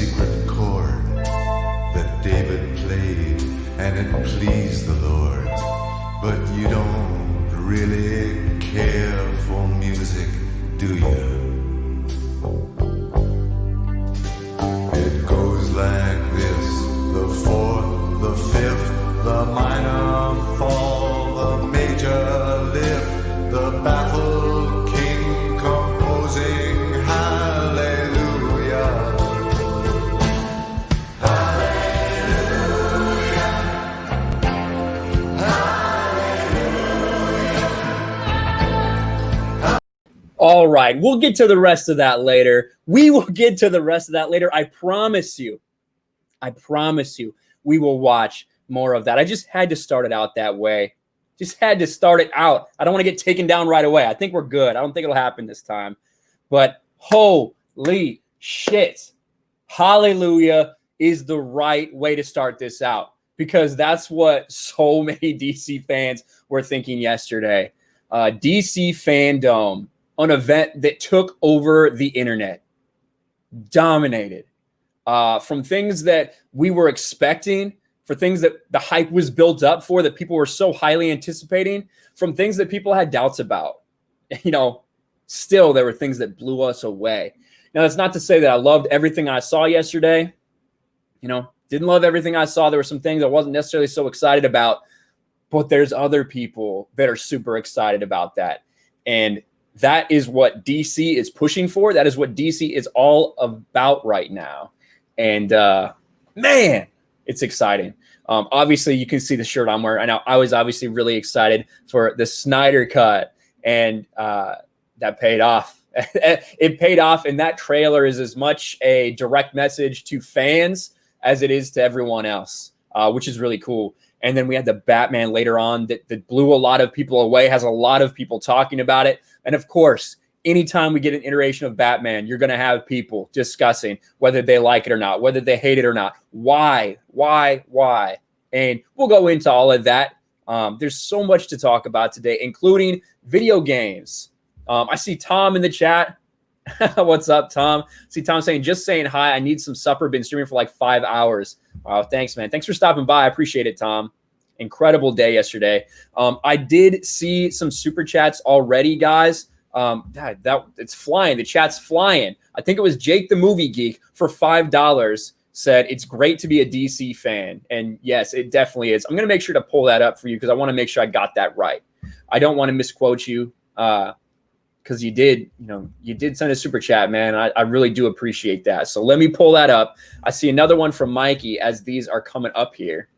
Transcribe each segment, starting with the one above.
secret chord that David played, and it pleased the Lord. But you don't really care for music, do you? It goes like this: the fourth, the fifth, the minor fall, the major lift, the baffled king composing hallelujah. Hallelujah. Hallelujah. All right, we'll get to the rest of that later. We will get to the rest of that later. I promise you. I promise you, we will watch more of that. I just had to start it out that way. Just had to start it out. I don't want to get taken down right away. I think we're good. I don't think it'll happen this time. But holy shit. Hallelujah is the right way to start this out, because that's what so many DC fans were thinking yesterday. DC FanDome, an event that took over the internet, dominated. From things that we were expecting, for things that the hype was built up for, that people were so highly anticipating, from things that people had doubts about. Still there were things that blew us away. Now, that's not to say that I loved everything I saw yesterday. Didn't love everything I saw. There were some things I wasn't necessarily so excited about, but there's other people that are super excited about that. And that is what DC is pushing for. That is what DC is all about right now. And man, it's exciting. Obviously, you can see the shirt I'm wearing. I was obviously really excited for the Snyder cut, and that paid off. It paid off, and that trailer is as much a direct message to fans as it is to everyone else, which is really cool. And then we had the Batman later on that blew a lot of people away, has a lot of people talking about it. And of course, anytime we get an iteration of Batman, you're going to have people discussing whether they like it or not, whether they hate it or not. Why? And we'll go into all of that. There's so much to talk about today, including video games. I see Tom in the chat. What's up, Tom? See Tom saying, just saying hi. I need some supper. Been streaming for like 5 hours. Wow, thanks, man. Thanks for stopping by. I appreciate it, Tom. Incredible day yesterday. I did see some super chats already, guys. It's flying. The chat's flying. I think it was Jake the Movie Geek for $5 said it's great to be a DC fan. And yes, it definitely is. I'm going to make sure to pull that up for you because I want to make sure I got that right. I don't want to misquote you because you did send a super chat, man. I really do appreciate that. So let me pull that up. I see another one from Mikey as these are coming up here.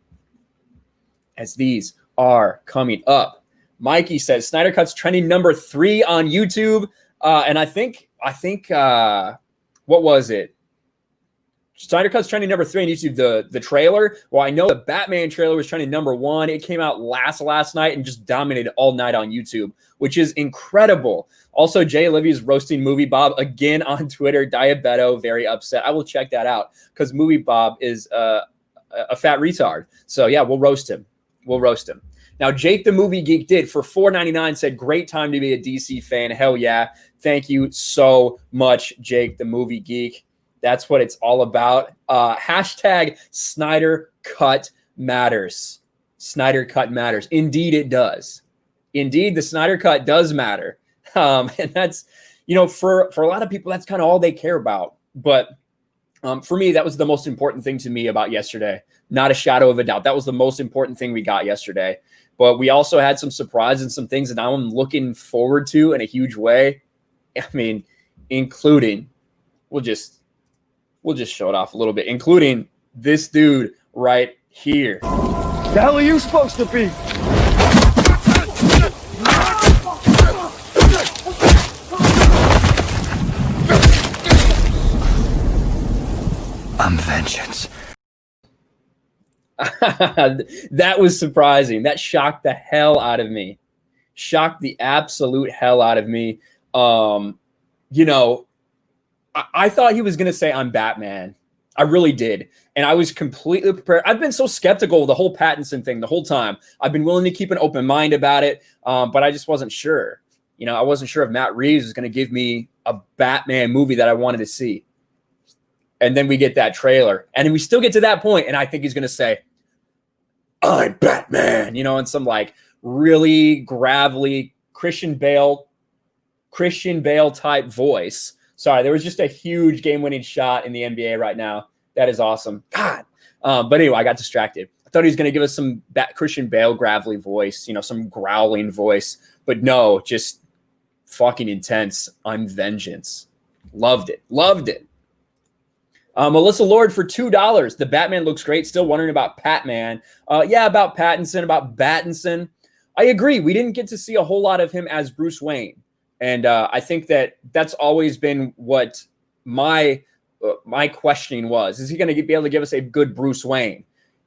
Mikey says Snyder Cut's trending number 3 on YouTube. And I think what was it? Snyder Cut's trending number 3 on YouTube, the trailer. Well, I know the Batman trailer was trending number 1. It came out last night and just dominated all night on YouTube, which is incredible. Also, Jay Olivia's roasting Movie Bob again on Twitter. Diabeto, very upset. I will check that out because Movie Bob is a fat retard. So yeah, we'll roast him. Now, Jake the Movie Geek did for $4.99 said, great time to be a DC fan. Hell yeah. Thank you so much, Jake the Movie Geek. That's what it's all about. Hashtag Snyder Cut matters. Snyder Cut matters. Indeed, it does. Indeed, the Snyder Cut does matter. And that's, for a lot of people, that's kind of all they care about. But for me, that was the most important thing to me about yesterday. Not a shadow of a doubt. That was the most important thing we got yesterday. But we also had some surprises and some things that now I'm looking forward to in a huge way. I mean, including, we'll just show it off a little bit, including this dude right here. The hell are you supposed to be? I'm vengeance. That was surprising. That shocked the hell out of me. Shocked the absolute hell out of me. I thought he was going to say, I'm Batman. I really did. And I was completely prepared. I've been so skeptical of the whole Pattinson thing the whole time. I've been willing to keep an open mind about it, but I just wasn't sure. I wasn't sure if Matt Reeves was going to give me a Batman movie that I wanted to see. And then we get that trailer. And we still get to that point, and I think he's going to say, I'm Batman, you know, in some like really gravelly Christian Bale type voice. Sorry, there was just a huge game-winning shot in the NBA right now. That is awesome. God. But anyway, I got distracted. I thought he was going to give us some Christian Bale gravelly voice, you know, some growling voice. But no, just fucking intense. I'm vengeance. Loved it. Loved it. Melissa Lord for $2. The Batman looks great. Still wondering about Patman. Yeah, about Battinson. I agree. We didn't get to see a whole lot of him as Bruce Wayne. And I think that that's always been what my questioning was. Is he going to be able to give us a good Bruce Wayne?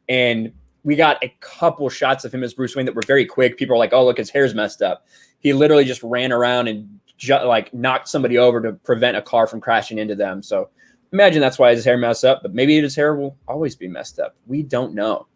And we got a couple shots of him as Bruce Wayne that were very quick. People are like, oh, look, his hair's messed up. He literally just ran around and like knocked somebody over to prevent a car from crashing into them. So imagine that's why his hair messed up, but maybe his hair will always be messed up. We don't know.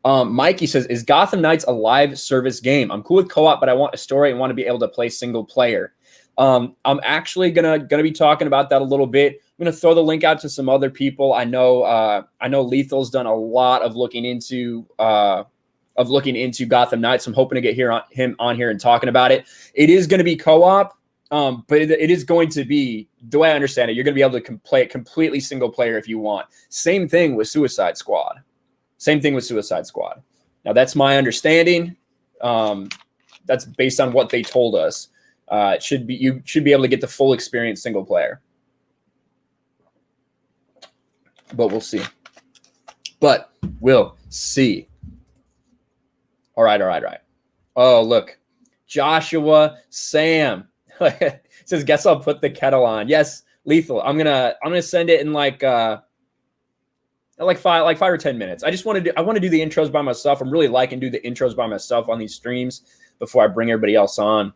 Mikey says, is Gotham Knights a live service game? I'm cool with co-op, but I want a story and want to be able to play single player. I'm actually gonna be talking about that a little bit. I'm gonna throw the link out to some other people. I know Lethal's done a lot of looking into Gotham Knights. I'm hoping to get him on here and talking about it. It is going to be co-op, but it is going to be, the way I understand it, you're going to be able to play it completely single player if you want. Same thing with Suicide Squad. Now, that's my understanding. That's based on what they told us. You should be able to get the full experience single player. But we'll see. All right. Oh, look. Joshua Sam says, guess I'll put the kettle on. Yes, Lethal. I'm gonna send it in like 5 or 10 minutes. I want to do the intros by myself. I'm really liking do the intros by myself on these streams before I bring everybody else on.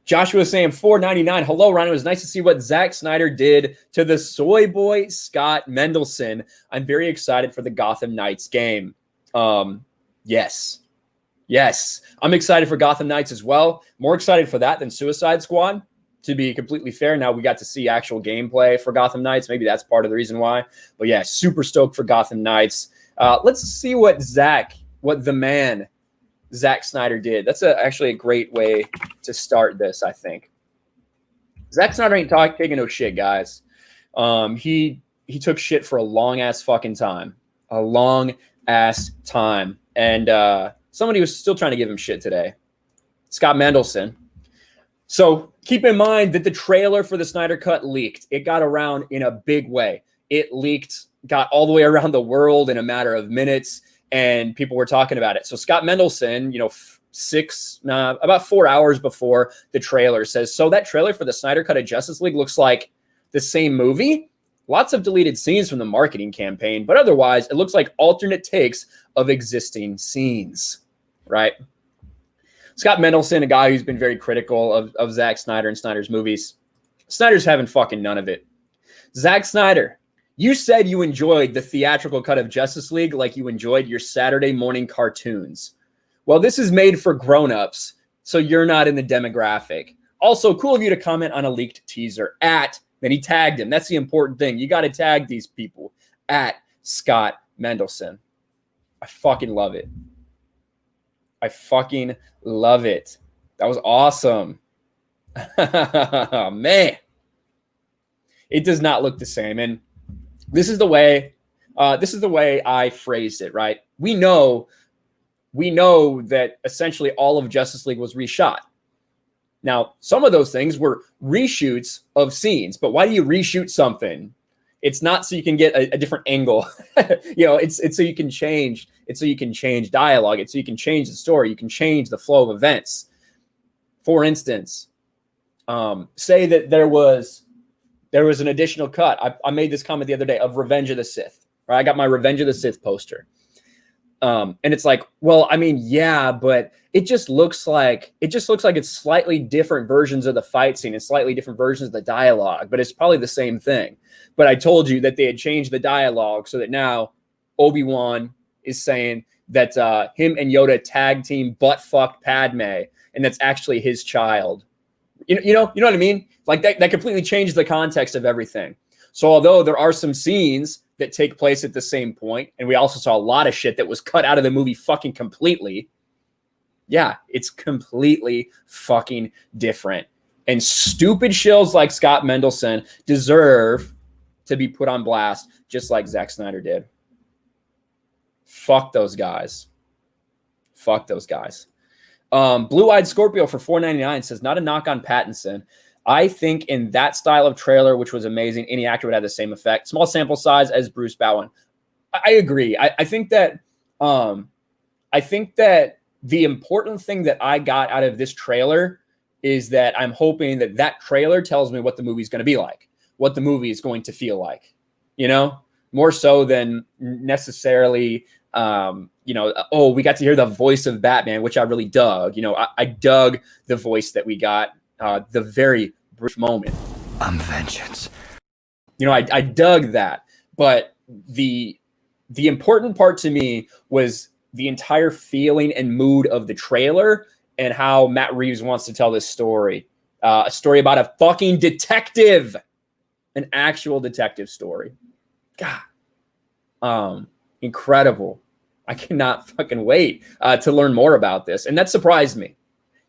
Joshua saying $4.99. Hello, Ryan. It was nice to see what Zack Snyder did to the soy boy Scott Mendelson. I'm very excited for the Gotham Knights game. Yes. I'm excited for Gotham Knights as well. More excited for that than Suicide Squad, to be completely fair. Now we got to see actual gameplay for Gotham Knights. Maybe that's part of the reason why. But yeah, super stoked for Gotham Knights. Let's see what the man Zack Snyder did. That's actually a great way to start this, I think. Zack Snyder ain't taking no shit, guys. He took shit for a long-ass fucking time. And somebody was still trying to give him shit today. Scott Mendelson. So keep in mind that the trailer for the Snyder Cut leaked. It got around in a big way. It leaked, got all the way around the world in a matter of minutes, and people were talking about it. So Scott Mendelson, about 4 hours before the trailer says, so that trailer for the Snyder Cut of Justice League looks like the same movie. Lots of deleted scenes from the marketing campaign, but otherwise it looks like alternate takes of existing scenes, right? Scott Mendelson, a guy who's been very critical of Zack Snyder and Snyder's movies. Snyder's having fucking none of it. Zack Snyder, you said you enjoyed the theatrical cut of Justice League like you enjoyed your Saturday morning cartoons. Well, this is made for grown-ups, so you're not in the demographic. Also, cool of you to comment on a leaked teaser then he tagged him. That's the important thing. You got to tag these people at Scott Mendelson. I fucking love it. That was awesome. Man. It does not look the same. And this is the way I phrased it, right? We know that essentially all of Justice League was reshot. Now, some of those things were reshoots of scenes, but why do you reshoot something? It's not so you can get a different angle. It's so you can change. It's so you can change dialogue. It's so you can change the story. You can change the flow of events. For instance, say that there was an additional cut. I made this comment the other day of Revenge of the Sith. Right? I got my Revenge of the Sith poster. And it's like, well, I mean, yeah, but it just looks like it's slightly different versions of the fight scene and slightly different versions of the dialogue, but it's probably the same thing. But I told you that they had changed the dialogue so that now Obi-Wan is saying that him and Yoda tag team butt fucked Padme, and that's actually his child. You know what I mean? Like that completely changed the context of everything. So although there are some scenes that take place at the same point, and we also saw a lot of shit that was cut out of the movie fucking completely. Yeah, it's completely fucking different. And stupid shills like Scott Mendelson deserve to be put on blast just like Zack Snyder did. Fuck those guys. Fuck those guys. Blue-Eyed Scorpio for $4.99 says, not a knock on Pattinson. I think in that style of trailer, which was amazing, any actor would have the same effect. Small sample size as Bruce Bowen. I agree. I think that the important thing that I got out of this trailer is that I'm hoping that that trailer tells me what the movie's going to be like, what the movie is going to feel like, you know, more so than necessarily, oh, we got to hear the voice of Batman, which I really dug. You know, I dug the voice that we got. The very brief moment. I'm vengeance. You know, I dug that. But the important part to me was the entire feeling and mood of the trailer and how Matt Reeves wants to tell this story. A story about a fucking detective. An actual detective story. God. Incredible. I cannot fucking wait to learn more about this. And that surprised me.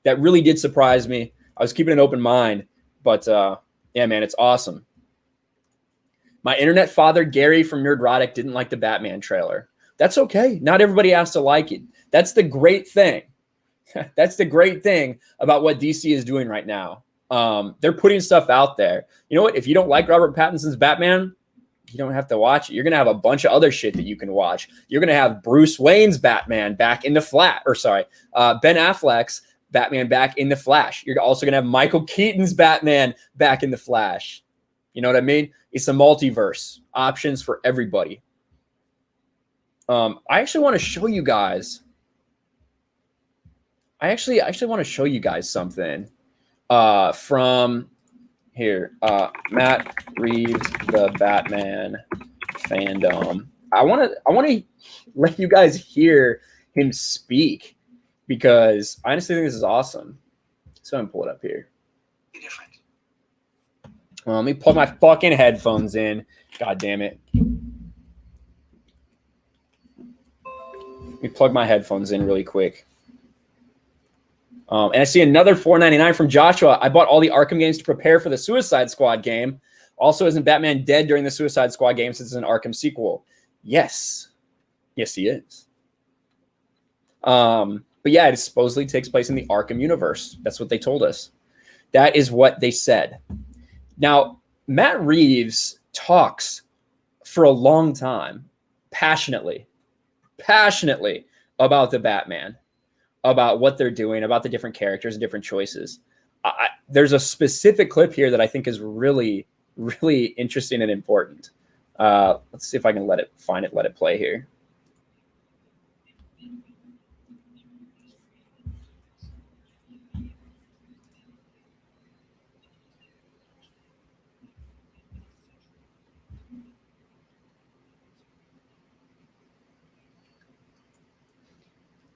That really did surprise me. I was keeping an open mind, but yeah, man, it's awesome. My internet father, Gary from Nerdrotic, didn't like the Batman trailer. That's okay. Not everybody has to like it. That's the great thing. That's the great thing about what DC is doing right now. They're putting stuff out there. You know what? If you don't like Robert Pattinson's Batman, you don't have to watch it. You're going to have a bunch of other shit that you can watch. You're going to have Bruce Wayne's Batman back in the Ben Affleck's Batman back in the Flash. You're also going to have Michael Keaton's Batman back in the Flash. You know what I mean? It's a multiverse. Options for everybody. I actually want to show you guys. I actually want to show you guys something from here. Matt Reeves, the Batman FanDome. I want to let you guys hear him speak, because I honestly think this is awesome. So I'm gonna pull it up here. Different. Well, let me plug my fucking headphones in. God damn it. Let me plug my headphones in really quick. And I see another $4.99 from Joshua. I bought all the Arkham games to prepare for the Suicide Squad game. Also, isn't Batman dead during the Suicide Squad game since it's an Arkham sequel? Yes. Yes, he is. But yeah, it supposedly takes place in the Arkham universe. That's what they told us. That is what they said. Now, Matt Reeves talks for a long time, passionately about the Batman, about what they're doing, about the different characters and different choices. There's a specific clip here that I think is really, really interesting and important. Let's see if I can let it play here.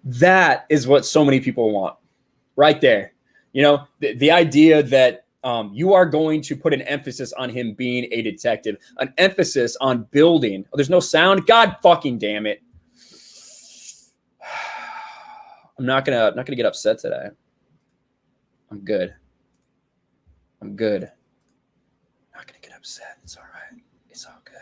That is what so many people want right there. You know, the idea that you are going to put an emphasis on him being a detective, an emphasis on building. Oh, there's no sound. God fucking damn it. I'm not gonna get upset today. I'm good. Not gonna get upset. It's all right. It's all good.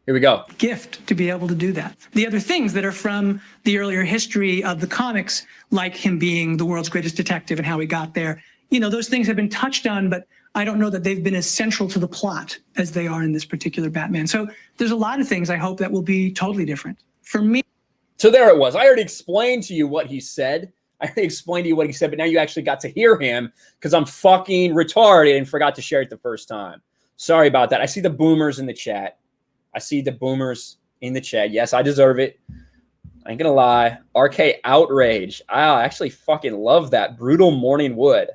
Here we go. Gift to be able to do that. The other things that are from the earlier history of the comics, like him being the world's greatest detective and how he got there, you know, those things have been touched on, but I don't know that they've been as central to the plot as they are in this particular Batman. So there's a lot of things I hope that will be totally different. For me. So there it was. I already explained to you what he said. But now you actually got to hear him because I'm fucking retarded and forgot to share it the first time. Sorry about that. I see the boomers in the chat. Yes, I deserve it. I ain't gonna lie. RK Outrage. I actually fucking love that. Brutal Morning Wood.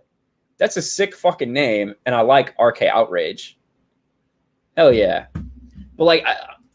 That's a sick fucking name, and I like RK Outrage. Hell yeah. But like,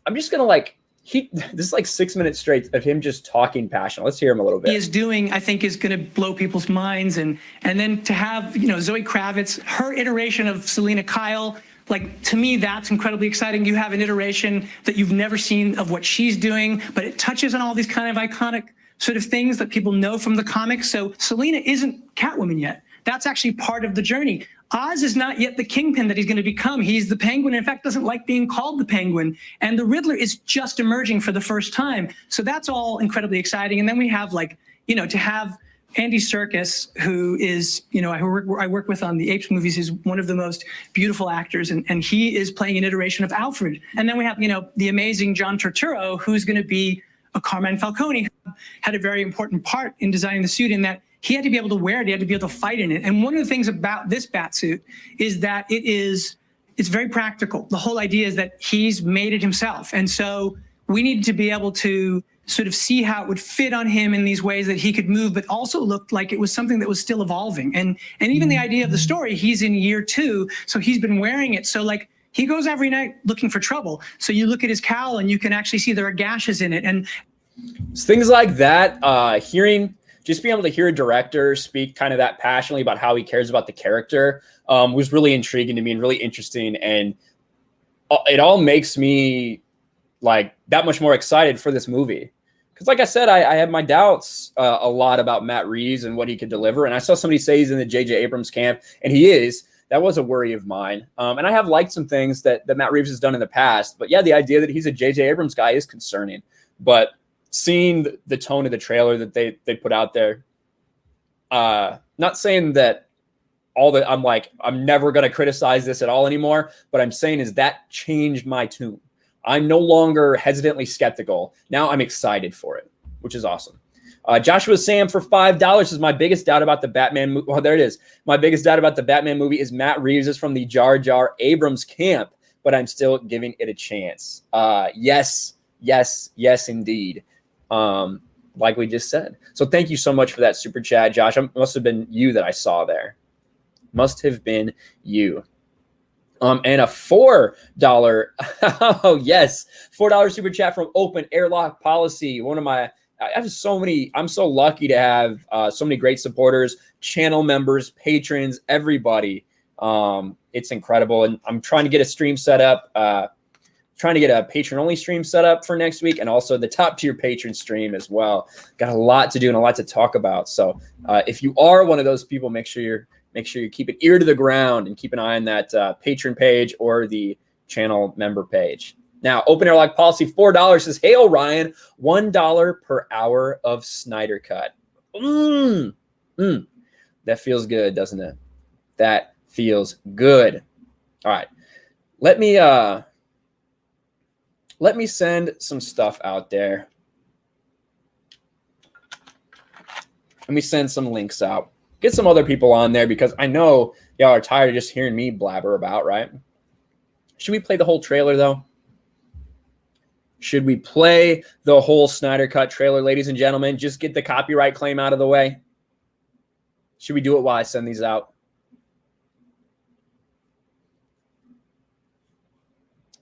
I'm just gonna like this is like 6 minutes straight of him just talking passion. Let's hear him a little bit. He is doing, I think, is going to blow people's minds, and then to have, you know, Zoe Kravitz, her iteration of Selena Kyle, like, to me, that's incredibly exciting. You have an iteration that you've never seen of what she's doing, but it touches on all these kind of iconic sort of things that people know from the comics. So Selena isn't Catwoman yet. That's actually part of the journey. Oz is not yet the Kingpin that he's going to become. He's the Penguin. In fact, doesn't like being called the Penguin. And the Riddler is just emerging for the first time. So that's all incredibly exciting. And then we have, like, you know, to have Andy Serkis, who is, you know, I work with on the Apes movies, is one of the most beautiful actors. And he is playing an iteration of Alfred. And then we have, you know, the amazing John Turturro, who's going to be a Carmine Falcone, who had a very important part in designing the suit, in that he had to be able to wear it. He had to be able to fight in it. And one of the things about this Batsuit is that it's very practical. The whole idea is that he's made it himself. And so we needed to be able to sort of see how it would fit on him in these ways that he could move, but also looked like it was something that was still evolving. And even the idea of the story, he's in year 2, so he's been wearing it. So, like, he goes every night looking for trouble. So you look at his cowl and you can actually see there are gashes in it. And things like that, just being able to hear a director speak kind of that passionately about how he cares about the character was really intriguing to me and really interesting. And it all makes me like that much more excited for this movie. Because like I said, I had my doubts a lot about Matt Reeves and what he could deliver. And I saw somebody say he's in the J.J. Abrams camp, and he is. That was a worry of mine. And I have liked some things that Matt Reeves has done in the past. But yeah, the idea that he's a J.J. Abrams guy is concerning. But seeing the tone of the trailer that they put out there, not saying that I'm never going to criticize this at all anymore, but I'm saying is that changed my tune. I'm no longer hesitantly skeptical. Now I'm excited for it, which is awesome. Joshua Sam for $5 is my biggest doubt about the Batman movie. Well, there it is. My biggest doubt about the Batman movie is Matt Reeves is from the Jar Jar Abrams camp, but I'm still giving it a chance. Yes, indeed. Like we just said. So thank you so much for that super chat, Josh. It must have been you that I saw there. Must have been you. And a $4, oh yes, $4 super chat from Open Airlock Policy. I have so many. I'm so lucky to have so many great supporters, channel members, patrons, everybody. It's incredible, and I'm trying to get a stream set up. Trying to get a patron-only stream set up for next week, and also the top-tier patron stream as well. Got a lot to do and a lot to talk about. So if you are one of those people, make sure you keep an ear to the ground and keep an eye on that patron page or the channel member page. Now, Open Airlock Policy, $4 says, "Hey, Orion, $1 per hour of Snyder Cut." That feels good, doesn't it? That feels good. All right, let me send some stuff out there. Let me send some links out. Get some other people on there, because I know y'all are tired of just hearing me blabber about, right? Should we play the whole trailer, though? Should we play the whole Snyder Cut trailer, ladies and gentlemen? Just get the copyright claim out of the way. Should we do it while I send these out?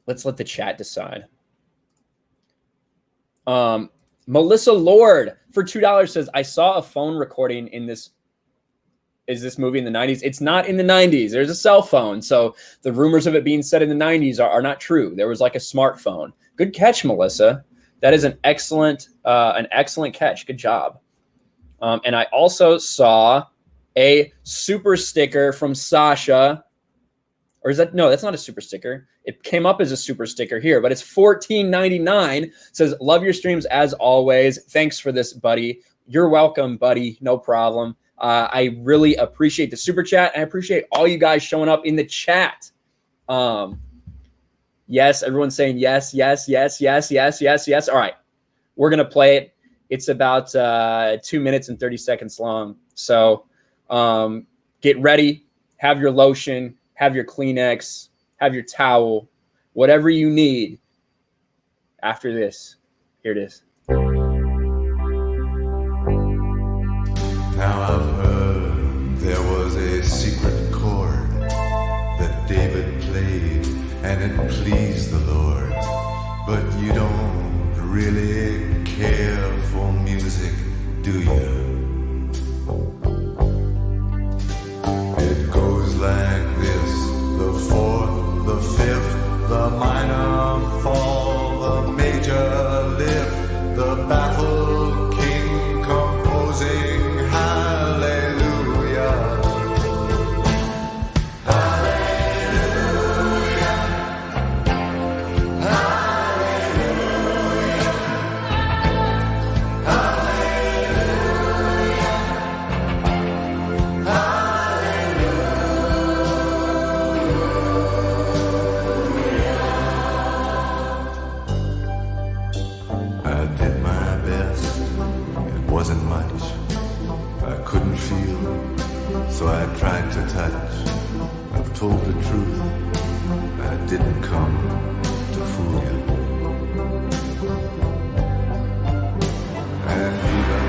Let's let the chat decide. Melissa Lord for $2 says, "I saw a phone recording in this. Is this movie in the 90s? It's not in the 90s. There's a cell phone. So the rumors of it being set in the 90s are not true. There was like a smartphone." Good catch, Melissa. That is an excellent catch. Good job. And I also saw a super sticker from Sasha. Or is that, no, that's not a super sticker. It came up as a super sticker here, but it's $14.99. Says, "Love your streams as always. Thanks for this, buddy." You're welcome, buddy. No problem. I really appreciate the super chat. And I appreciate all you guys showing up in the chat. Yes, everyone's saying yes, yes, yes, yes, yes, yes, yes. All right, we're going to play it. It's about 2 minutes and 30 seconds long. So get ready. Have your lotion. Have your Kleenex. Have your towel. Whatever you need. After this, here it is. Now I've heard there was a secret chord that David played, and it pleased the Lord. But you don't told the truth, and it didn't come to fool you. And even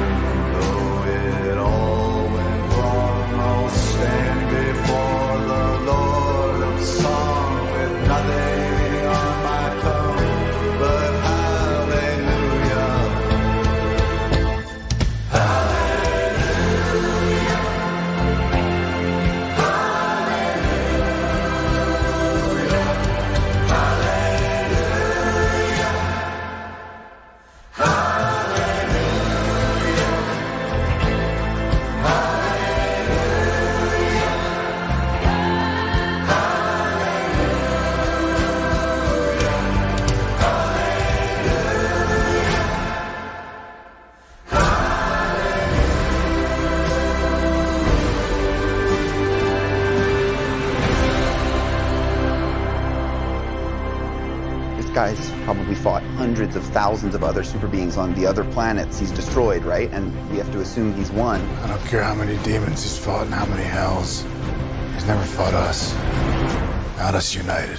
though it all went wrong, I'll stand before the Lord of Song with nothing on my tongue but hallelujah. Guy's probably fought hundreds of thousands of other super beings on the other planets he's destroyed, right? And we have to assume he's won. I don't care how many demons he's fought and how many hells. He's never fought us. Not us united.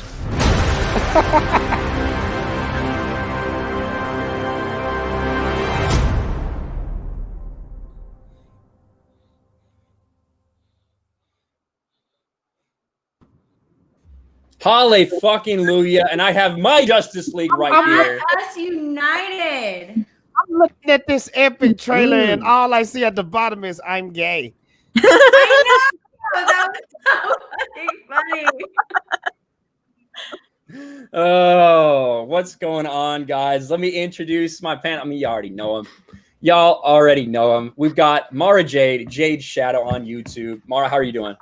Holly fucking Luya, and I have my Justice League right here. Us united. I'm looking at this epic trailer, and all I see at the bottom is "I'm gay." I know. That was so funny. Oh, what's going on, guys? Let me introduce my panel. I mean, you already know him. Y'all already know him. We've got Mara Jade Shadow on YouTube. Mara, how are you doing?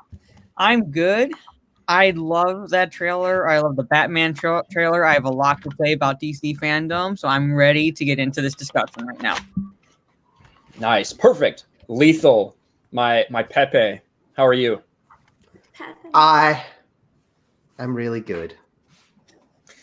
I'm good. I love that trailer. I love the Batman trailer. I have a lot to say about DC FanDome, so I'm ready to get into this discussion right now. Nice. Perfect. Lethal, my Pepe. How are you? I am really good.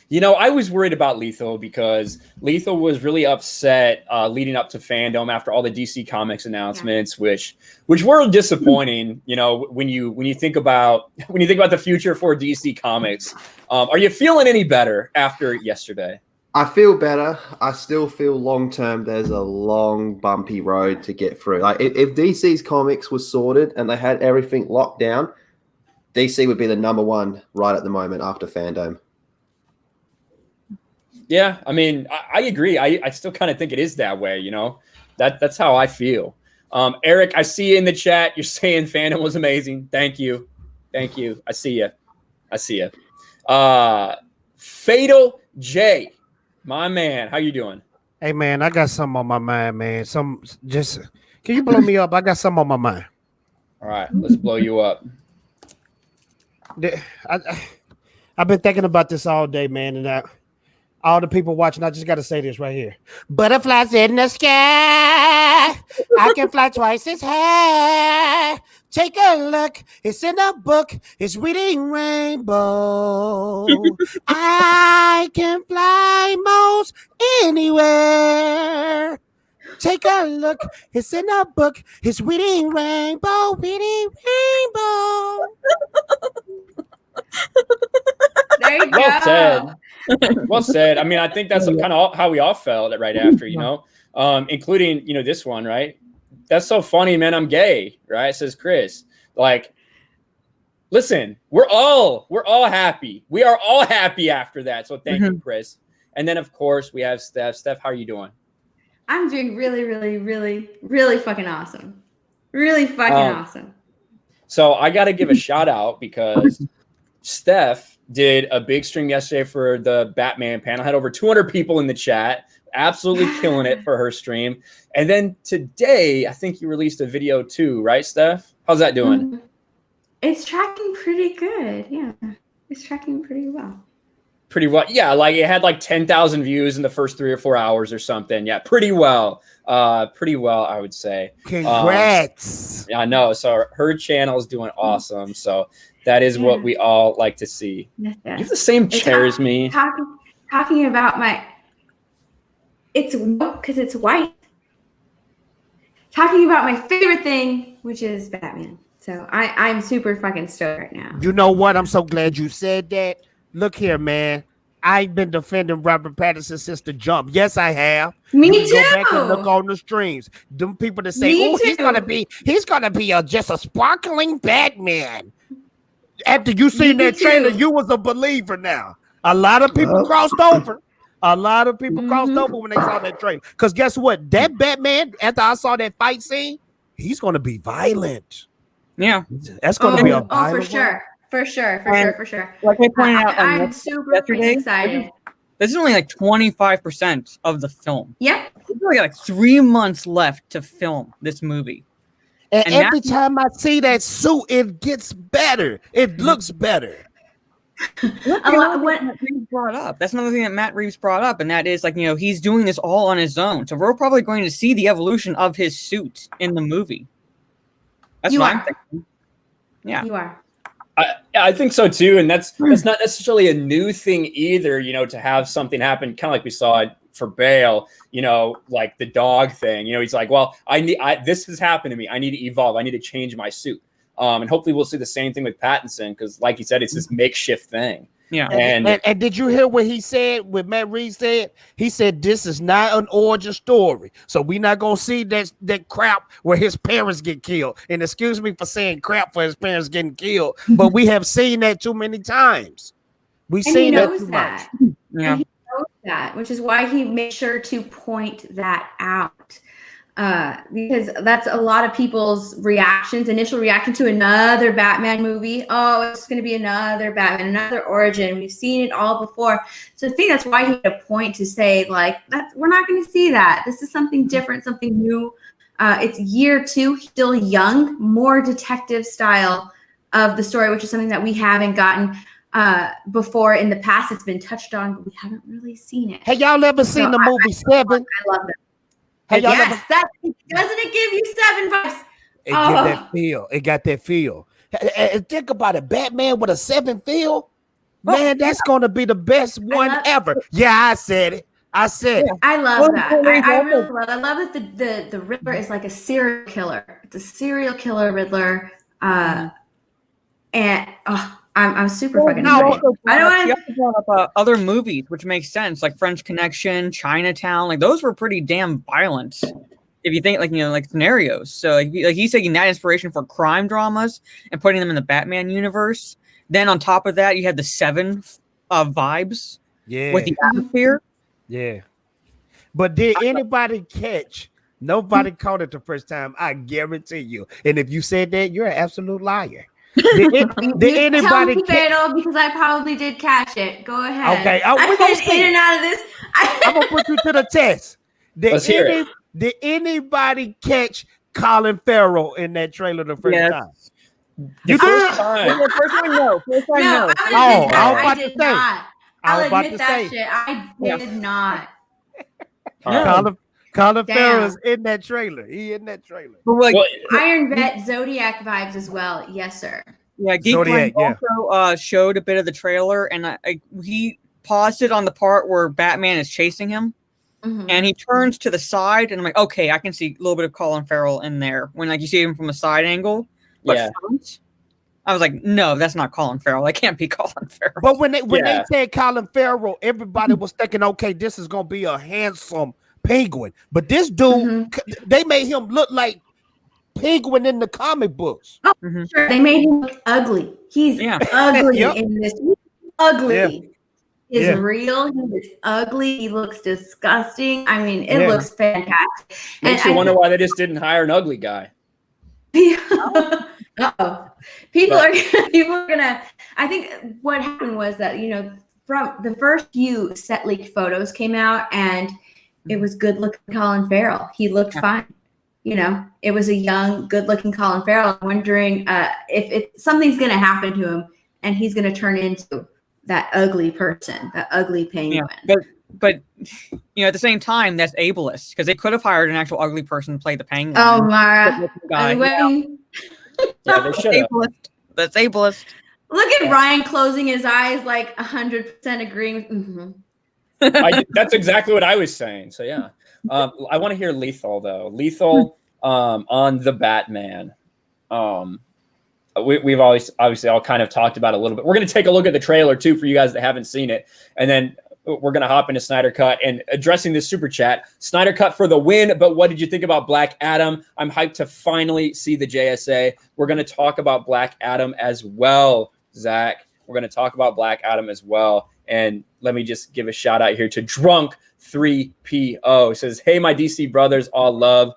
You know, I was worried about Lethal because Lethal was really upset leading up to FanDome after all the DC Comics announcements, which were disappointing. You know, when you think about the future for DC Comics, are you feeling any better after yesterday? I feel better. I still feel long term there's a long bumpy road to get through. Like if DC's comics was sorted and they had everything locked down, DC would be the number one right at the moment after FanDome. Yeah, I mean, I agree. I still kind of think it is that way, you know. That's how I feel. Eric, I see you in the chat. You're saying FanDome was amazing. Thank you. I see you. Fatal J, my man, how you doing? Hey man, I got something on my mind, man. Can you blow me up? I got something on my mind. All right, let's blow you up. I've been thinking about this all day, man, and all the people watching, I just got to say this right here. Butterflies in the sky. I can fly twice as high. Take a look. It's in a book. It's reading rainbow. I can fly most anywhere. Take a look. It's in a book. It's reading rainbow. Reading rainbow. There you go. Well said. Well said. I mean, I think that's kind of how we all felt right after, you know, including, you know, this one, right? That's so funny, man. I'm gay, right? Says Chris. Like, listen, we're all happy. We are all happy after that. So thank you, Chris. And then, of course, we have Steph. Steph, how are you doing? I'm doing really, really, really, really fucking awesome. Really fucking awesome. So I got to give a shout out because Steph did a big stream yesterday for the Batman panel. Had over 200 people in the chat. Absolutely killing it for her stream. And then today, I think you released a video too, right, Steph? How's that doing? It's tracking pretty good. Yeah, it's tracking pretty well. Pretty well. Yeah, like it had like 10,000 views in the first 3 or 4 hours or something. Yeah, pretty well. Pretty well, I would say. Congrats. Yeah, I know. So her channel is doing awesome. So that is what we all like to see. Yes, you have the same chair as me. Talking about it's because it's white. Talking about my favorite thing, which is Batman. So I'm super fucking stoked right now. You know what? I'm so glad you said that. Look here, man. I've been defending Robert Pattinson since the jump. Yes, I have. Me you can too. Go back and look on the streams. Them people that say, Me "Oh, he's too. gonna be just a sparkling Batman." After you seen Me that trailer, too. you was a believer now. A lot of people crossed over. A lot of people crossed over when they saw that trailer. Because guess what? That Batman, after I saw that fight scene, he's gonna be violent. Yeah, that's gonna be a for violent sure. For sure. Like I pointed out I'm super yesterday, excited. this is only like 25% of the film. Yep. There's only like 3 months left to film this movie. And every that's- time I see that suit, it gets better. It looks better. What Matt Reeves brought up. That's another thing that Matt Reeves brought up, and that is like, he's doing this all on his own. So we're probably going to see the evolution of his suit in the movie. That's what I'm thinking. Yeah. You are. I think so too, and that's not necessarily a new thing either. To have something happen, kind of like we saw it for Bale. Like the dog thing. He's like, well, this has happened to me. I need to evolve. I need to change my suit. And hopefully we'll see the same thing with Pattinson, because, like you said, it's this makeshift thing. Yeah. And did you hear what he said? What Matt Reeves said? He said this is not an origin story, so we're not gonna see that crap where his parents get killed. And excuse me for saying crap for his parents getting killed, but we have seen that too many times. We've seen that too much. Yeah. And he knows that, which is why he made sure to point that out. Because that's a lot of people's initial reaction to another Batman movie. Oh, it's going to be another Batman, another origin. We've seen it all before. So I think that's why he made a point to say, like, we're not going to see that. This is something different, something new. It's year 2, still young, more detective style of the story, which is something that we haven't gotten before in the past. It's been touched on, but we haven't really seen it. Hey, y'all ever seen the movie Seven? I love it. Hey, y'all Yes, doesn't it give you 7 vibes? It got that feel. It got that feel. And think about it, Batman with a 7 feel, man, that's gonna be the best one ever. Yeah, I said it. I said it. I love that. I really love it. I love that the Riddler is like a serial killer. It's a serial killer Riddler. And I'm super fucking excited. I don't want to brought up other movies, which makes sense, like French Connection, Chinatown. Like those were pretty damn violent. If you think like scenarios. So like he's taking that inspiration for crime dramas and putting them in the Batman universe. Then on top of that, you had the 7 vibes with the atmosphere. Yeah. But did anybody catch? Nobody caught it the first time. I guarantee you. And if you said that, you're an absolute liar. Did anybody tell me fatal, because I probably did catch it. Go ahead. Okay, I've been in and out of this. I'm gonna put you to the test. Let's hear it. Did anybody catch Colin Farrell in that trailer the first time? The first time. The first time, no. First time, no. I did not. I'll admit that shit. I did not. Colin Farrell is in that trailer. He in that trailer. But Iron Vet Zodiac vibes as well. Yes, sir. Yeah, Geek also showed a bit of the trailer, and he paused it on the part where Batman is chasing him, and he turns to the side, and I'm like, okay, I can see a little bit of Colin Farrell in there when you see him from a side angle. But front, I was like, no, that's not Colin Farrell. That can't be Colin Farrell. But when they said Colin Farrell, everybody was thinking, okay, this is gonna be a handsome Penguin, but this dude, they made him look like Penguin in the comic books. Oh, sure. They made him look ugly. He's ugly in this. He's ugly. He's real. He is ugly. He looks disgusting. I mean, it looks fantastic. Makes you wonder why they just didn't hire an ugly guy. Uh-oh. People are gonna. I think what happened was that from the first few set leaked photos came out, and it was good looking Colin Farrell. He looked fine. It was a young, good looking Colin Farrell. I'm wondering if something's going to happen to him and he's going to turn into that ugly person, that ugly Penguin. Yeah, but at the same time, that's ableist, because they could have hired an actual ugly person to play the Penguin. Oh, Mara. Yeah, they should have. That's ableist. Look at Ryan closing his eyes, like 100% agreeing with. That's exactly what I was saying. So yeah, I want to hear Lethal though. Lethal on the Batman. we've always obviously all kind of talked about it a little bit. We're going to take a look at the trailer too for you guys that haven't seen it, and then we're going to hop into Snyder Cut and addressing this super chat. Snyder Cut for the win, but what did you think about Black Adam? I'm hyped to finally see the JSA. We're going to talk about Black Adam as well, Zach. We're going to talk about Black Adam as well. And let me just give a shout out here to Drunk 3PO. It says, hey, my DC brothers, all love.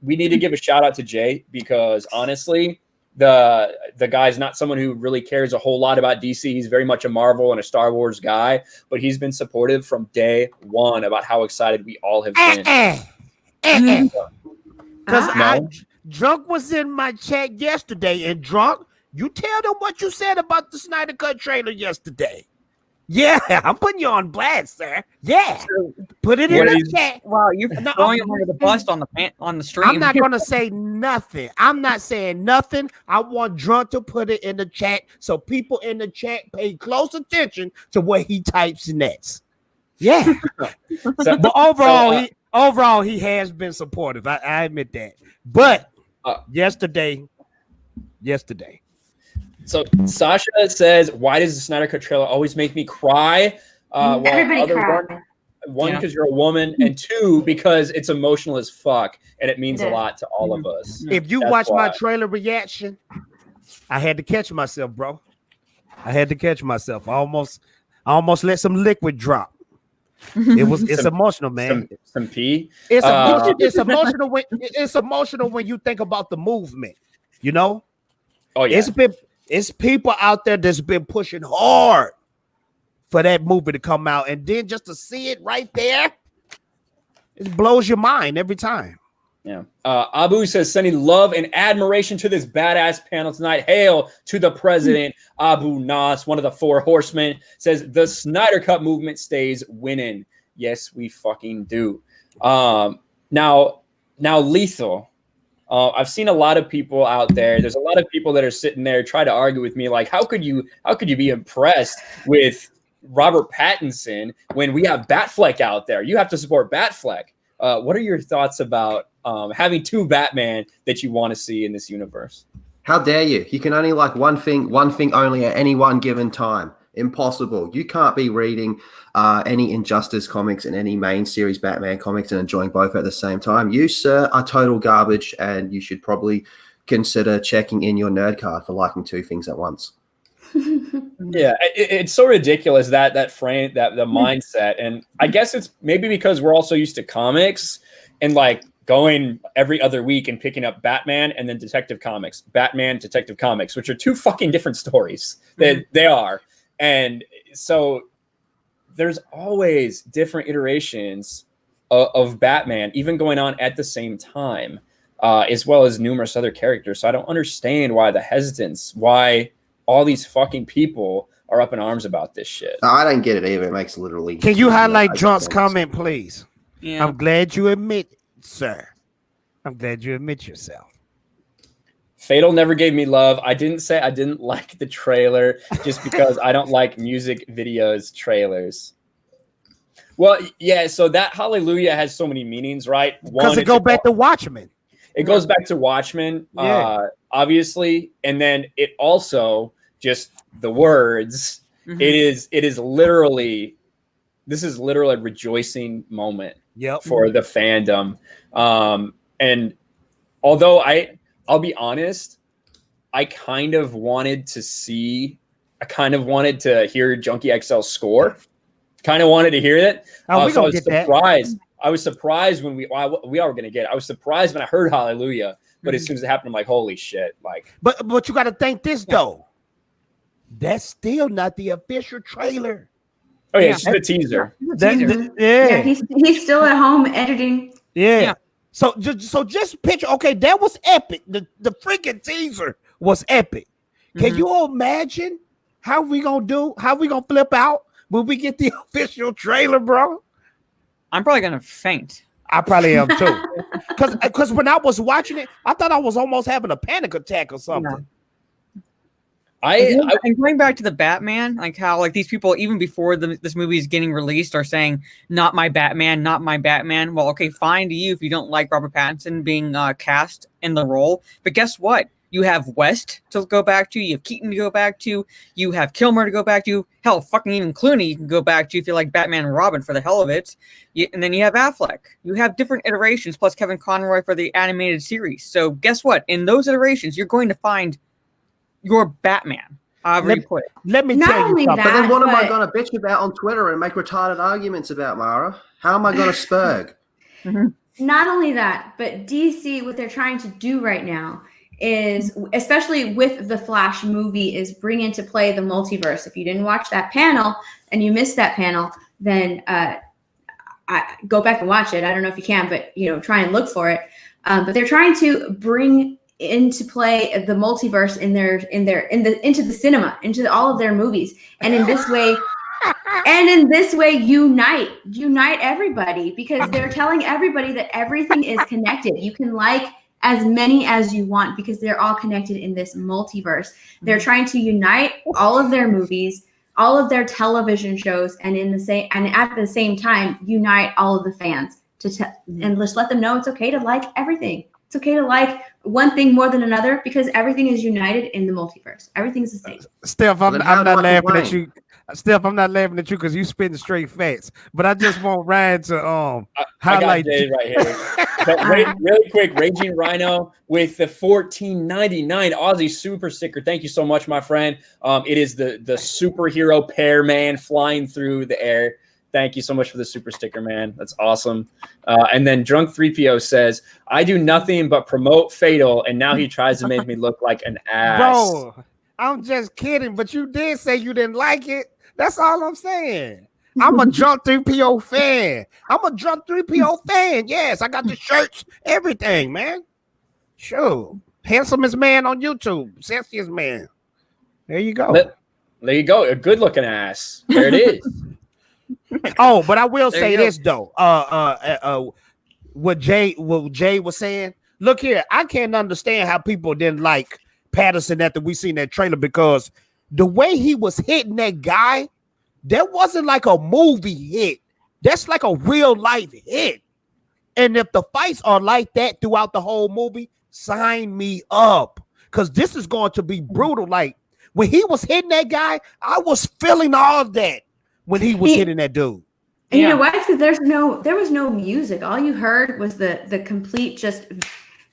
We need to give a shout out to Jay because honestly, the guy's not someone who really cares a whole lot about DC. He's very much a Marvel and a Star Wars guy, but he's been supportive from day one about how excited we all have been. Because Drunk was in my chat yesterday, and Drunk, you tell them what you said about the Snyder Cut trailer yesterday. Yeah, I'm putting you on blast, sir. Yeah, put it in the chat. Wow, you're throwing him under the bus on the stream. I'm not gonna say nothing. I'm not saying nothing. I want Drunk to put it in the chat so people in the chat pay close attention to what he types next. Yeah, but overall, he has been supportive. I admit that. But yesterday. So Sasha says, why does the Snyder Cut trailer always make me cry? Everybody cry. One, because you're a woman, and two, because it's emotional as fuck, and it means a lot to all of us. If you watch my trailer reaction, I had to catch myself, bro. I had to catch myself. I almost let some liquid drop. It's emotional, man. Some pee. It's emotional when you think about the movement. You know. Oh yeah. It's people out there that's been pushing hard for that movie to come out, and then just to see it right there, it blows your mind every time. Yeah. Abu says, sending love and admiration to this badass panel tonight. Hail to the president, Abu Nas, one of the 4 horsemen, says the Snyder Cut movement stays winning. Yes, we fucking do. Now Lethal. I've seen a lot of people out there. There's a lot of people that are sitting there trying to argue with me, like, how could you be impressed with Robert Pattinson when we have Batfleck out there? You have to support Batfleck. What are your thoughts about having 2 Batman that you want to see in this universe? How dare you? You can only like one thing only at any one given time. Impossible. You can't be reading any Injustice comics and any main series Batman comics and enjoying both at the same time. You, sir, are total garbage, and you should probably consider checking in your nerd card for liking 2 things at once. Yeah, it's so ridiculous that frame, that the mindset, and I guess it's maybe because we're also used to comics and like going every other week and picking up Batman and then Detective Comics, Batman, Detective Comics, which are 2 fucking different stories. They are. And so there's always different iterations of Batman, even going on at the same time, as well as numerous other characters. So I don't understand why the hesitance, why all these fucking people are up in arms about this shit. I don't get it either. It makes literally. Can you highlight Drunk's comment, please? Yeah. I'm glad you admit, sir. I'm glad you admit yourself. Fatal never gave me love. I didn't say I didn't like the trailer just because I don't like music videos trailers. Well, yeah, so that Hallelujah has so many meanings, right? Because it goes back to Watchmen. It goes back to Watchmen, obviously, and then it also just the words. Mm-hmm. It is literally, this is literally a rejoicing moment for the fandom. And although I'll be honest, I kind of wanted to hear Junkie XL's score. Kind of wanted to hear it. So I was surprised. I was surprised when we are going to get it. I was surprised when I heard Hallelujah, but as soon as it happened, I'm like, holy shit! Like, but you got to think this though. That's still not the official trailer. Oh yeah, it's just a teaser. He's still at home editing. Yeah. So just picture. Okay, that was epic. The freaking teaser was epic. Can you imagine how we gonna flip out when we get the official trailer, bro? I'm probably gonna faint. I probably am too. Because when I was watching it, I thought I was almost having a panic attack or something. And going back to the Batman, like how like these people even before this movie is getting released are saying not my Batman, not my Batman. Well, okay, fine to you if you don't like Robert Pattinson being cast in the role, but guess what? You have West to go back to. You have Keaton to go back to. You have Kilmer to go back to. Hell, fucking even Clooney you can go back to if you like Batman and Robin for the hell of it. And then you have Affleck. You have different iterations, plus Kevin Conroy for the animated series. So guess what? In those iterations, you're going to find your Batman. Let me tell you something. But then what am I going to bitch about on Twitter and make retarded arguments about, Mara? How am I going to spurg? Not only that, but DC, what they're trying to do right now is, especially with the Flash movie, is bring into play the multiverse. If you didn't watch that panel and you missed that panel, then go back and watch it. I don't know if you can, but try and look for it. But they're trying to bring into play the multiverse into the cinema, into all of their movies, and in this way. Unite everybody, because they're telling everybody that everything is connected. You can like as many as you want because they're all connected in this multiverse. They're trying to unite all of their movies, all of their television shows, and at the same time unite all of the fans and just let them know it's okay to like everything. It's okay to like one thing more than another because everything is united in the multiverse. Everything's the same. Steph, I'm not laughing at you. Steph, I'm not laughing at you because you spitting straight facts. But I just want Ryan to highlight I got Dave right here. But really quick, Raging Rhino with the $14.99 Aussie super sticker. Thank you so much, my friend. It is the superhero pair man flying through the air. Thank you so much for the super sticker, man. That's awesome. And then Drunk 3PO says, I do nothing but promote Fatal, and now he tries to make me look like an ass. Bro, I'm just kidding, but you did say you didn't like it. That's all I'm saying. I'm a Drunk 3PO fan. Yes, I got the shirts, everything, man. Sure. Handsomest man on YouTube. Sexiest man. There you go. There you go. A good looking ass. There it is. Oh, but I will say this though. What Jay was saying. Look here, I can't understand how people didn't like Patterson after we seen that trailer, because the way he was hitting that guy, that wasn't like a movie hit. That's like a real life hit. And if the fights are like that throughout the whole movie, sign me up, because this is going to be brutal. Like when he was hitting that guy, I was feeling all that when he was hitting that dude. And you know why? It's because there was no music. All you heard was the complete just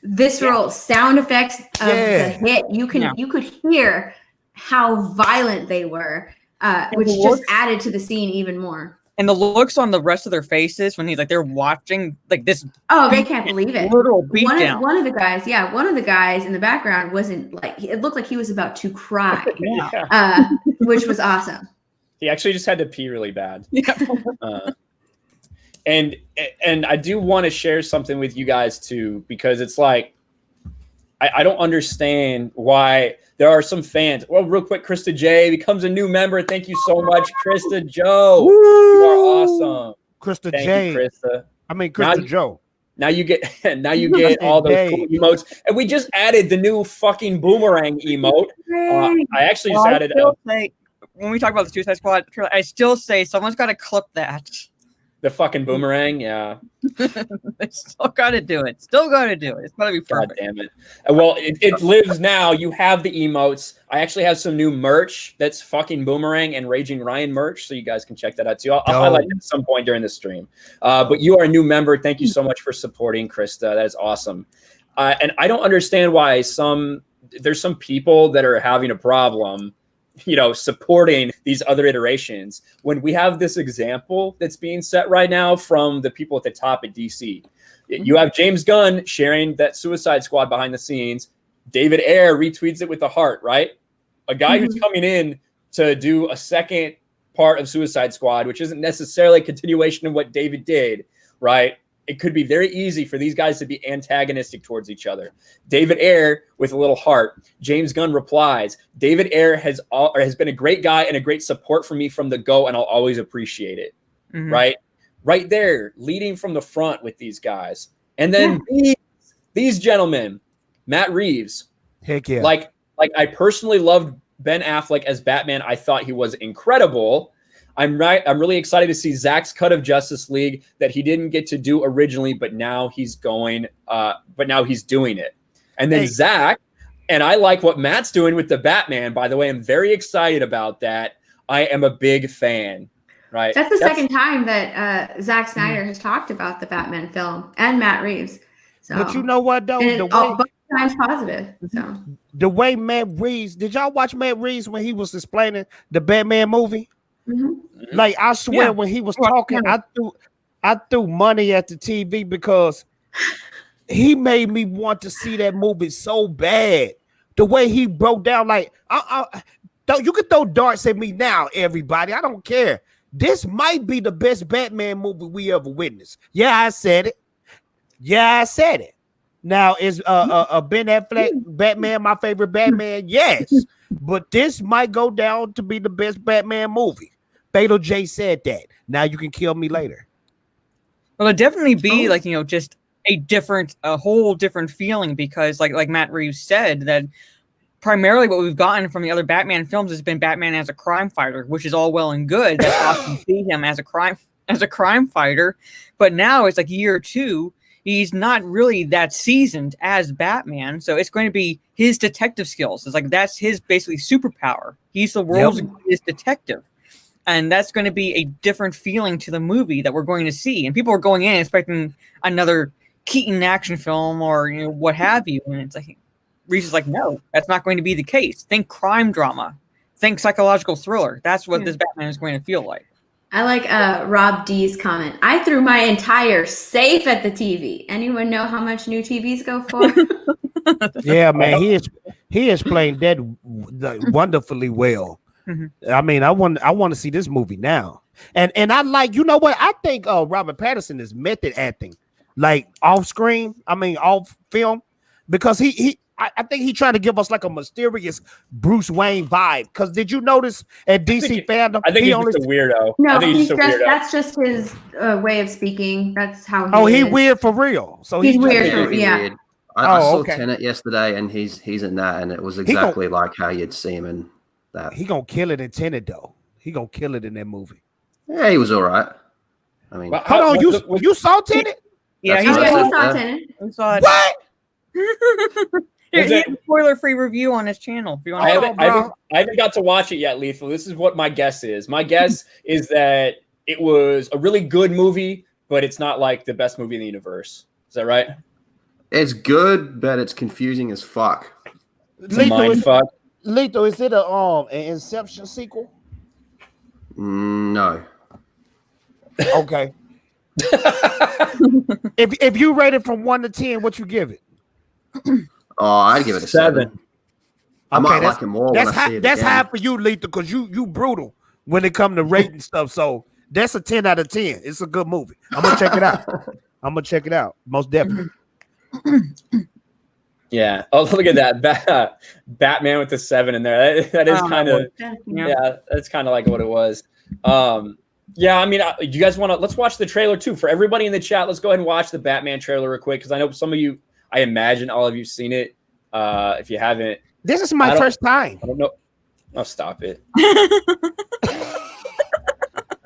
visceral sound effects of the hit. You could hear how violent they were, which just added to the scene even more. And the looks on the rest of their faces when they're watching like this. Oh, they can't believe it. Literal beatdown. One of the guys in the background wasn't like, it looked like he was about to cry, which was awesome. He actually just had to pee really bad. And I do want to share something with you guys too, because it's like, I don't understand why there are some fans. Well, real quick, Krista J becomes a new member. Thank you so much, Krista Joe. Woo! You are awesome. Krista Thank J. you, Krista. I mean, Krista Joe. Now you get all those cool emotes. And we just added the new fucking boomerang emote. I actually just added when we talk about the Suicide Squad, I still say someone's got to clip that. The fucking boomerang, yeah. They still got to do it. It's got to be perfect. God damn it. Well, it lives now. You have the emotes. I actually have some new merch that's fucking Boomerang and Raging Ryan merch, so you guys can check that out too. I'll highlight it at some point during the stream. But you are a new member. Thank you so much for supporting, Krista. That is awesome. And I don't understand why there's some people that are having a problem supporting these other iterations when we have this example that's being set right now from the people at the top at DC. You have James Gunn sharing that Suicide Squad behind the scenes. David Ayer retweets it with a heart, right? A guy who's coming in to do a second part of Suicide Squad, which isn't necessarily a continuation of what David did, right? It could be very easy for these guys to be antagonistic towards each other. David Ayer with a little heart. James Gunn replies, David Ayer has been a great guy and a great support for me from the go, and I'll always appreciate it. Right? Right there, leading from the front with these guys. And then these gentlemen, Matt Reeves. Heck yeah. Like I personally loved Ben Affleck as Batman. I thought he was incredible. I'm really excited to see Zach's cut of Justice League that he didn't get to do originally, but now he's doing it. And then Zach, And I like what Matt's doing with the Batman, by the way. I'm very excited about that. I am a big fan. Right. That's the second time that Zack Snyder has talked about the Batman film and Matt Reeves. So, but you know what though? and both times positive. So the way Matt Reeves, did y'all watch Matt Reeves when he was explaining the Batman movie? Mm-hmm. Like I swear, when he was talking, I threw money at the TV because he made me want to see that movie so bad. The way he broke down, like you can throw darts at me now, everybody. I don't care. This might be the best Batman movie we ever witnessed. Yeah, I said it. Now, is Ben Affleck Batman my favorite Batman? Yes. But this might go down to be the best Batman movie. Fatal J said that. Now you can kill me later. Well, it'd definitely be like, just a whole different feeling because like Matt Reeves said that primarily what we've gotten from the other Batman films has been Batman as a crime fighter, which is all well and good. That's awesome to see him as a crime fighter. But now it's like year 2. He's not really that seasoned as Batman. So it's going to be his detective skills. It's like that's his basically superpower. He's the world's greatest detective. And that's going to be a different feeling to the movie that we're going to see. And people are going in expecting another Keaton action film or what have you. And it's like Reeves is like, no, that's not going to be the case. Think crime drama. Think psychological thriller. That's what this Batman is going to feel like. I like Rob D's comment. I threw my entire safe at the TV. Anyone know how much new TVs go for? Yeah, man, he is playing that wonderfully well. Mm-hmm. I mean, I want to see this movie now. And I like, you know what? I think Robert Pattinson is method acting, like off screen. I mean, off film, because I think he trying to give us like a mysterious Bruce Wayne vibe. Because did you notice at DC FanDome? I think he's just a weirdo. No, he's just that's just his way of speaking. That's how he he's weird for real. So he's weird. Yeah. I saw Tenet yesterday, and he's in that, and it was exactly like how you'd see him in that. He gonna kill it in Tenet, though. He gonna kill it in that movie. Yeah, he was all right. I mean, hold on, you saw Tenet? Yeah, he saw Tenet. We saw it. What? Here's a spoiler-free review on his channel. If you want I haven't got to watch it yet, Lethal. This is what my guess is. My guess is that it was a really good movie, but it's not like the best movie in the universe. Is that right? It's good, but it's confusing as fuck. Lethal, is it an Inception sequel? No. Okay. if you rate it from 1 to 10, what you give it? Oh, I'd give it a 7. I might like it more when I see it That's again. high for you, Lethal, because you brutal when it comes to rating stuff. So that's a 10 out of 10. It's a good movie. I'm gonna check it out. Most definitely. Yeah. Oh, look at that. Batman with the 7 in there. That is kind of that's kind of like what it was. Yeah, I mean, do you guys want to? Let's watch the trailer too. For everybody in the chat, let's go ahead and watch the Batman trailer real quick because I know some of you. I imagine all of you've seen it. If you haven't, this is my first time. I don't know. Oh, stop it!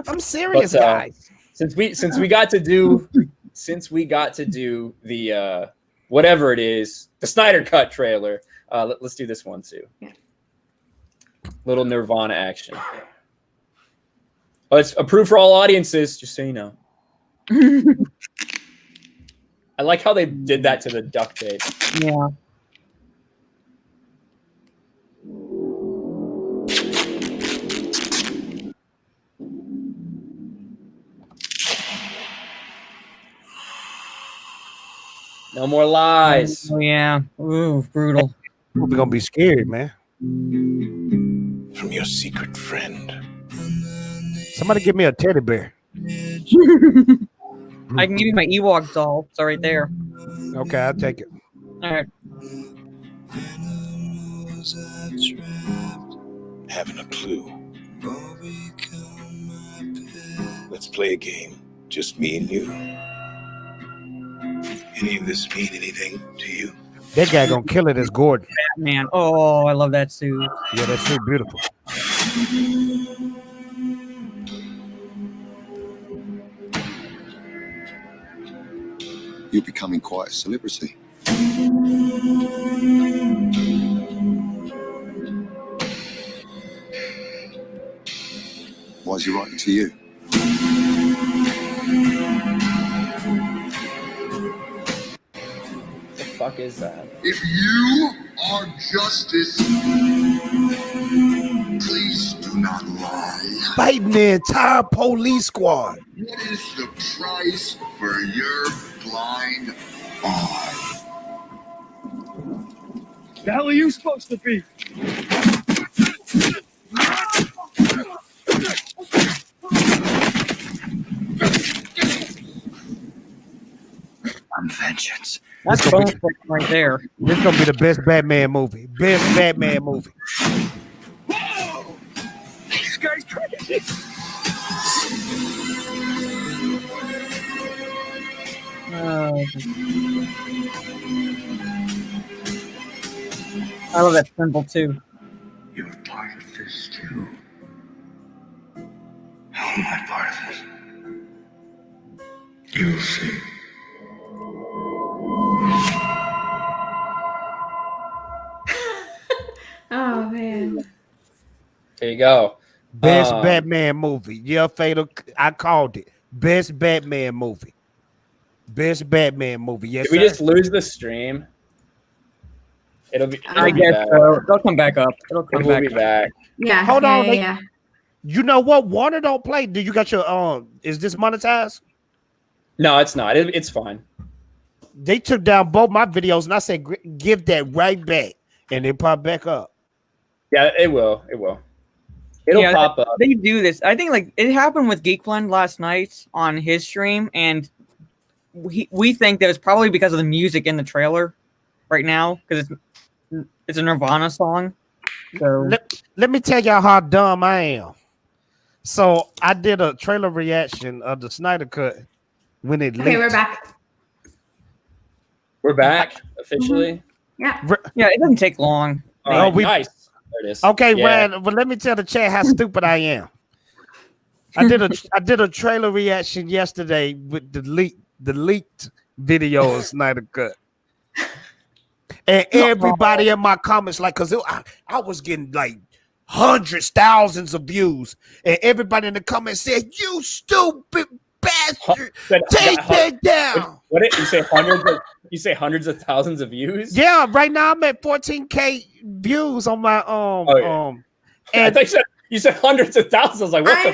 I'm serious, guys. Since we got to do the whatever it is, the Snyder Cut trailer. Let's do this one too. Yeah. Little Nirvana action. Oh, it's approved for all audiences, just so you know. I like how they did that to the duct tape. Yeah. No more lies. Oh, yeah. Ooh, brutal. We're gonna be scared, man. From your secret friend. Somebody give me a teddy bear. I can give you my Ewok doll. It's right there. Okay, I'll take it. All right. Having a clue. Let's play a game. Just me and you. Any of this mean anything to you? That guy gonna kill it as Gordon. Batman. Oh, I love that suit. Yeah, that's so beautiful. You're becoming quite a celebrity. Why is he writing to you? The fuck is that? If you are justice, please do not lie. Fighting the entire police squad. What is the price for your blind eye? The hell are you supposed to be? I'm vengeance. That's bonus right there. This is gonna be the best Batman movie. Best Batman movie. Whoa! This guy's crazy. I love that Semple too. You're part of this too. How am I part of it? You'll see. Oh man. There you go. Best Batman movie. Yeah, Fatal. I called it. Best Batman movie. Best Batman movie. Yes. Did we sir. just lose the stream? It'll be. I guess so. They'll come back up. It'll come We'll back. be back. Yeah. Hold on. Yeah. You know what? Warner don't play. Do you got your Is this monetized? No, it's not. It's fine. They took down both my videos, and I said, "Give that right back," and they pop back up. Yeah, it will. It will. It'll pop up. They do this. I think like it happened with Geek Blend last night on his stream, and we think that it's probably because of the music in the trailer right now because it's a Nirvana song. So Let me tell y'all how dumb I am. So I did a trailer reaction of the Snyder Cut when it leaked. Okay, we're back. We're back officially. Yeah. Yeah, it doesn't take long. All right, nice. There it is. Okay, Yeah. Ryan, but let me tell the chat how stupid I am. I did a trailer reaction yesterday with the leaked video of Snyder Cut. And everybody in my comments, like, cause I was getting like hundreds, thousands of views, and everybody in the comments said, "You stupid bastard, take that down." What did you say? You say hundreds of thousands of views? Yeah, right now I'm at 14K views on my I thought you said hundreds of thousands. I was like, what the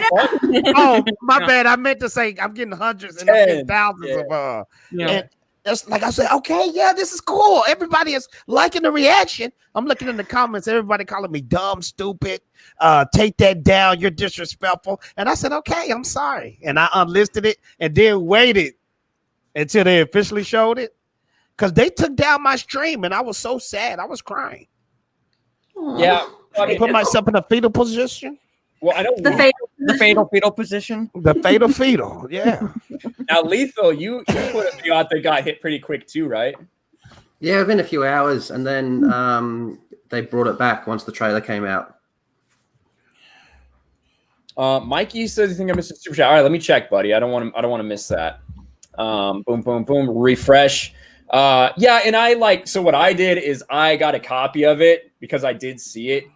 fuck? Oh, my bad. I meant to say I'm getting hundreds and I'm getting thousands of and that's like I said, okay, yeah, this is cool. Everybody is liking the reaction. I'm looking in the comments, everybody calling me dumb, stupid, take that down, you're disrespectful. And I said, okay, I'm sorry. And I unlisted it and then waited until they officially showed it. Because they took down my stream and I was so sad. I was crying. Yeah. I put myself in a fetal position. Well, I know the fatal fetal position. The fatal fetal, yeah. Now, Lethal, you put a video out that got hit pretty quick too, right? Yeah, within a few hours, and then they brought it back once the trailer came out. Mikey says, "You think I missed a super chat?" All right, let me check, buddy. I don't want to miss that. Boom, boom, boom. Refresh. Yeah, and so what I did is I got a copy of it because I did see it.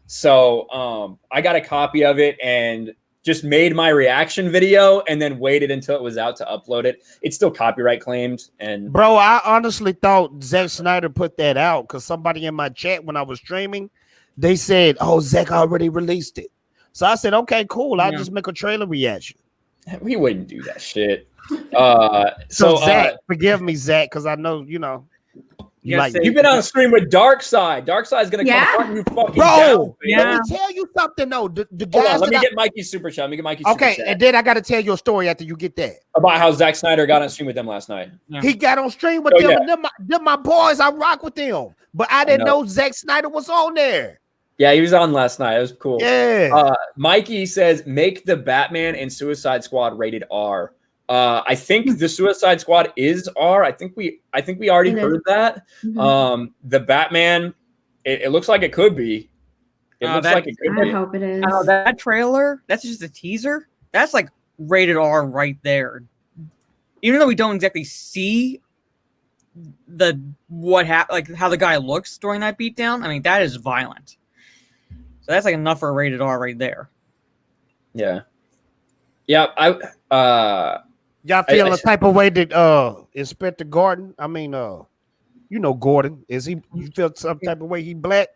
So I got a copy of it and just made my reaction video and then waited until it was out to upload it. It's still copyright claimed. And bro, I honestly thought Zack Snyder put that out because somebody in my chat when I was streaming, they said, "Oh, Zack already released it." So I said, "Okay, cool. I'll just make a trailer reaction." We wouldn't do that shit. So Zack, forgive me, Zack, because I know you've been on a stream with Darkseid. Darkseid's gonna come front you fucking down. Let me tell you something though. The Hold guys on, let me get Mikey's super chat. Okay, and then I got to tell you a story after you get that about how Zack Snyder got on stream with them last night. He got on stream with them, and them my boys. I rock with them, but I didn't know Zack Snyder was on there. Yeah, he was on last night. It was cool. Yeah. Mikey says, "Make the Batman and Suicide Squad rated R." I think the Suicide Squad is R. I think we already heard that. Mm-hmm. The Batman, it looks like it could be. It looks like it could be. I hope it is. That trailer, that's just a teaser. That's like rated R right there. Even though we don't exactly see like how the guy looks during that beatdown, I mean that is violent. So that's like enough for a rated R right there. Yeah. Yeah. Y'all feel the type of way that Inspector Gordon? I mean, you know Gordon. Is he? You feel some type of way he black?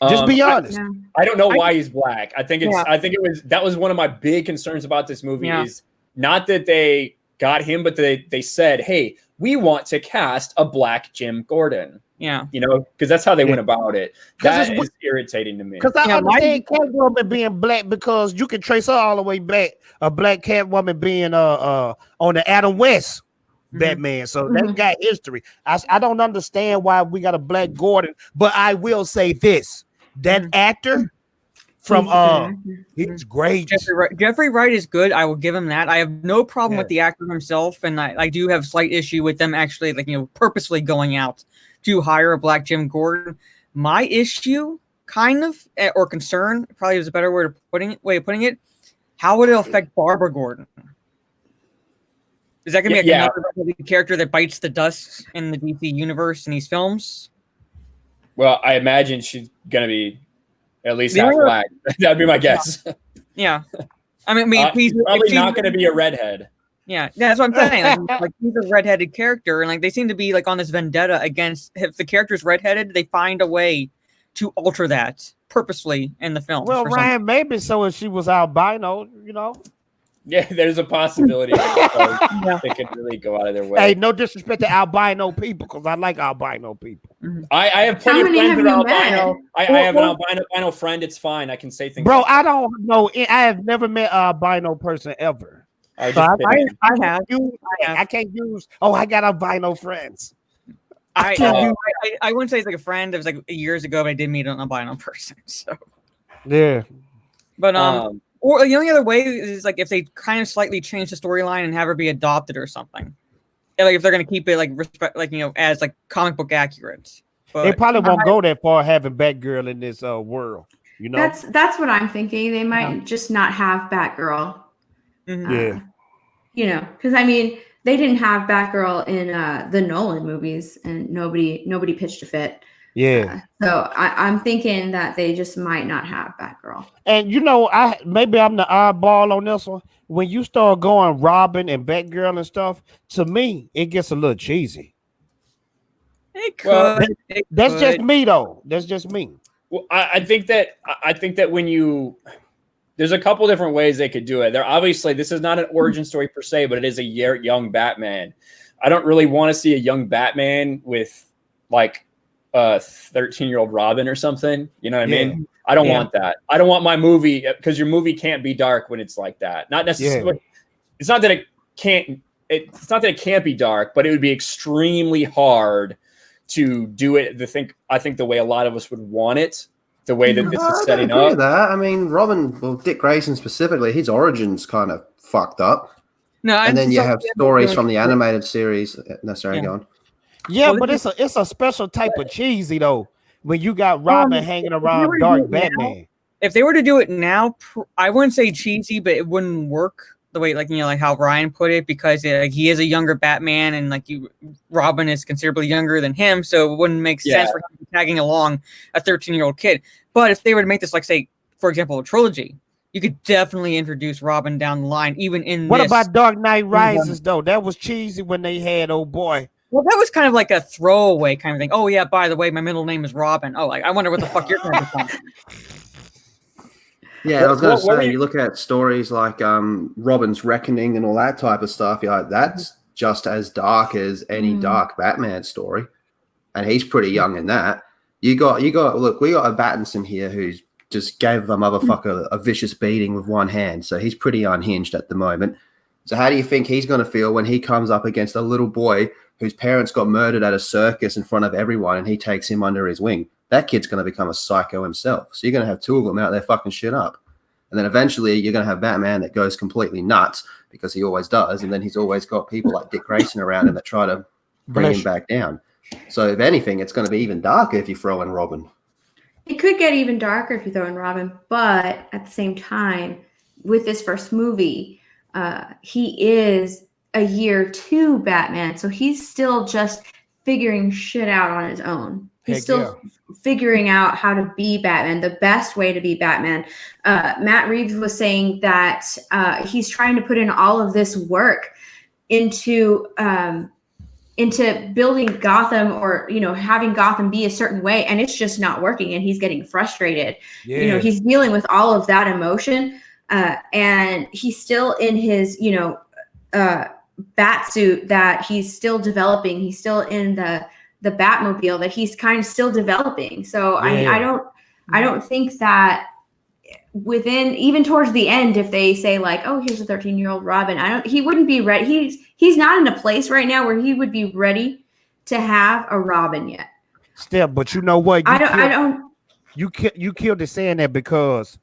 Just be honest. I don't know why he's black. I think that was one of my big concerns about this movie is not that they got him, but they said, hey, we want to cast a black Jim Gordon. Yeah. You know, because that's how they went about it. That is irritating to me. Because I understand Catwoman being black because you can trace her all the way back. A black Catwoman being on the Adam West Batman. So that got history. I don't understand why we got a black Gordon, but I will say this. That actor from he's great. Jeffrey Wright is good. I will give him that. I have no problem with the actor himself, and I do have slight issue with them actually purposely going out to hire a black Jim Gordon. My issue, kind of, or concern, probably is a better way of putting it. How would it affect Barbara Gordon? Is that going to be another character that bites the dust in the DC universe in these films? Well, I imagine she's going to be at least half black. That'd be my guess. Yeah. I mean, he's probably not going to be a redhead. Yeah, that's what I'm saying. Like he's a redheaded character, and like they seem to be like on this vendetta against. If the character's redheaded, they find a way to alter that purposefully in the film. Well, Ryan, maybe so if she was albino, Yeah, there's a possibility they could really go out of their way. Hey, no disrespect to albino people, because I like albino people. I have plenty of friends that are albino. I have an albino friend. It's fine. I can say things. Bro, I don't know. I have never met an albino person ever. I can't use. Oh, I got albino friends. I wouldn't say it's like a friend. It was like years ago, but I did meet an albino person. So yeah, but or the only other way is like if they kind of slightly change the storyline and have her be adopted or something. And, like if they're gonna keep it as like comic book accurate. But they probably won't go that far having Batgirl in this world. That's what I'm thinking. They might just not have Batgirl. Because I mean, they didn't have Batgirl in the Nolan movies, and nobody pitched a fit. Yeah. So I'm thinking that they just might not have Batgirl. And maybe I'm the oddball on this one. When you start going Robin and Batgirl and stuff, to me, it gets a little cheesy. It could. That's just me, though. That's just me. Well, I think that when you. There's a couple different ways they could do it. This is not an origin story per se, but it is a young Batman. I don't really want to see a young Batman with like a 13-year-old Robin or something. You know what I mean? I don't want that. I don't want my movie, because your movie can't be dark when it's like that. Not necessarily. It's not that it can't. It's not that it can't be dark, but it would be extremely hard to do it. I think the way a lot of us would want it. The way that this is setting up. I mean, Dick Grayson specifically, his origin's kind of fucked up. No, and then you have stories from the animated series. No, sorry, go on. Yeah, but it's a special type of cheesy though. When you got Robin hanging around dark Batman. If they were to do it now, I wouldn't say cheesy, but it wouldn't work the way like how Ryan put it, because he is a younger Batman and Robin is considerably younger than him, so it wouldn't make sense for him to be tagging along a 13-year-old kid. But if they were to make this say, for example, a trilogy, you could definitely introduce Robin down the line, even in What about Dark Knight Rises though? That was cheesy when they had old boy. Well, that was kind of like a throwaway kind of thing. Oh yeah, by the way, my middle name is Robin. Oh, I wonder what the fuck you're going to become. Yeah, I was going to say, you look at stories like Robin's Reckoning and all that type of stuff. That's just as dark as any dark Batman story, and he's pretty young in that. We got a Battinson here who's just gave a motherfucker a vicious beating with one hand, so he's pretty unhinged at the moment. So how do you think he's going to feel when he comes up against a little boy whose parents got murdered at a circus in front of everyone, and he takes him under his wing? That kid's going to become a psycho himself. So you're going to have two of them out there fucking shit up. And then eventually you're going to have Batman that goes completely nuts, because he always does. And then he's always got people like Dick Grayson around him that try to bring him back down. So if anything, it's going to be even darker if you throw in Robin. It could get even darker if you throw in Robin. But at the same time, with this first movie, he is a year 2 Batman. So he's still just figuring shit out on his own. He's still figuring out how to be Batman, the best way to be Batman. Matt Reeves was saying that he's trying to put in all of this work into building Gotham, or having Gotham be a certain way, and it's just not working, and he's getting frustrated. He's dealing with all of that emotion, and he's still in his bat suit that he's still developing. He's still in the Batmobile that he's kind of still developing. So I don't think that within, even towards the end, if they say like, oh, here's a 13-year-old Robin, he wouldn't be ready. He's not in a place right now where he would be ready to have a Robin yet. Still, but you know what? You killed it saying that, because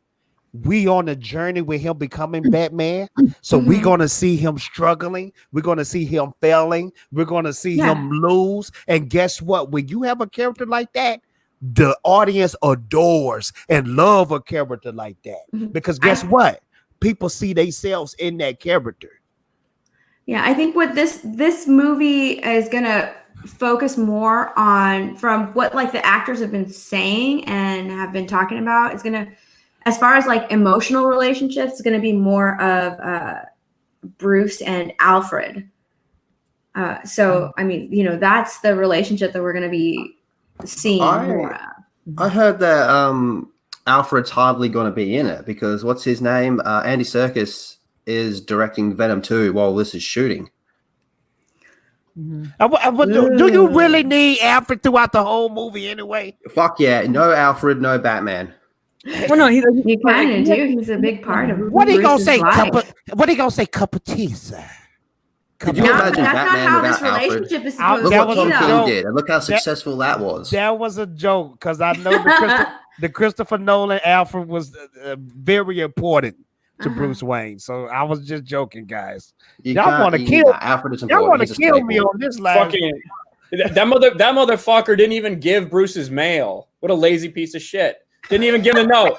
we on a journey with him becoming Batman. So we're gonna see him struggling. We're gonna see him failing. We're gonna see him lose. And guess what? When you have a character like that, the audience adores and love a character like that. Because guess what? People see themselves in that character. Yeah, I think what this movie is gonna focus more on, from what like the actors have been saying and have been talking about, is gonna, as far as like emotional relationships, it's going to be more of Bruce and Alfred. So, I mean, that's the relationship that we're going to be seeing more of. I heard that Alfred's hardly going to be in it, because what's his name? Andy Serkis is directing Venom 2 while this is shooting. Do you really need Alfred throughout the whole movie anyway? Fuck yeah. No Alfred, no Batman. Well, no, you kind of do. He's a big part of what are you gonna say? Life. What are you gonna say? Cup of tea, sir. Could you imagine Batman without Alfred? Look what Tom King did, and look how successful that was. That was a joke, because I know the Christopher Nolan Alfred was very important to Bruce Wayne. So I was just joking, guys. Y'all want to kill Alfred is y'all want to kill me on this live. That motherfucker didn't even give Bruce's mail. What a lazy piece of shit. Didn't even give him a note.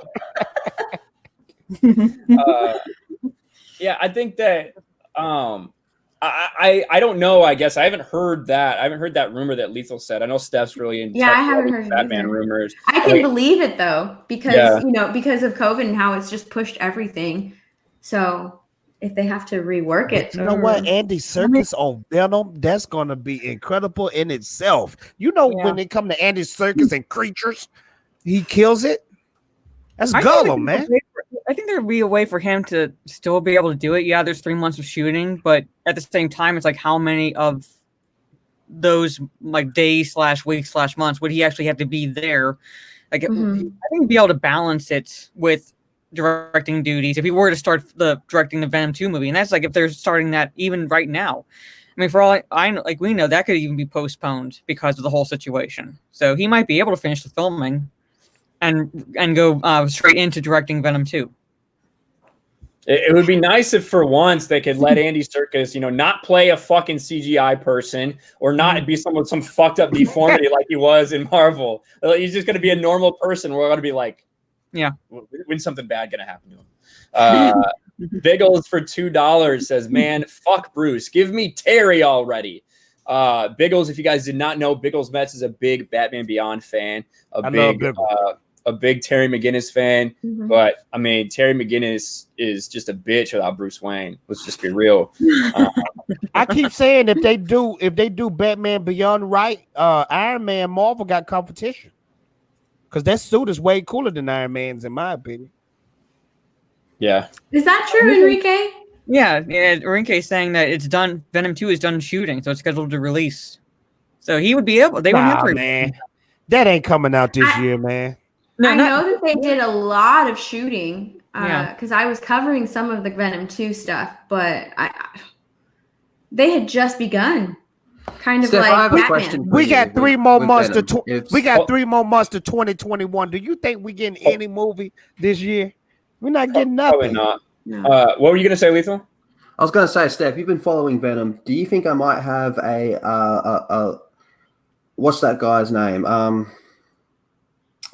Yeah, I think that I don't know. I guess I haven't heard that. I haven't heard that rumor that Lethal said. I know Steph's really into I haven't heard Batman rumors. I can believe it though, because because of COVID and how it's just pushed everything. So if they have to rework it, you know what? Andy Serkis on Venom, that's gonna be incredible in itself. When it comes to Andy Serkis and creatures, he kills it. That's Gotham, man. I think there'd be a way for him to still be able to do it. Yeah, there's 3 months of shooting, but at the same time, it's like how many of those like days / weeks / months would he actually have to be there? Like, I think he'd be able to balance it with directing duties if he were to start directing the Venom 2 movie. And that's like if they're starting that even right now. I mean, for all I know, like we know that could even be postponed because of the whole situation. So he might be able to finish the filming and go straight into directing Venom 2. It would be nice if for once they could let Andy Serkis, not play a fucking CGI person or not be some fucked up deformity like he was in Marvel. He's just going to be a normal person. We're going to be like, yeah, when's something bad going to happen to him? Biggles for $2 says, man, fuck Bruce. Give me Terry already. Biggles, if you guys did not know, Biggles Metz is a big Batman Beyond fan, a big Terry McGinnis fan, but I mean, Terry McGinnis is just a bitch without Bruce Wayne. Let's just be real. I keep saying if they do Batman Beyond right, Iron Man, Marvel got competition, because that suit is way cooler than Iron Man's, in my opinion. Yeah, is that true, Enrique? Yeah, Enrique's saying that it's done. Venom 2 is done shooting, so it's scheduled to release. So he would be able. They would have to. Man, that ain't coming out this year, man. I know that they did a lot of shooting because I was covering some of the Venom 2 stuff, but they had just begun. Kind of Steph, like I have a Batman. question. We got 3 more months to we got 3 more months to 2021. Do you think we getting any movie this year? We're not getting nothing. Probably not. No. What were you gonna say, Lethal? I was gonna say, Steph, you've been following Venom. Do you think I might have a what's that guy's name?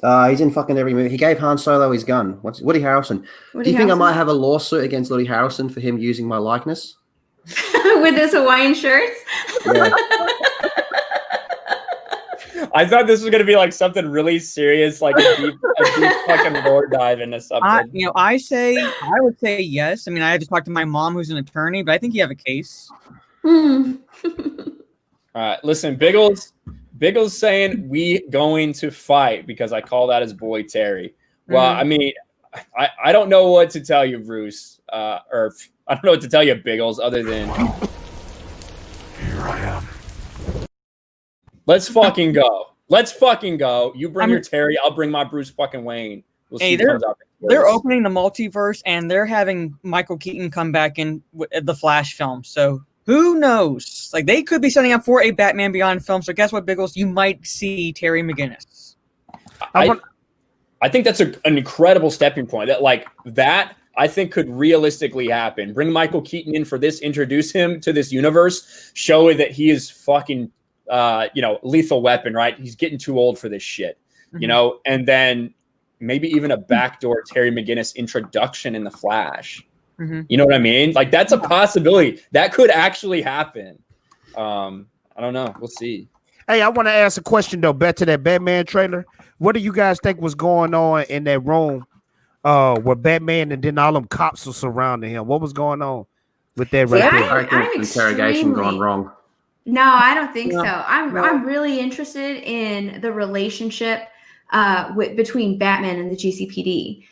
He's in fucking every movie. He gave Han Solo his gun. Woody Harrelson. Do you think I might have a lawsuit against Woody Harrelson for him using my likeness? With his Hawaiian shirts? Yeah. I thought this was gonna be like something really serious, like a deep fucking lore dive into something. I would say yes. I mean, I had to talk to my mom, who's an attorney, but I think you have a case. All right, listen, Biggles saying we going to fight because I called out his boy Terry. Well, I mean, I don't know what to tell you, Bruce, or I don't know what to tell you, Biggles, other than Here I am. let's fucking go. Let's fucking go. You bring your Terry, I'll bring my Bruce fucking Wayne. We'll see who comes out victorious. They're opening the multiverse, and they're having Michael Keaton come back in the Flash film. So who knows? Like, they could be setting up for a Batman Beyond film. So guess what, Biggles? You might see Terry McGinnis. I think that's an incredible stepping point. That I think could realistically happen. Bring Michael Keaton in for this, introduce him to this universe, show that he is fucking, lethal weapon, right? He's getting too old for this shit, and then maybe even a backdoor Terry McGinnis introduction in the Flash. You know what I mean? Like, that's a possibility. That could actually happen. I don't know. We'll see. Hey, I want to ask a question though. Back to that Batman trailer. What do you guys think was going on in that room where Batman and then all them cops were surrounding him? What was going on with that right there? I think interrogation gone wrong. No, I don't think so. I'm really interested in the relationship between Batman and the GCPD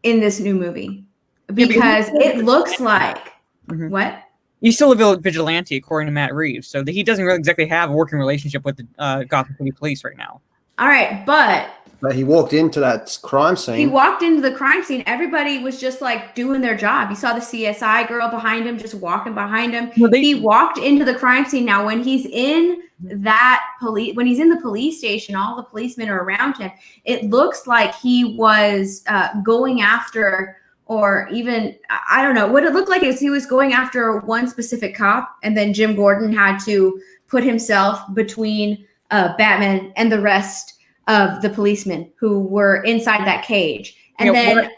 in this new movie, because it looks like what? He's still a vigilante, according to Matt Reeves, so he doesn't really exactly have a working relationship with the Gotham City Police right now. All right, but he walked into that crime scene. He walked into the crime scene. Everybody was just like doing their job. You saw the CSI girl behind him, just walking behind him. Well, he walked into the crime scene. Now, when he's in when he's in the police station, all the policemen are around him. It looks like he was going after, or even, I don't know, what it looked like is he was going after one specific cop, and then Jim Gordon had to put himself between Batman and the rest of the policemen who were inside that cage. And then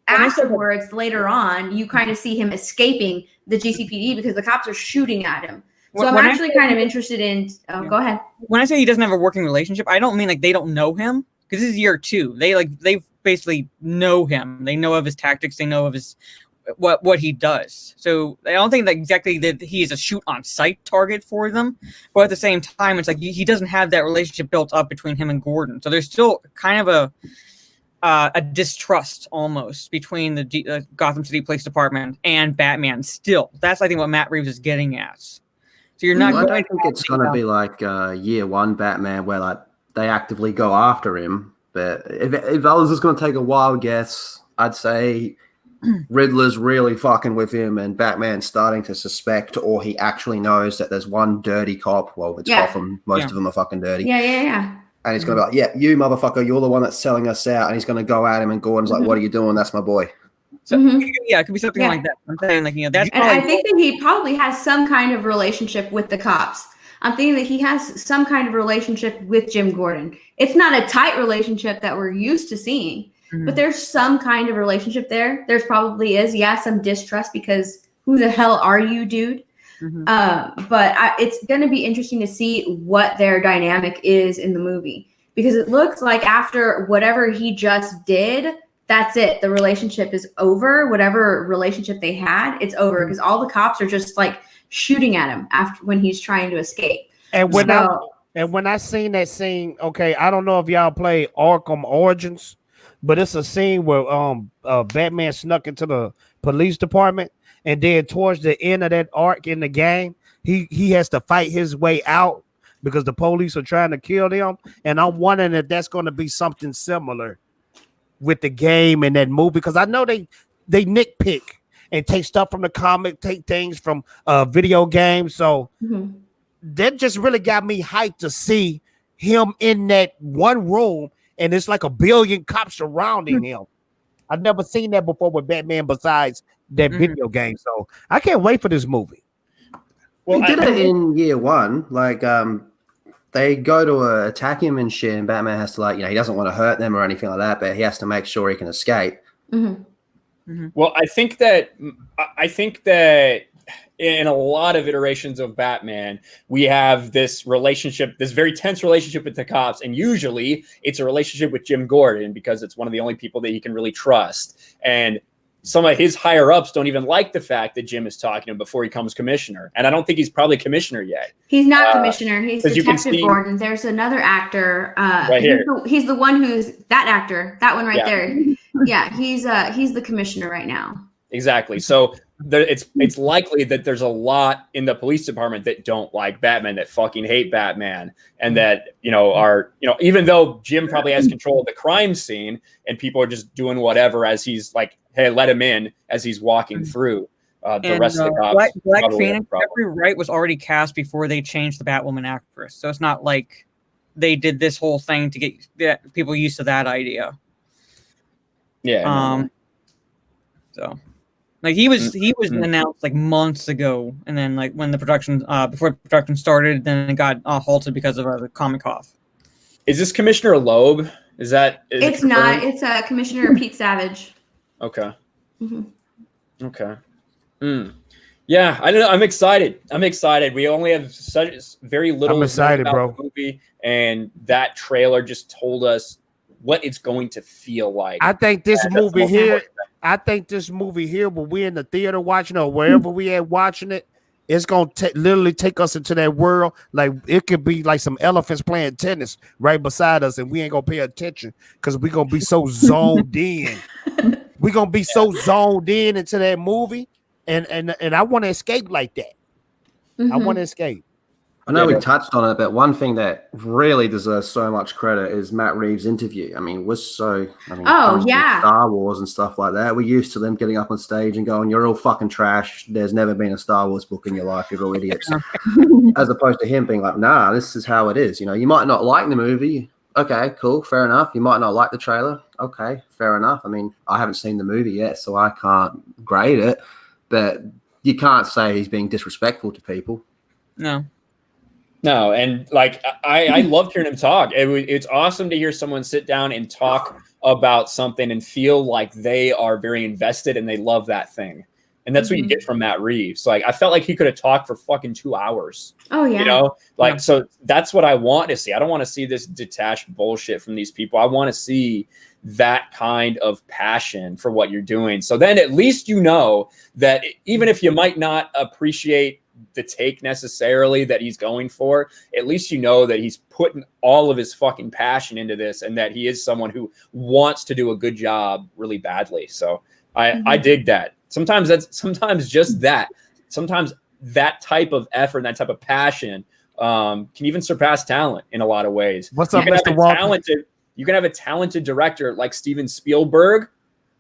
afterwards, later on, you kind of see him escaping the GCPD because the cops are shooting at him. So I'm actually kind of interested in, go ahead. When I say he doesn't have a working relationship, I don't mean like they don't know him, because this is year 2. They basically know him. They know of his tactics. They know of his what he does. So I don't think that exactly that he is a shoot on sight target for them, but at the same time, it's like he doesn't have that relationship built up between him and Gordon. So there's still kind of a distrust almost between the Gotham City Police Department and Batman. Still, that's I think what Matt Reeves is getting at. So you're not. I don't think it's going to be like year 1 Batman where like they actively go after him. But if I was just going to take a wild guess, I'd say Riddler's really fucking with him, and Batman's starting to suspect, or he actually knows that there's one dirty cop. Well, it's Gotham. Most of them are fucking dirty. Yeah. And he's going to be like, you motherfucker, you're the one that's selling us out. And he's going to go at him, and Gordon's like, what are you doing? That's my boy. So, it could be something like that. I'm saying, like, that's and I think that he probably has some kind of relationship with the cops. I'm thinking that he has some kind of relationship with Jim Gordon. It's not a tight relationship that we're used to seeing, but there's some kind of relationship there. There's probably is, some distrust, because who the hell are you, dude? But it's going to be interesting to see what their dynamic is in the movie, because it looks like after whatever he just did, that's it. The relationship is over. Whatever relationship they had, it's over, because all the cops are just like shooting at him after when he's trying to escape. And when I seen that scene, okay, I don't know if y'all play Arkham Origins, but it's a scene where Batman snuck into the police department, and then towards the end of that arc in the game, he has to fight his way out because the police are trying to kill them. And I'm wondering if that's going to be something similar with the game and that movie, because I know they nitpick and take stuff from the comic, take things from video games. So that just really got me hyped to see him in that one room, and it's like a billion cops surrounding him. I've never seen that before with Batman besides that video game. So I can't wait for this movie. Well, he did it in year 1. Like, they go to attack him and shit, and Batman has to, like, he doesn't want to hurt them or anything like that, but he has to make sure he can escape. Well, I think that in a lot of iterations of Batman, we have this relationship, this very tense relationship with the cops. And usually it's a relationship with Jim Gordon because it's one of the only people that he can really trust. And some of his higher ups don't even like the fact that Jim is talking to him before he becomes commissioner. And I don't think he's probably commissioner yet. He's not commissioner. He's 'cause you can Detective see- Gordon. There's another actor. Right here. He's the one who's that actor. That one right Yeah. there. Yeah, he's the commissioner right now. Exactly. So it's likely that there's a lot in the police department that don't like Batman, that fucking hate Batman, and that, are, even though Jim probably has control of the crime scene and people are just doing whatever as he's like, hey, let him in as he's walking through. The rest of the cops. Black Phoenix, Jeffrey Wright was already cast before they changed the Batwoman actress. So it's not like they did this whole thing to get people used to that idea. Yeah. So like he was announced like months ago, and then like when the production before production started, then it got halted because of the Comic Con. Is this Commissioner Loeb? It's not. It's Commissioner Pete Savage. Okay. Mm-hmm. Okay. Yeah, I don't know. I'm excited. We only have such very little. I'm excited, about bro. the movie, and that trailer just told us what it's going to feel like. I think this movie here, when we're in the theater watching or wherever we at watching it, it's gonna literally take us into that world. Like it could be like some elephants playing tennis right beside us, and we ain't gonna pay attention because we're gonna be so zoned in. We're gonna be so zoned in into that movie, and I want to escape like that. I want to escape. I know we touched on it, but one thing that really deserves so much credit is Matt Reeves' interview. I mean, Star Wars and stuff like that. We're used to them getting up on stage and going, "You're all fucking trash. There's never been a Star Wars book in your life. You're all idiots." As opposed to him being like, "Nah, this is how it is." You might not like the movie. Okay, cool, fair enough. You might not like the trailer. Okay, fair enough. I mean, I haven't seen the movie yet, so I can't grade it. But you can't say he's being disrespectful to people. No, and like I loved hearing him talk. It's awesome to hear someone sit down and talk about something and feel like they are very invested and they love that thing. And that's what you get from Matt Reeves. Like I felt like he could have talked for fucking 2 hours. Oh yeah. So that's what I want to see. I don't want to see this detached bullshit from these people. I want to see that kind of passion for what you're doing. So then at least you know that even if you might not appreciate the take necessarily that he's going for, at least you know that he's putting all of his fucking passion into this and that he is someone who wants to do a good job really badly. So I dig that. Sometimes that type of effort and that type of passion can even surpass talent in a lot of ways. What's up, Mr. Walton? You can have a talented director like Steven Spielberg,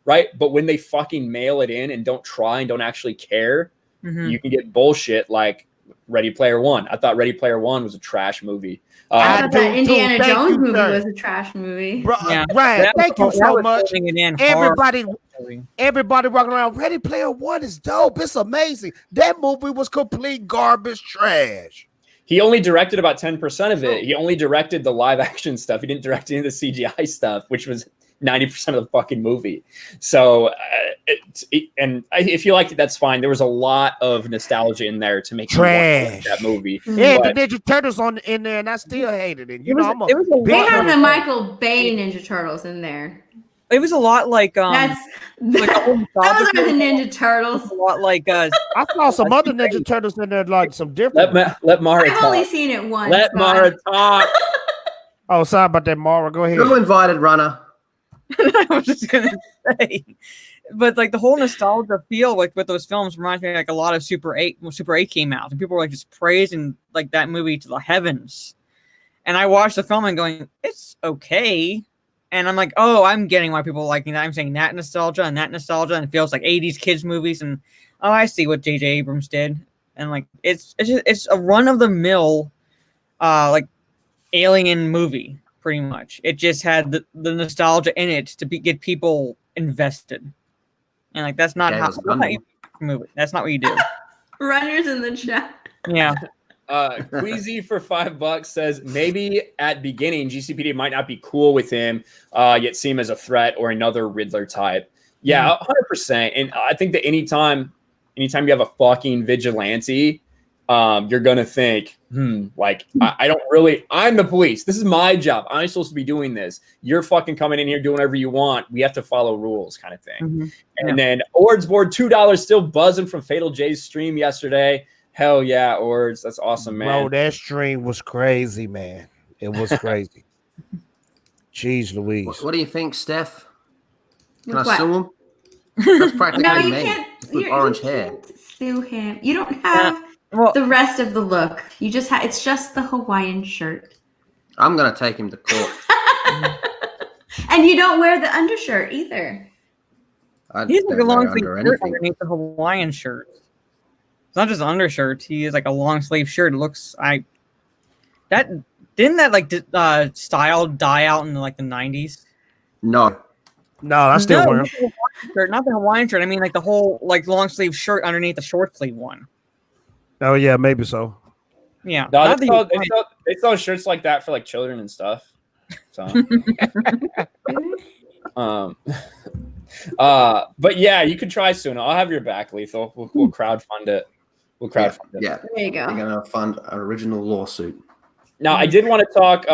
right? But when they fucking mail it in and don't try and don't actually care, you can get bullshit like Ready Player One. I thought Ready Player One was a trash movie. I thought that Indiana Jones movie was a trash movie. Right. Thank you so much. Everybody walking around, Ready Player One is dope. It's amazing. That movie was complete garbage trash. He only directed about 10% of it. He only directed the live action stuff. He didn't direct any of the CGI stuff, which was 90% of the fucking movie. So, if you liked it, that's fine. There was a lot of nostalgia in there to make trash that movie. Yeah, the Ninja Turtles in there, and I still hated it. They had the Michael Bay Ninja Turtles in there. It was a lot like those are the Ninja Turtles. A lot like I saw some other Ninja Turtles in there, like some different. Let Mara talk. I've only seen it once. Let Mara talk. Oh, sorry about that, Mara. Go ahead. Who invited Runner? I was just gonna say, but like the whole nostalgia feel like with those films reminds me of, like a lot of Super 8 when Super 8 came out, and people were like just praising like that movie to the heavens. And I watched the film and going, it's okay. And I'm like, oh, I'm getting why people are liking that. I'm saying that nostalgia, and it feels like 80s kids movies. And oh, I see what J.J. Abrams did. And like, it's a run of the mill, like alien movie, pretty much. It just had the nostalgia in it to get people invested. And like, that's not how you move it. That's not what you do. Runners in the chat. Yeah. Queasy for $5 says maybe at beginning GCPD might not be cool with him, yet see him as a threat or another Riddler type. Yeah, 100%. And I think that anytime anytime you have a fucking vigilante, you're gonna think, like I don't really. I'm the police. This is my job. I'm supposed to be doing this. You're fucking coming in here doing whatever you want. We have to follow rules, kind of thing. And then Ord's board $2 still buzzing from Fatal J's stream yesterday. Hell yeah, Ords. That's awesome, man. Bro, that stream was crazy, man. It was crazy. Jeez Louise. What do you think, Steph? Can I What? sue him? That's practically No, you me. can't. Just with You orange hair. can't sue him. You don't have the rest of the look. You just have. It's just the Hawaiian shirt, I'm gonna take him to court. and you don't wear the undershirt either. I He's like a don't long wear sleeve under shirt anything. underneath the Hawaiian shirt. It's not just an undershirt. He is like a long sleeve shirt. It looks didn't that style die out in like the 90s? No. No, I still wear them. Not the Hawaiian shirt. I mean like the whole like long sleeve shirt underneath the short sleeve one. Oh yeah, maybe so. Yeah. No, they sell shirts like that for like children and stuff. So, but yeah, you could try soon. I'll have your back, Lethal. We'll crowdfund it. We'll crowdfund it. Yeah. There you go. We're gonna fund an original lawsuit. Now, I did want to talk.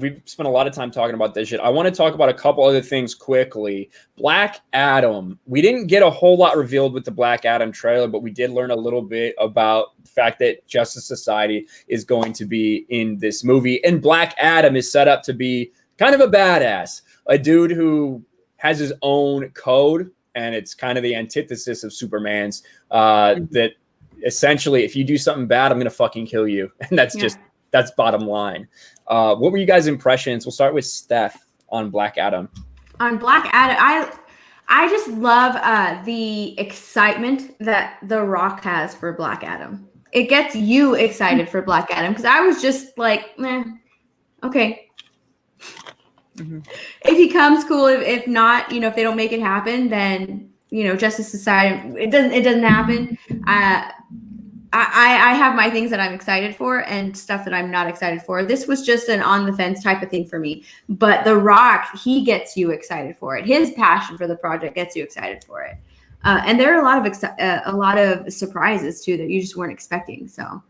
We've spent a lot of time talking about this shit. I want to talk about a couple other things quickly. Black Adam. We didn't get a whole lot revealed with the Black Adam trailer, but we did learn a little bit about the fact that Justice Society is going to be in this movie. And Black Adam is set up to be kind of a badass, a dude who has his own code, and it's kind of the antithesis of Superman's. That essentially, if you do something bad, I'm going to fucking kill you. And that's bottom line. What were you guys' impressions? We'll start with Steph on Black Adam. On Black Adam, I just love the excitement that The Rock has for Black Adam. It gets you excited for Black Adam because I was just like, okay. If he comes, cool. If not, if they don't make it happen, then Justice Society. It doesn't happen. I have my things that I'm excited for and stuff that I'm not excited for. This was just an on the fence type of thing for me. But The Rock, he gets you excited for it. His passion for the project gets you excited for it. And there are a lot of surprises too that you just weren't expecting. So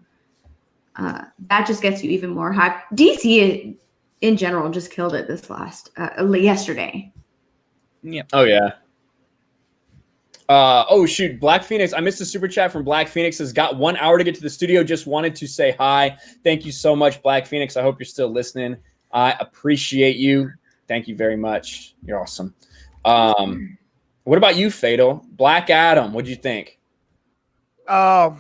that just gets you even more hyped. DC in general just killed it this yesterday. Yeah. Oh yeah. Oh shoot, Black Phoenix. I missed a super chat from Black Phoenix. Has got 1 hour to get to the studio. Just wanted to say hi. Thank you so much, Black Phoenix. I hope you're still listening. I appreciate you. Thank you very much. You're awesome. What about you, Fatal? Black Adam. What'd you think? Y'all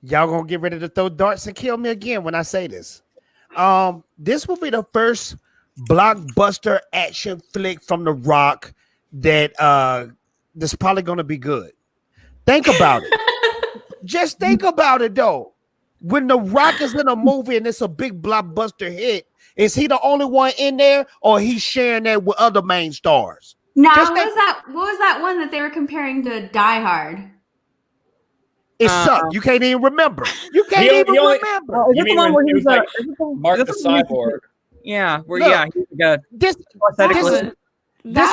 gonna get ready to throw darts and kill me again when I say this. This will be the first blockbuster action flick from The Rock that that's probably gonna be good. Think about it. Just think about it though. When The Rock is in a movie and it's a big blockbuster hit, is he the only one in there, or he's sharing that with other main stars? Now, what was that one that they were comparing to Die Hard? It sucked. You can't even remember. You can't even remember. You mean when he was like Mark the Cyborg? Yeah, where Look, this is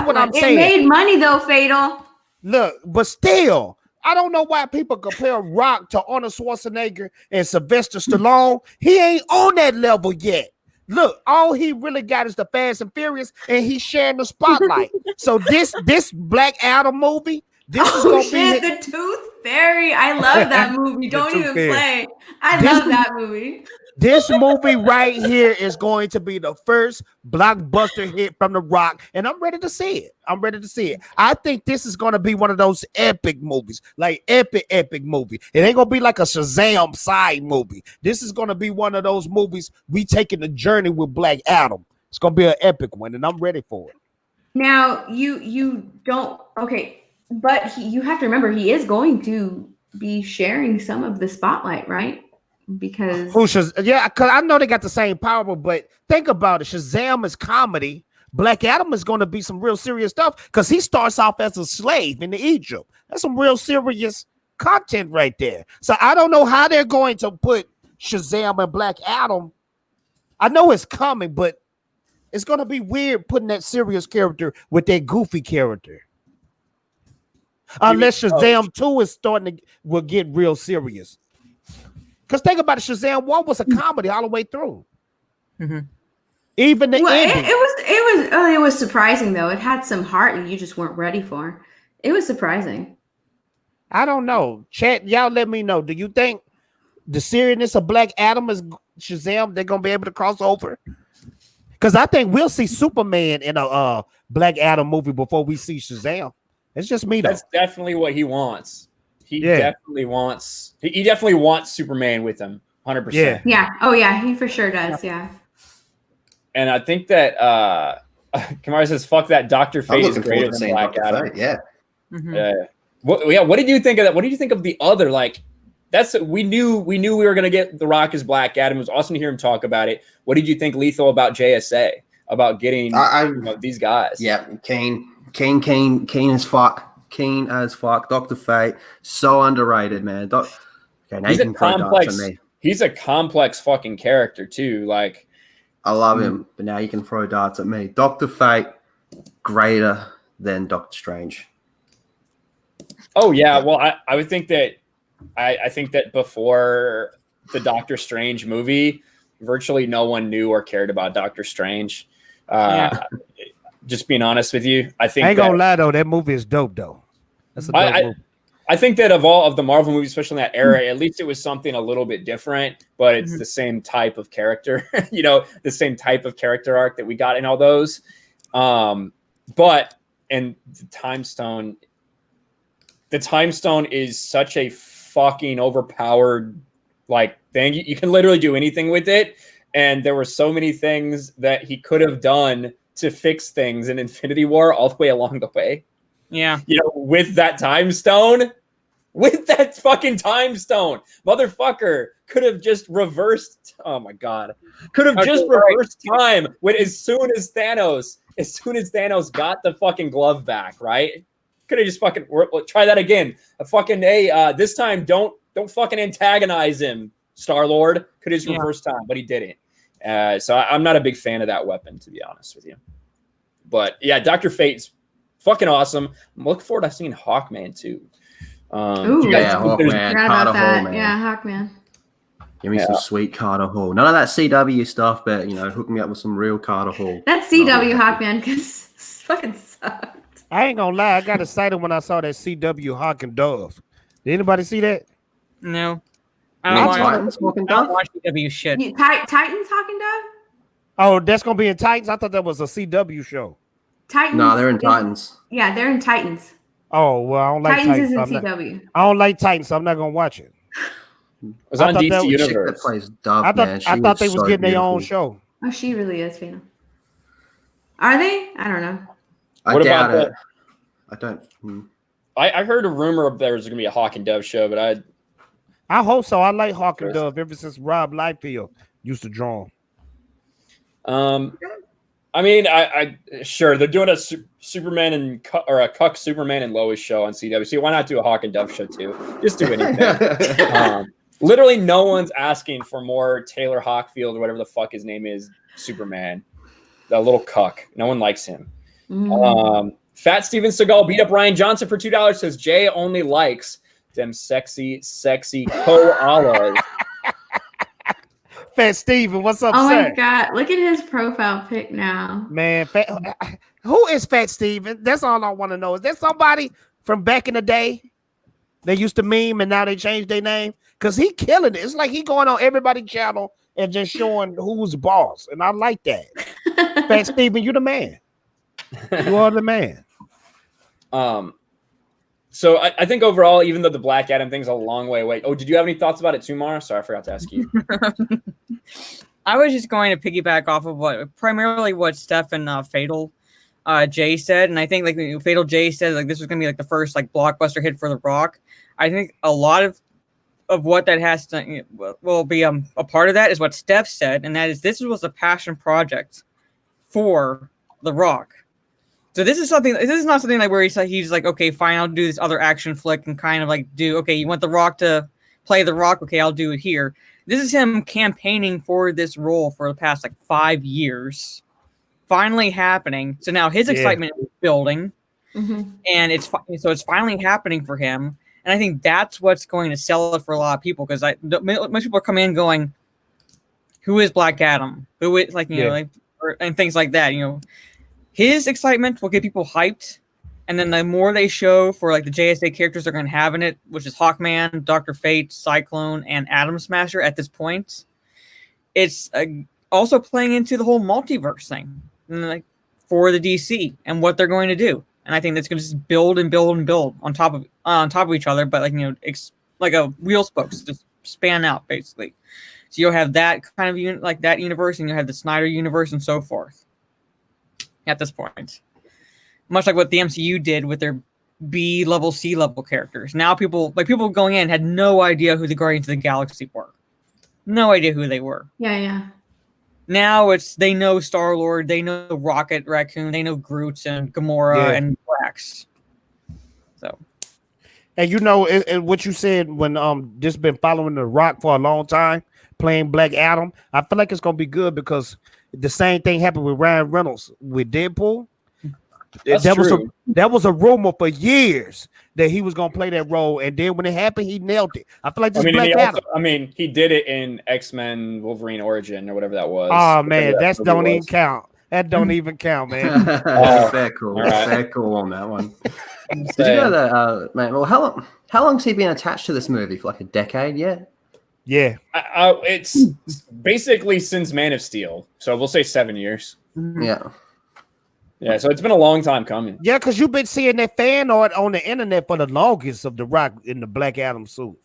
what I'm saying. It made money though, Fatal. Look, but still, I don't know why people compare Rock to Arnold Schwarzenegger and Sylvester Stallone. He ain't on that level yet. Look, all he really got is the Fast and Furious, and he's sharing the spotlight. So this Black Adam movie, this is gonna be the Tooth Fairy. I love that movie. Don't even play. I love that movie. This movie right here is going to be the first blockbuster hit from The Rock, and I'm ready to see it. I think this is going to be one of those epic movies, like epic movie. It ain't going to be like a Shazam side movie. This is going to be one of those movies we taking the journey with Black Adam. It's going to be an epic one, and I'm ready for it. Now, you don't, okay, but you have to remember he is going to be sharing some of the spotlight, right? Because because I know they got the same power, but think about it. Shazam is comedy. Black Adam is going to be some real serious stuff because he starts off as a slave in Egypt. That's some real serious content right there. So I don't know how they're going to put Shazam and Black Adam. I know it's coming, but it's going to be weird putting that serious character with that goofy character. Unless Shazam 2 is will get real serious. Because think about it, Shazam 1 was a comedy all the way through. Mm-hmm. Even the ending. It was surprising though. It had some heart and you just weren't ready for. It was surprising. I don't know. Chat, y'all let me know. Do you think the seriousness of Black Adam is Shazam? They're gonna be able to cross over? Because I think we'll see Superman in a Black Adam movie before we see Shazam. It's just me though. That's definitely what he wants. He definitely wants Superman with him, 100%. Yeah. Yeah. Oh yeah, he for sure does. Yeah. And I think that Kamara says, "Fuck that, Dr. Fate is greater than Black Adam." Fate, yeah. Mm-hmm. What did you think of that? What did you think of the other? Like, we knew we were gonna get The Rock as Black Adam. It was awesome to hear him talk about it. What did you think, Lethal, about JSA? About getting these guys? Yeah, Kane as fuck. Keen as fuck. Dr. Fate, so underrated, man. Okay, now he's you can throw darts at me. He's a complex fucking character too. Like, I love him, but now you can throw darts at me. Dr. Fate, greater than Doctor Strange. Oh yeah, well I would think that I think that before the Doctor Strange movie, virtually no one knew or cared about Doctor Strange. Just being honest with you, I think I ain't gonna lie though, that movie is dope though. That's a dope movie. I think that of all of the Marvel movies, especially in that era, at least it was something a little bit different, but it's the same type of character, the same type of character arc that we got in all those. But and the Time Stone is such a fucking overpowered like thing. You can literally do anything with it, and there were so many things that he could have done to fix things in Infinity War all the way along the way. Yeah. With that time stone, motherfucker could have just reversed. Oh my God. Could have just reversed time as soon as Thanos got the fucking glove back, right? Could have just fucking try that again. This time don't fucking antagonize him, Star-Lord. Could have just reversed time, but he didn't. So I'm not a big fan of that weapon, to be honest with you. But yeah, Dr. Fate's fucking awesome. I'm looking forward to seeing Hawkman too. Hawkman. Carter Hall, man. Yeah, Hawkman. Give me some sweet Carter Hall. None of that CW stuff, but hook me up with some real Carter Hall. That CW Hawkman fucking sucked. I ain't gonna lie, I got excited when I saw that CW Hawk and Dove. Did anybody see that? No. I don't watch CW shit. Titans Hawk and Dove? Oh, that's gonna be in Titans. I thought that was a CW show. Titans. No, they're in Titans. Yeah, they're in Titans. Oh well, I don't like Titans. Titans is in CW. I don't like Titans, so I'm not gonna watch it. It was on DC Universe. That plays Dove, I thought they was getting their own show. Oh, she really is, Fina. Are they? I don't know. I doubt it. I don't. I heard a rumor of there was going to be a Hawk and Dove show, but I hope so. I like Hawk and Dove ever since Rob Liefeld used to draw them. I mean, I sure they're doing a Superman and a Cuck Superman and Lois show on CW. So why not do a Hawk and Dove show too? Just do anything. Literally, no one's asking for more Taylor Hockfield or whatever the fuck his name is. Superman, the little cuck. No one likes him. Fat Steven Seagal beat up Ryan Johnson for $2. Says Jay only likes them sexy koalas. Fat Steven, what's up, Oh sir? my God, look at his profile pic now. Man, who is Fat Steven? That's all I want to know. Is that somebody from back in the day? They used to meme and now they changed their name? Because he killing it. It's like he going on everybody's channel and just showing who's boss. And I like that. Fat Steven, you the man. You are the man. So I think overall, even though the Black Adam thing's a long way away. Oh, did you have any thoughts about it too, Mara? Sorry, I forgot to ask you. I was just going to piggyback off of primarily what Steph and Fatal Jay said, and I think like Fatal Jay said like this was gonna be like the first like blockbuster hit for The Rock. I think a lot of what that has to will be a part of that is what Steph said, and that is this was a passion project for The Rock. So this is not something like where he's like, okay, fine, I'll do this other action flick and kind of like okay, you want The Rock to play The Rock, okay, I'll do it here. This is him campaigning for this role for the past like 5 years, finally happening. So now his excitement is building, And it's finally happening for him. And I think that's what's going to sell it for a lot of people, because most people are coming in going, "Who is Black Adam? Who is and things like that." His excitement will get people hyped, and then the more they show for like the JSA characters they're going to have in it, which is Hawkman, Dr. Fate, Cyclone, and Atom Smasher. At this point, it's also playing into the whole multiverse thing, like for the DC and what they're going to do. And I think that's going to just build and build and build on top of each other, but like a wheel spokes just span out basically. So you'll have that kind of like that universe, and you'll have the Snyder universe and so forth. At this point, much like what the MCU did with their B level, C level characters. Now people going in had no idea who the Guardians of the Galaxy were, no idea who they were. Yeah. Now they know Star-Lord, they know Rocket Raccoon, they know Groot and Gamora and Drax. So, and what you said when just been following The Rock for a long time, playing Black Adam, I feel like it's gonna be good because the same thing happened with Ryan Reynolds with Deadpool. That was a rumor for years that he was gonna play that role, and then when it happened, he nailed it. I feel like this Black Adam. He did it in X-Men Wolverine Origin or whatever that was. Oh man, that don't even count. That don't even count, man. Fair call. Right. Fair call on that one. Did you know that, man? Well, how long's he been attached to this movie? For like a decade yet? Yeah. It's basically since Man of Steel, so we'll say 7 years. Yeah, so it's been a long time coming. Yeah, because you've been seeing that fan art on the internet for the longest of The Rock in the Black Adam suit.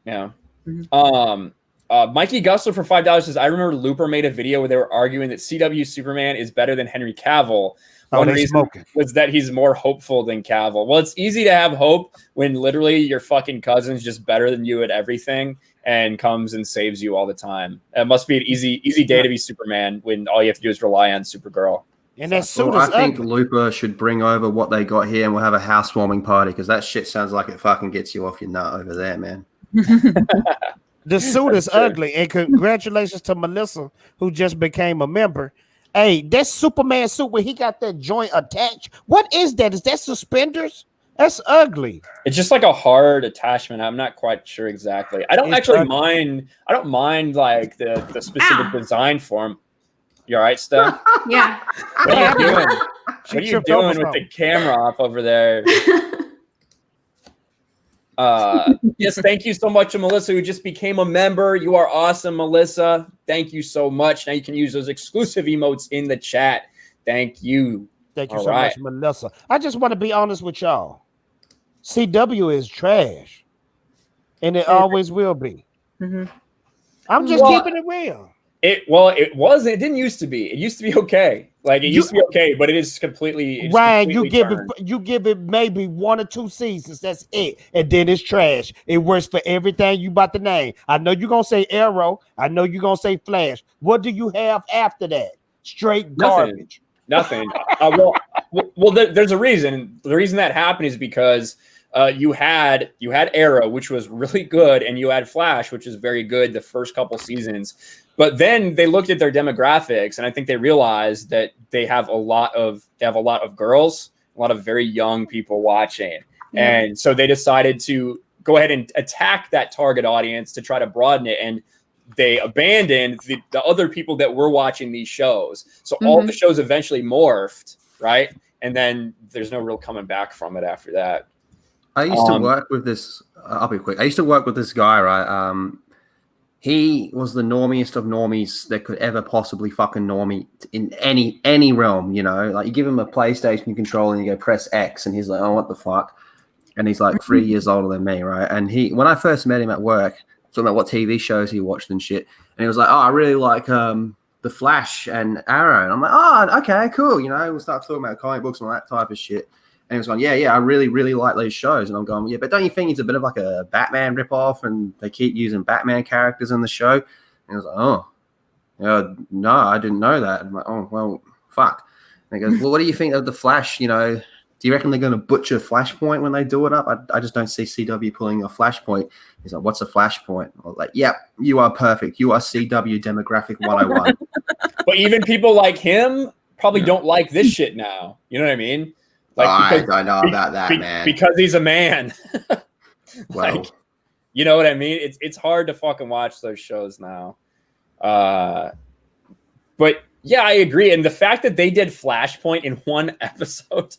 Yeah. Mikey Gussler for $5 says, I remember Looper made a video where they were arguing that CW Superman is better than Henry Cavill. One reason was that he's more hopeful than Cavill. Well, it's easy to have hope when literally your fucking cousin's just better than you at everything and comes and saves you all the time. It must be an easy day to be Superman when all you have to do is rely on Supergirl. And that suit I think Looper should bring over what they got here, and we'll have a housewarming party, because that shit sounds like it fucking gets you off your nut over there, man. The suit is ugly, and congratulations to Melissa, who just became a member. Hey, that Superman suit where he got that joint attached, what is that? Is that suspenders? That's ugly. It's just like a hard attachment. I'm not quite sure exactly. I don't mind. I don't mind like the specific design form. You all right, Steph? Yeah. What are you doing? What are you doing with the camera off over there? Yes, thank you so much to Melissa, who just became a member. You are awesome, Melissa. Thank you so much. Now you can use those exclusive emotes in the chat. Thank you. Thank you much, Melissa. I just want to be honest with y'all. CW is trash, and it always will be. I'm just keeping it real. It didn't used to be. It used to be okay. Like it used to be okay, but it is completely Ryan, you give it maybe 1 or 2 seasons. That's it. And then it's trash. It works for everything you about to name. I know you're gonna say Arrow. I know you're gonna say Flash. What do you have after that? Straight garbage. Nothing. There's a reason. The reason that happened is because you had Arrow, which was really good, and you had Flash, which is very good the first couple seasons. But then they looked at their demographics, and I think they realized that they have a lot of girls, a lot of very young people watching. And so they decided to go ahead and attack that target audience to try to broaden it. And they abandoned the other people that were watching these shows. So all the shows eventually morphed, right? And then there's no real coming back from it after that. I used to work with this. I'll be quick. I used to work with this guy, right? He was the normiest of normies that could ever possibly fucking normie in any realm, you know? Like, you give him a PlayStation controller and you go press X, and he's like, oh, what the fuck? And he's like 3 years older than me, right? And when I first met him at work, talking about what TV shows he watched and shit, and he was like, oh, I really like The Flash and Arrow. And I'm like, oh, okay, cool. You know, we'll start talking about comic books and all that type of shit. And he was going, yeah, I really, really like these shows. And I'm going, yeah, but don't you think it's a bit of like a Batman ripoff, and they keep using Batman characters in the show? And he was like, oh, no, I didn't know that. I'm like, oh, well, fuck. And he goes, well, what do you think of The Flash? You know, do you reckon they're going to butcher Flashpoint when they do it up? I just don't see CW pulling a Flashpoint. He's like, what's a Flashpoint? I was like, yep, you are perfect. You are CW demographic 101. But even people like him probably don't like this shit now. You know what I mean? Like, I don't know about that, man. Because he's a man. Well, Like, you know what I mean? It's hard to fucking watch those shows now. But yeah, I agree. And the fact that they did Flashpoint in one episode.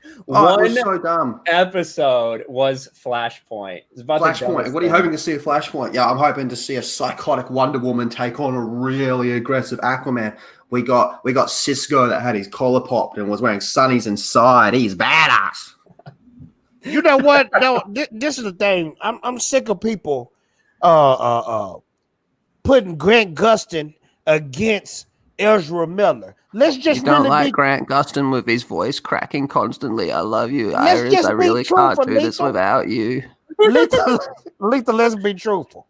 it was so dumb. Episode was Flashpoint. It's about Flashpoint. What are you hoping to see a Flashpoint? Yeah, I'm hoping to see a psychotic Wonder Woman take on a really aggressive Aquaman. We got Cisco that had his collar popped and was wearing sunnies inside. He's badass. You know what? No, this is the thing. I'm sick of people putting Grant Gustin against Ezra Miller. Let's just Grant Gustin with his voice cracking constantly. I love you, Iris. I really can't do this without you. Lethal, let's be truthful.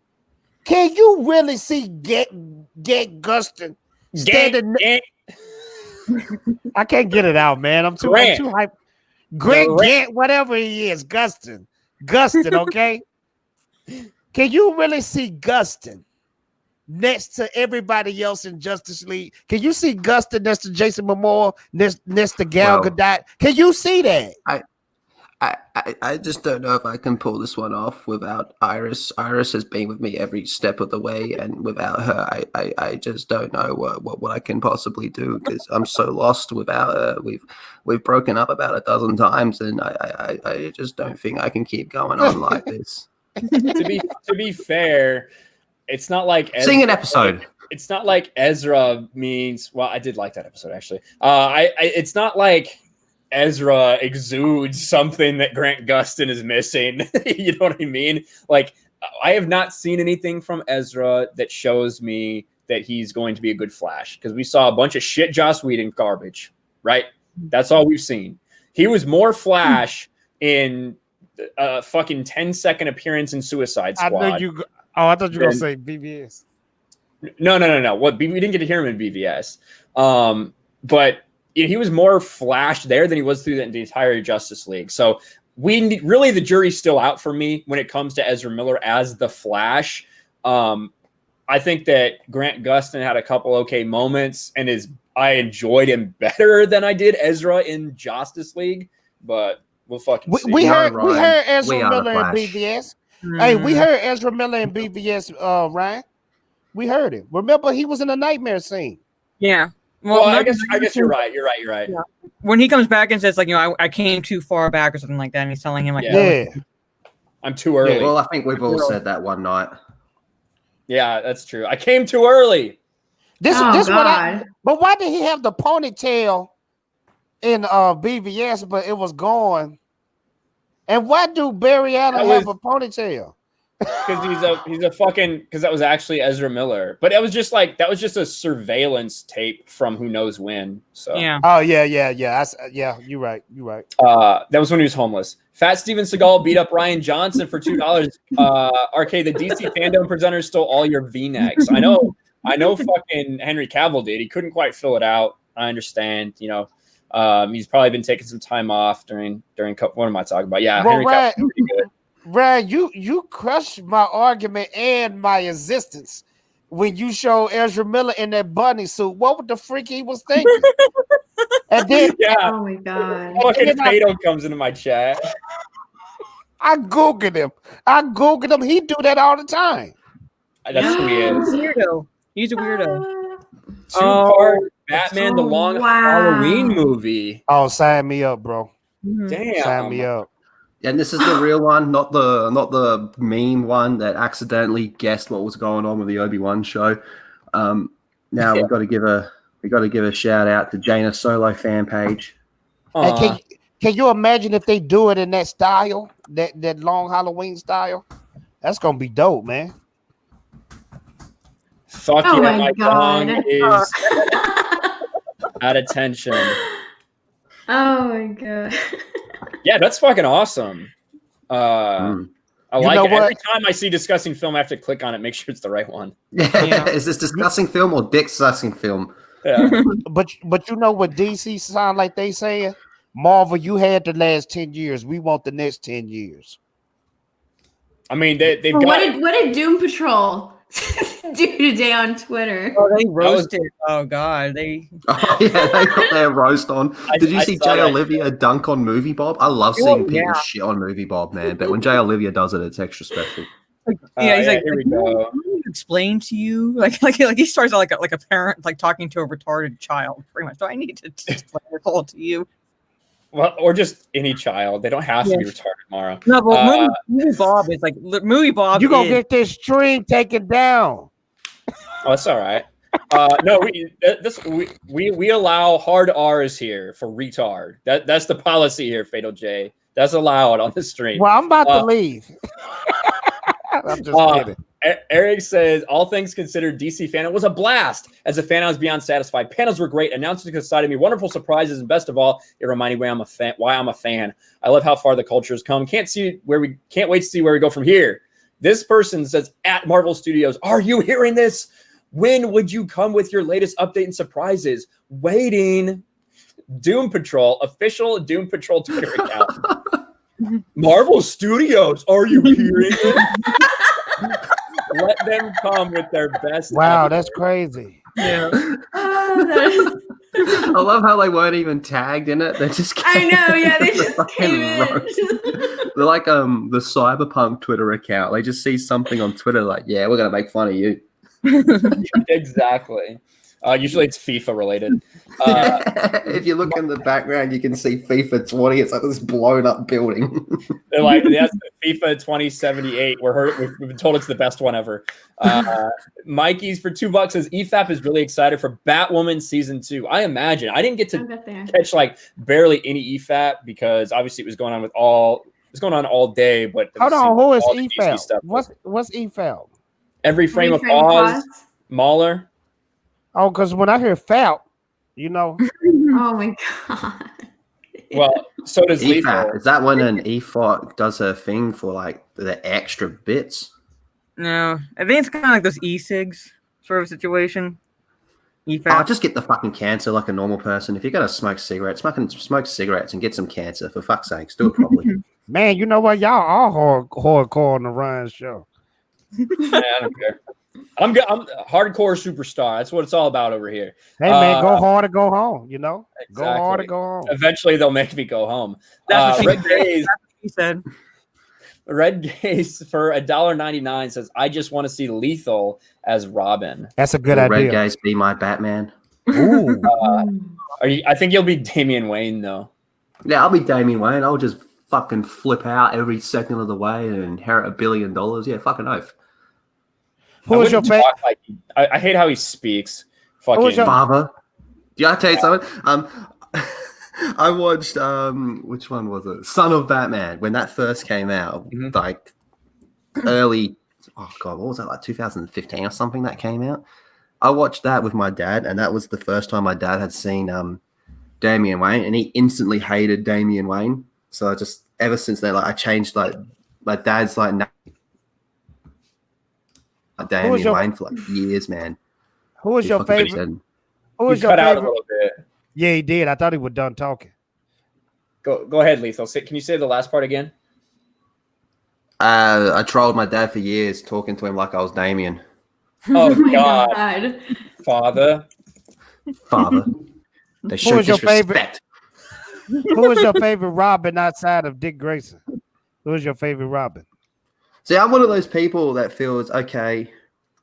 Can you really see Get Gustin standing? I can't get it out, man. I'm too hyped. Grant, whatever he is, Gustin, okay? Can you really see Gustin next to everybody else in Justice League? Can you see Gustin next to Jason Momoa, next to Gal Gadot? Can you see that? I just don't know if I can pull this one off without Iris. Iris has been with me every step of the way, and without her, I just don't know what I can possibly do, because I'm so lost without her. We've broken up about a dozen times, and I just don't think I can keep going on like this. To be fair, it's not like sing an episode. It's not like Ezra means. Well, I did like that episode actually. It's not like Ezra exudes something that Grant Gustin is missing. You know what I mean? Like, I have not seen anything from Ezra that shows me that he's going to be a good Flash, because we saw a bunch of shit Joss Whedon garbage, right? That's all we've seen. He was more Flash in a fucking 10-second appearance in Suicide Squad. I thought you were going to say BVS. No. What, we didn't get to hear him in BVS. But he was more Flash there than he was through the entire Justice League. So really the jury's still out for me when it comes to Ezra Miller as the Flash. I think that Grant Gustin had a couple okay moments, and I enjoyed him better than I did Ezra in Justice League. But we'll fucking see. We heard Ezra Miller in BVS. Mm-hmm. Hey, we heard Ezra Miller in BVS, Ryan. We heard him. Remember, he was in a nightmare scene. Yeah. Well, I guess you're right. You're right. Yeah. When he comes back and says, like, I came too far back or something like that, and he's telling him, like, I'm too early. Yeah, well, I think we've all said that one night. Yeah, that's true. I came too early. But why did he have the ponytail in BVS, but it was gone? And why do Barry Allen have a ponytail? Because he's a fucking, because that was actually Ezra Miller, but that was just a surveillance tape from who knows when. So yeah. Oh yeah. You're right. That was when he was homeless. Fat Steven Seagal beat up Ryan Johnson for $2. RK, the DC FanDome presenter stole all your V-necks. I know. Fucking Henry Cavill did. He couldn't quite fill it out. I understand. You know, he's probably been taking some time off during. What am I talking about? Yeah, well, Henry Cavill pretty good. Ryan, you crushed my argument and my existence when you showed Ezra Miller in that bunny suit. What the freak he was thinking? And then, oh my god, fucking Tato comes into my chat. I googled him. He do that all the time. That's who he is. Weirdo. He's a weirdo. Two-part Batman: The Long Halloween movie. Oh, sign me up, bro. Damn, sign me up. And this is the real one, not the meme one that accidentally guessed what was going on with the Obi-Wan show. Now we've got to give a shout out to Jaina Solo fan page. Hey, can you imagine if they do it in that style, that long Halloween style? That's gonna be dope, man. Fuck yeah, my dong is out of tension. Oh my god. Yeah, that's fucking awesome. I like it. Every time I see discussing film, I have to click on it, make sure it's the right one. Yeah. Is this discussing film or discussing film? Yeah. But you know what DC sound like they saying? Marvel, you had the last 10 years. We want the next 10 years. I mean, they've got... What did Doom Patrol do today on Twitter. Oh, they roasted. Oh God, they. Oh yeah, they got their roast on. Did you see saw Jay that. Olivia dunk on Movie Bob? I love seeing people shit on Movie Bob, man. But when Jay Olivia does it, it's extra special. Yeah, he's like, here we "Can go. I explain to you, like he starts out like a parent, like talking to a retarded child. Pretty much. Do I need to explain it all to you? Well, or just any child. They don't have to be retarded, Mara. No, but movie Bob is like movie Bob. You gonna get this stream taken down? Oh, that's all right. No, we allow hard R's here for retard. That's the policy here, Fatal J. That's allowed on the stream. Well, I'm about to leave. I'm just kidding. Eric says, all things considered, DC fan, it was a blast. As a fan, I was beyond satisfied. Panels were great. Announcements excited me. Wonderful surprises. And best of all, it reminded me why I'm a fan. I love how far the culture has come. Can't wait to see where we go from here. This person says, at Marvel Studios, are you hearing this? When would you come with your latest update and surprises? Waiting. Doom Patrol, official Doom Patrol Twitter account. Marvel Studios, are you hearing it? Let them come with their best. Wow, that's crazy. Yeah. I love how they weren't even tagged in it. They just I know, yeah, they just came in. They're like the Cyberpunk Twitter account. They just see something on Twitter like, yeah, we're gonna make fun of you. Exactly. Usually it's FIFA related. If you look in the background, you can see FIFA 20. It's like this blown up building. They're like, that's FIFA 2078. We've been told it's the best one ever. Mikey's for $2 says EFAP is really excited for Batwoman season 2. I imagine. I didn't get to catch like barely any EFAP because obviously it was going on all day. But hold on, who is EFAP? What's EFAP? Every frame of pause. Mauler. Oh, because when I hear FAP, you know. Oh my god. Well, so does EFAP. Is that when an EFOC does a thing for like the extra bits? No, I think it's kind of like those e-cigs sort of situation. EFAP. Oh, just get the fucking cancer like a normal person. If you're gonna smoke cigarettes, smoke cigarettes and get some cancer. For fuck's sakes, do it properly. Man, you know what? Y'all are hardcore on the Ryan show. Yeah, I don't care. I'm hardcore superstar. That's what it's all about over here. Hey man, go hard or go home. You know, exactly. Go hard or go home. Eventually, they'll make me go home. Red Gaze. He said. Red Gaze for $1.99 says, "I just want to see Lethal as Robin." That's a good idea. Red Gaze be my Batman. Ooh. I think you'll be Damian Wayne though. Yeah, I'll be Damian Wayne. I'll just fucking flip out every second of the way and inherit $1 billion. Yeah, fucking oath. Who is your favorite? Like, I hate how he speaks. Fucking Who is your father? Yeah, I tell you something. I watched which one was it? Son of Batman when that first came out, like early. Oh god, what was that? Like 2015 or something that came out. I watched that with my dad, and that was the first time my dad had seen Damian Wayne, and he instantly hated Damian Wayne. So I just ever since then, like I changed like my dad's like. Damian Wayne for like years, man. Who was your favorite? Who was your favorite? Out a little bit. Yeah, he did. I thought he was done talking. Go ahead, Lethal. Can you say the last part again? I trolled my dad for years, talking to him like I was Damien. Oh God. Father. They show disrespect. Who was your favorite Robin outside of Dick Grayson? Who was your favorite Robin? See, I'm one of those people that feels, okay,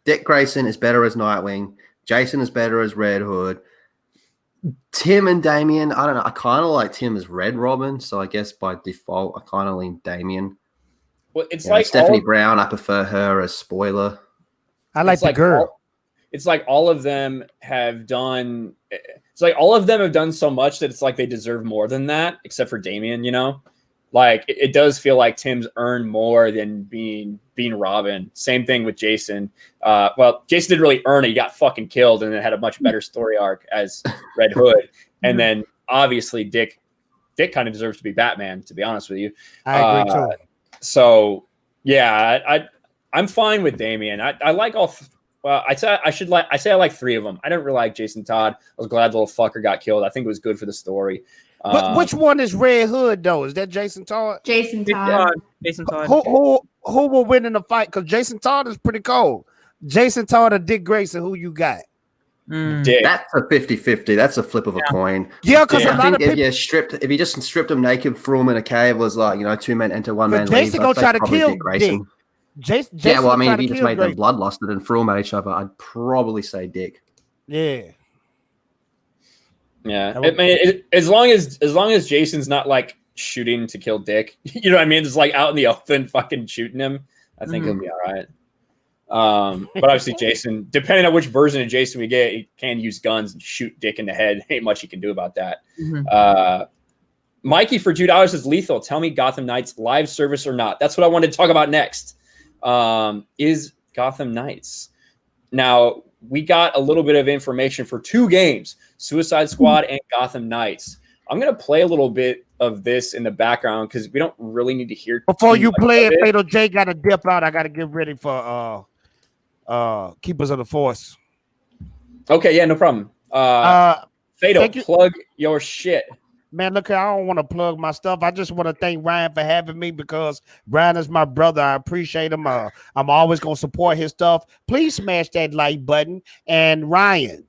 Dick Grayson is better as Nightwing. Jason is better as Red Hood. Tim and Damien, I don't know. I kind of like Tim as Red Robin, so I guess by default, I kind of lean Damien. Well, it's like Stephanie Brown, I prefer her as Spoiler. I like the girl. It's like all of them have done. It's like all of them have done so much that it's like they deserve more than that, except for Damien, you know? Like it does feel like Tim's earned more than being Robin. Same thing with Jason. Well, Jason didn't really earn it. He got fucking killed and then had a much better story arc as Red Hood. And then obviously Dick kind of deserves to be Batman, to be honest with you. I agree too. So yeah, I'm fine with Damien. I like all. Well, I say I like three of them. I don't really like Jason Todd. I was glad the little fucker got killed. I think it was good for the story. Which one is Red Hood though? Is that Jason Todd? Jason Todd. Jason Todd. Who will win in the fight? Because Jason Todd is pretty cold. Jason Todd or Dick Grayson, who you got? Dick. That's a 50-50. That's a flip of a coin. Yeah, because I a lot of think people. if you just stripped them naked, threw them in a cave, was like, you know, 2 men enter, 1 man Jason leave. gonna I'd say try to probably kill Dick Grayson. Dick. Jason Yeah, well, I mean, try if to you just kill made them Grayson. bloodlusted and threw them at each other, I'd probably say Dick. Yeah. Yeah, I mean, as long as Jason's not like shooting to kill Dick, you know what I mean? Just like out in the open, fucking shooting him. I think he'll be all right. But obviously, Jason, depending on which version of Jason we get, he can use guns and shoot Dick in the head. Ain't much he can do about that. Mikey for $2 says lethal. Tell me Gotham Knights live service or not? That's what I wanted to talk about next. Is Gotham Knights. Now, we got a little bit of information for 2 games, Suicide Squad and Gotham Knights. I'm going to play a little bit of this in the background because we don't really need to hear. Before you play it, Fatal J got to dip out. I got to get ready for Keepers of the Force. Okay, yeah, no problem. Fatal, plug your shit. Man, look, I don't want to plug my stuff. I just want to thank Ryan for having me because Ryan is my brother. I appreciate him. I'm always going to support his stuff. Please smash that like button. And Ryan,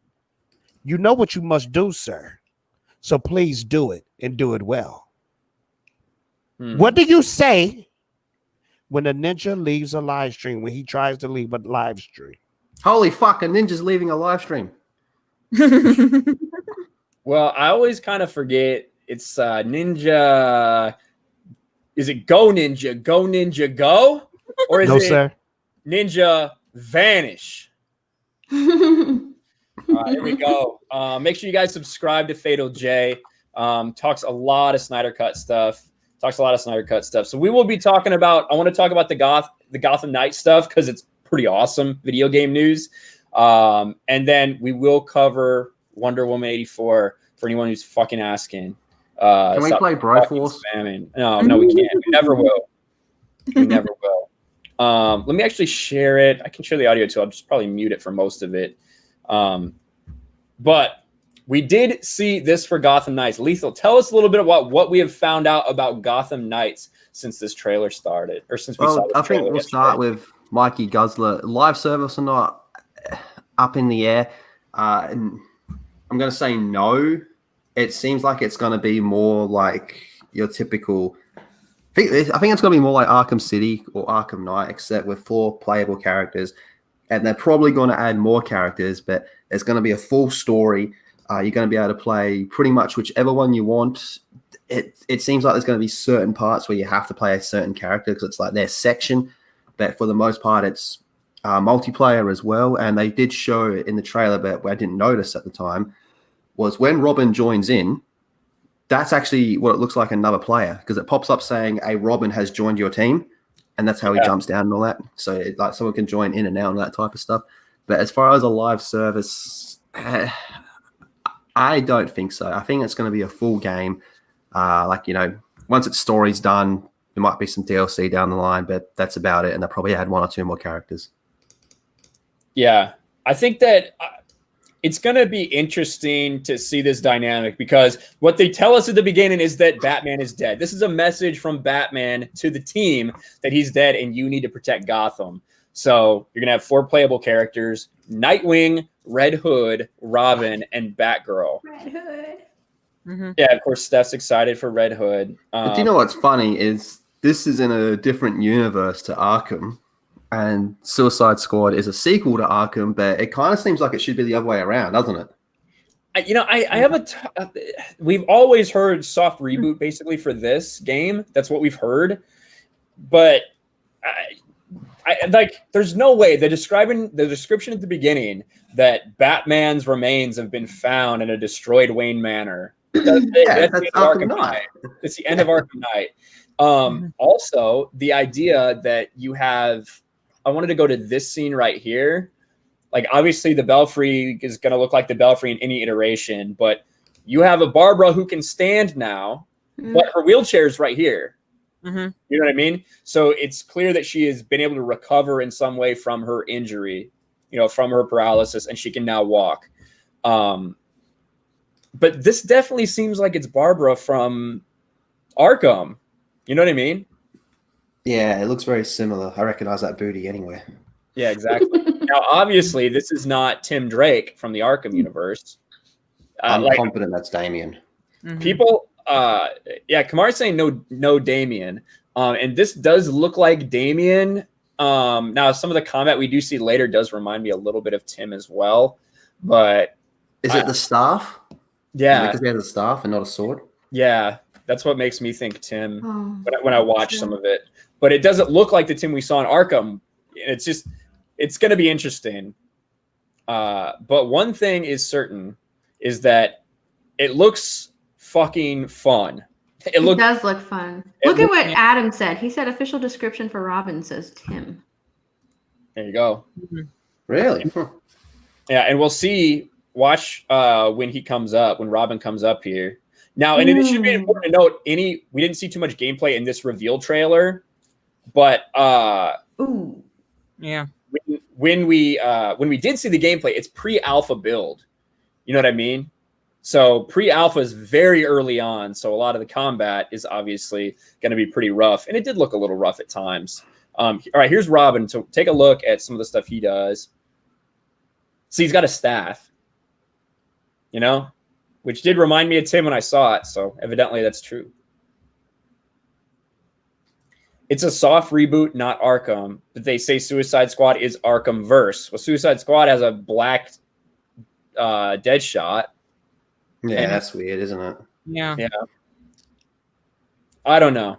you know what you must do, sir. So please do it and do it well. What do you say when a ninja leaves a live stream, when he tries to leave a live stream? Holy fuck, a ninja's leaving a live stream. Well, I always kind of forget. It's Ninja. Is it Go Ninja? Go Ninja Go? Or is it sir. Ninja Vanish? All right, here we go. Make sure you guys subscribe to Fatal J. Talks a lot of Snyder Cut stuff. So we will be talking about. I want to talk about the Gotham Knight stuff because it's pretty awesome video game news. And then we will cover Wonder Woman 84 for anyone who's fucking asking. Can we play Broforce? No, we can't. We never will. Let me actually share it. I can share the audio too. I'll just probably mute it for most of it. But we did see this for Gotham Knights. Lethal, tell us a little bit about what we have found out about Gotham Knights since this trailer started, or since we saw the trailer. I think we'll start with Mikey Guzzler. Live service or not, up in the air. And I'm going to say no. It seems like it's going to be more like your typical. I think it's going to be more like Arkham City or Arkham Knight, except with 4 playable characters. And they're probably going to add more characters, but it's going to be a full story. You're going to be able to play pretty much whichever one you want. It seems like there's going to be certain parts where you have to play a certain character because it's like their section. But for the most part, it's multiplayer as well. And they did show in the trailer, but I didn't notice at the time, was when Robin joins in, that's actually what it looks like another player because it pops up saying a Robin has joined your team. And that's how he jumps down and all that. So like someone can join in and out and that type of stuff. But as far as a live service, I don't think so. I think it's going to be a full game. Once its story's done, there might be some DLC down the line, but that's about it. And they'll probably add 1 or 2 more characters. Yeah, I think that it's going to be interesting to see this dynamic because what they tell us at the beginning is that Batman is dead. This is a message from Batman to the team that he's dead and you need to protect Gotham. So you're going to have 4 playable characters, Nightwing, Red Hood, Robin, and Batgirl. Red Hood. Mm-hmm. Yeah, of course, Steph's excited for Red Hood. But do you know what's funny is this is in a different universe to Arkham. And Suicide Squad is a sequel to Arkham, but it kind of seems like it should be the other way around, doesn't it? I have we've always heard soft reboot basically for this game. That's what we've heard. But there's no way the description at the beginning that Batman's remains have been found in a destroyed Wayne Manor. That's the end of Arkham Knight. It's the end of Arkham Knight. Also, the idea that you have. I wanted to go to this scene right here. Like, obviously, the Belfry is going to look like the Belfry in any iteration, but you have a Barbara who can stand now, but her wheelchair is right here. Mm-hmm. You know what I mean? So it's clear that she has been able to recover in some way from her injury, from her paralysis, and she can now walk. But this definitely seems like it's Barbara from Arkham. You know what I mean? Yeah, it looks very similar. I recognize that booty anywhere. Yeah, exactly. Now, obviously, this is not Tim Drake from the Arkham universe. I'm confident that's Damien. People, Kamar's saying no Damien. And this does look like Damien. Now, some of the combat we do see later does remind me a little bit of Tim as well. But is it the staff? Yeah. Because he has a staff and not a sword? Yeah, that's what makes me think Tim when I watch some of it. But it doesn't look like the Tim we saw in Arkham. It's going to be interesting. But one thing is certain is that it looks fucking fun. It does look fun. Look at what Adam said. He said official description for Robin says Tim. There you go. Really? Yeah, and we'll see. Watch when he comes up, when Robin comes up here. Now, and it should be important to note, we didn't see too much gameplay in this reveal trailer, but yeah, when we did see the gameplay, it's pre-alpha build. You know what I mean? So pre-alpha is very early on, so a lot of the combat is obviously going to be pretty rough, and it did look a little rough at times. All right, here's Robin. So take a look at some of the stuff he does. See, he's got a staff, you know, which did remind me of Tim when I saw it. So evidently that's true. It's a soft reboot, not Arkham. But they say Suicide Squad is Arkham verse. Well, Suicide Squad has a black Deadshot. Yeah, that's weird, isn't it? Yeah. Yeah. I don't know.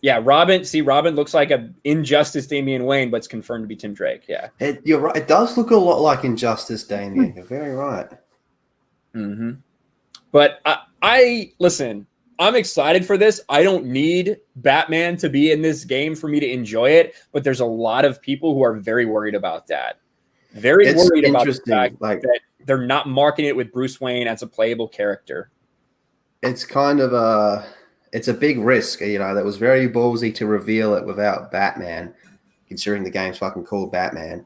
Yeah, Robin. See, Robin looks like a Injustice Damian Wayne, but it's confirmed to be Tim Drake. Yeah. You're right. It does look a lot like Injustice Damian. You're very right. Mm-hmm. But I listen, I'm excited for this. I don't need Batman to be in this game for me to enjoy it, but there's a lot of people who are very worried about that. Very worried about the fact that they're not marketing it with Bruce Wayne as a playable character. It's kind of it's a big risk, you know. That was very ballsy to reveal it without Batman, considering the game's fucking called Batman.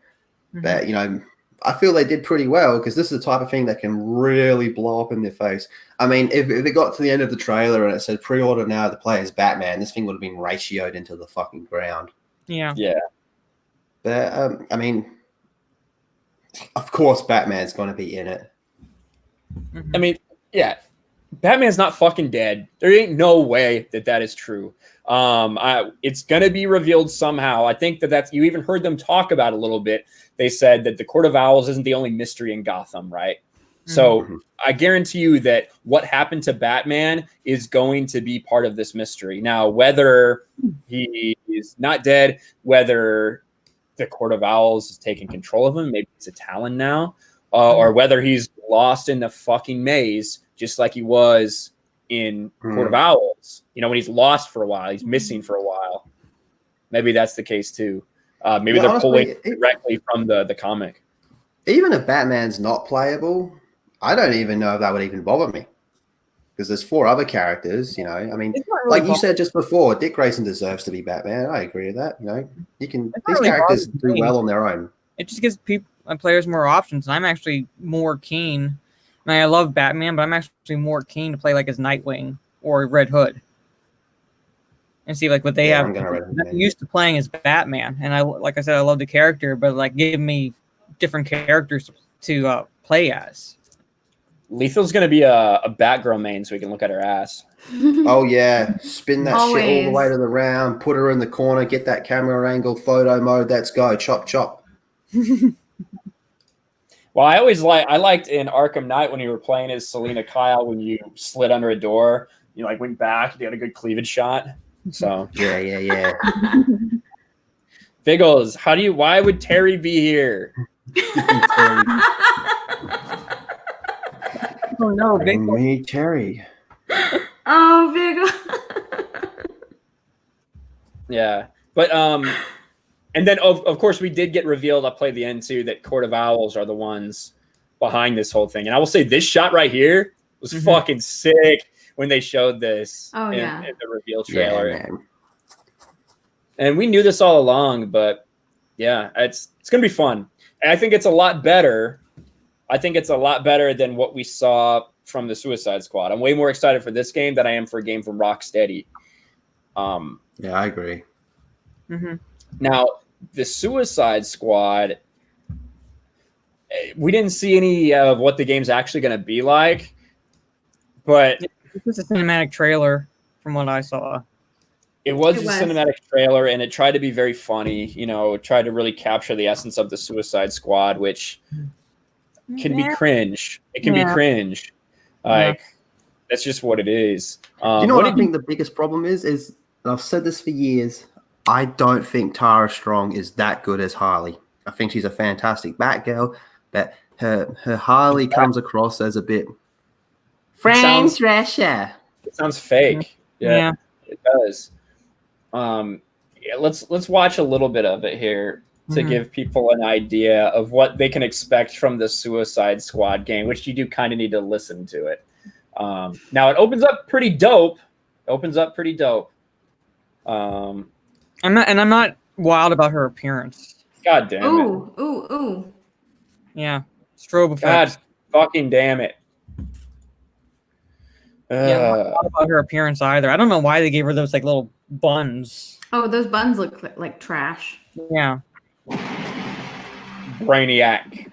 But, you know, I feel they did pretty well because this is the type of thing that can really blow up in their face. I mean, if it got to the end of the trailer and it said pre-order now to play as Batman, this thing would have been ratioed into the fucking ground. Yeah. Yeah. But, I mean, of course Batman's going to be in it. I mean, yeah. Batman's not fucking dead. There ain't no way that is true. It's going to be revealed somehow. I think that's, you even heard them talk about it a little bit. They said that the Court of Owls isn't the only mystery in Gotham, right? So I guarantee you that what happened to Batman is going to be part of this mystery. Now, whether he is not dead, whether the Court of Owls is taking control of him, maybe it's a Talon now, or whether he's lost in the fucking maze, just like he was in Court of Owls. You know, when he's lost for a while, he's missing for a while. Maybe that's the case too. Maybe they're pulling directly from the comic. Even if Batman's not playable, I don't even know if that would even bother me. Because there's 4 other characters, you know. I mean, really like you said just before, Dick Grayson deserves to be Batman. I agree with that. You know, these characters do well on their own. It just gives players more options. I'm actually more keen. I mean, I love Batman, but I'm actually more keen to play like as Nightwing or Red Hood and see like what they have. I'm used to playing as Batman, and like I said, I love the character, but like give me different characters to play as. Lethal's gonna be a Batgirl main, so we can look at her ass. Oh yeah, spin that shit all the way to the round, put her in the corner, get that camera angle, photo mode. Let's go, chop chop. Well, I liked in Arkham Knight when you were playing as Selena Kyle, when you slid under a door, you like went back, you got a good cleavage shot. So yeah. Biggles, why would Terry be here? Oh no, me Terry. Oh, Biggles. Yeah, but and then of course we did get revealed. I played the end too that Court of Owls are the ones behind this whole thing, and I will say this shot right here was fucking sick when they showed this in the reveal trailer. Yeah, and we knew this all along, but yeah, it's gonna be fun. And I think it's a lot better. I think it's a lot better than what we saw from the Suicide Squad. I'm way more excited for this game than I am for a game from Rocksteady. Yeah, I agree. Now, the Suicide Squad, we didn't see any of what the game's actually going to be like, but this was a cinematic trailer from what I saw. It was a cinematic trailer, and it tried to be very funny. You know, it tried to really capture the essence of the Suicide Squad, which can be cringe. It can be cringe. Like, that's just what it is. You know what I think the biggest problem is, and I've said this for years, I don't think Tara Strong is that good as Harley. I think she's a fantastic Batgirl, but her Harley comes across as a bit French Russia. It sounds fake. Yeah, it does. Let's watch a little bit of it here to give people an idea of what they can expect from the Suicide Squad game, which you do kind of need to listen to it. Now it opens up pretty dope. I'm not wild about her appearance. God damn it. Ooh. Yeah. Strobe effects. God fucking damn it. Yeah, I'm not wild about her appearance either. I don't know why they gave her those like little buns. Oh, those buns look like trash. Yeah. Brainiac.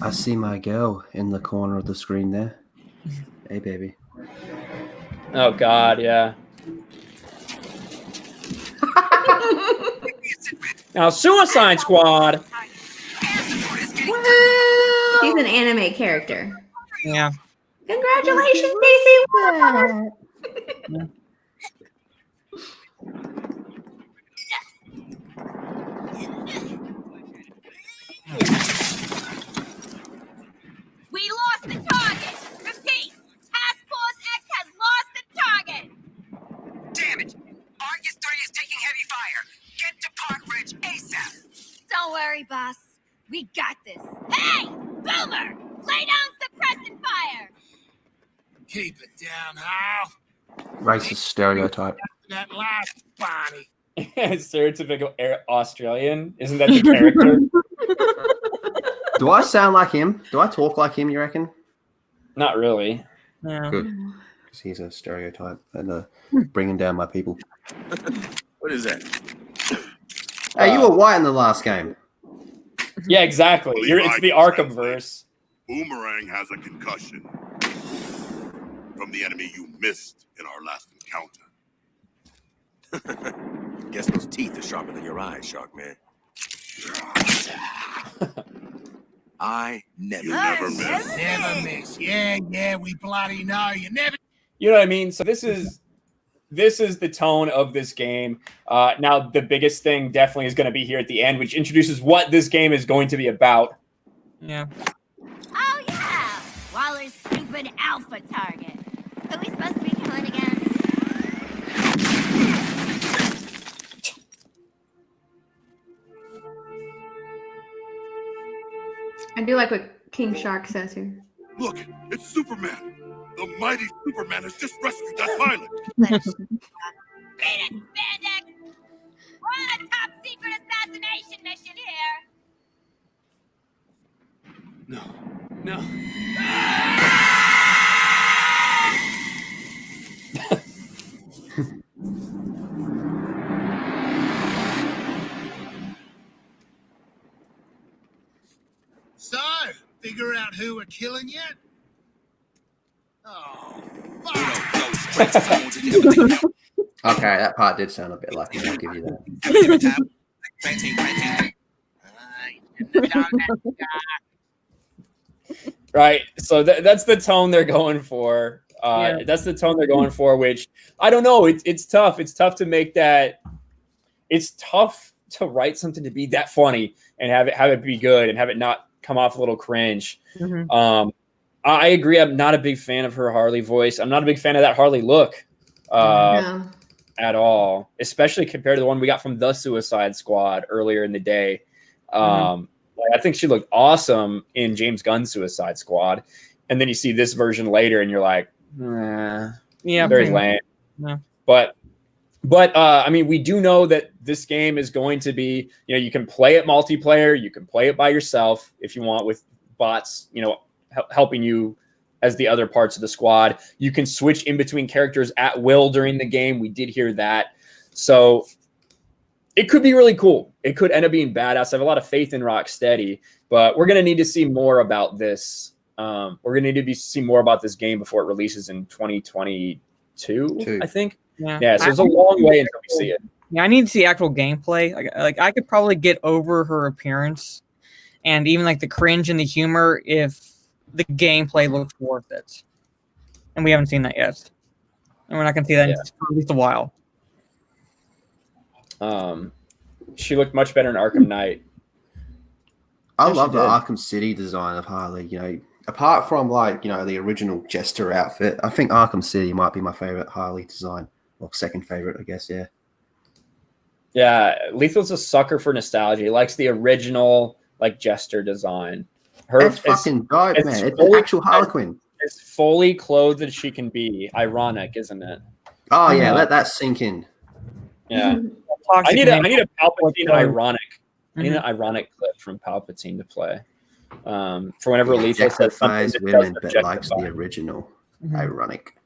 I see my girl in the corner of the screen there. Hey, baby. Oh, God, yeah. Now, Suicide Squad. She's an anime character. Yeah. Congratulations, DC! Yeah. We lost the target! Repeat! Task Force X has lost the target! Damn it! Argus 3 is taking heavy fire! Get to Park Ridge ASAP! Don't worry, boss. We got this. Hey! Boomer! Lay down suppressant fire! Keep it down, Hal. Racist stereotype. That last Bonnie. Stereotypical Australian. Isn't that the character? Do I sound like him? Do I talk like him, you reckon? Not really. Yeah. Good. Because he's a stereotype and bringing down my people. What is that? Hey, you were white in the last game. Yeah, exactly. It's the Arkham verse. Boomerang has a concussion from the enemy you missed in our last encounter. Guess those teeth are sharper than your eyes, Shark Man. I never miss. Never miss. Yeah, we bloody know. You never. You know what I mean? So this is the tone of this game. Now, the biggest thing definitely is going to be here at the end, which introduces what this game is going to be about. Yeah. Oh, yeah! Waller's stupid alpha target. Who are we supposed to be killing again? I do like what King Shark says here. Look, it's Superman. The mighty Superman has just rescued that pilot. Beat it, Spandex! We're on a top secret assassination mission here. No. So, figure out who we're killing yet? Oh, Okay, that part did sound a bit like me. I'll give you that. Right. So that's the tone they're going for. That's the tone they're going for, which I don't know. It's tough. It's tough to make that. It's tough to write something to be that funny and have it be good and have it not come off a little cringe. I agree. I'm not a big fan of her Harley voice. I'm not a big fan of that Harley look at all, especially compared to the one we got from the Suicide Squad earlier in the day. I think she looked awesome in James Gunn's Suicide Squad. And then you see this version later and you're like, very lame. Yeah. But I mean, we do know that this game is going to be, you can play it multiplayer. You can play it by yourself if you want with bots, helping you as the other parts of the squad. You can switch in between characters at will during the game. We did hear that. So it could be really cool. It could end up being badass. I have a lot of faith in Rocksteady, but we're going to need to see more about this. We're going to need to see more about this game before it releases in 2022, I think. Yeah, so there's a long way until we see it. Yeah, I need to see actual gameplay. Like I could probably get over her appearance and even like the cringe and the humor if the gameplay looks worth it. And we haven't seen that yet. And we're not going to see that for at least a while. She looked much better in Arkham Knight. I love the Arkham City design of Harley. You know, apart from like, you know, the original Jester outfit, I think Arkham City might be my favorite Harley design, or second favorite, I guess. Yeah. Yeah, Lethal's a sucker for nostalgia. He likes the original like Jester design. It's fucking dope, man. It's an actual Harlequin. As fully clothed as she can be. Ironic, isn't it? Oh yeah, let that sink in. Yeah. I need a Palpatine ironic. I need an ironic clip from Palpatine to play. For whenever Lethal says something that women but likes the original. Ironic.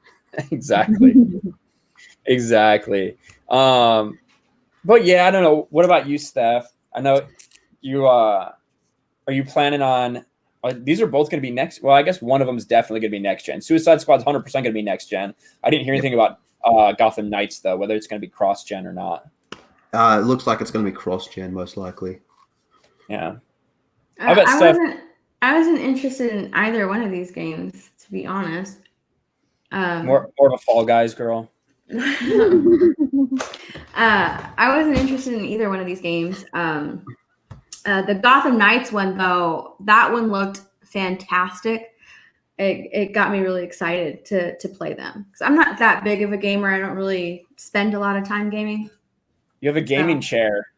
Exactly. Exactly. But yeah, I don't know. What about you, Steph? I know you are you planning on these are both going to be next. Well, I guess one of them is definitely going to be next gen. Suicide Squad's 100% going to be next gen. I didn't hear anything about Gotham Knights though, whether it's going to be cross gen or not. It looks like it's going to be cross gen, most likely. Yeah. I wasn't interested in either one of these games, to be honest. More of a Fall Guys girl. I wasn't interested in either one of these games. The Gotham Knights one, though, that one looked fantastic. It got me really excited to play them. Because I'm not that big of a gamer. I don't really spend a lot of time gaming. You have a gaming chair.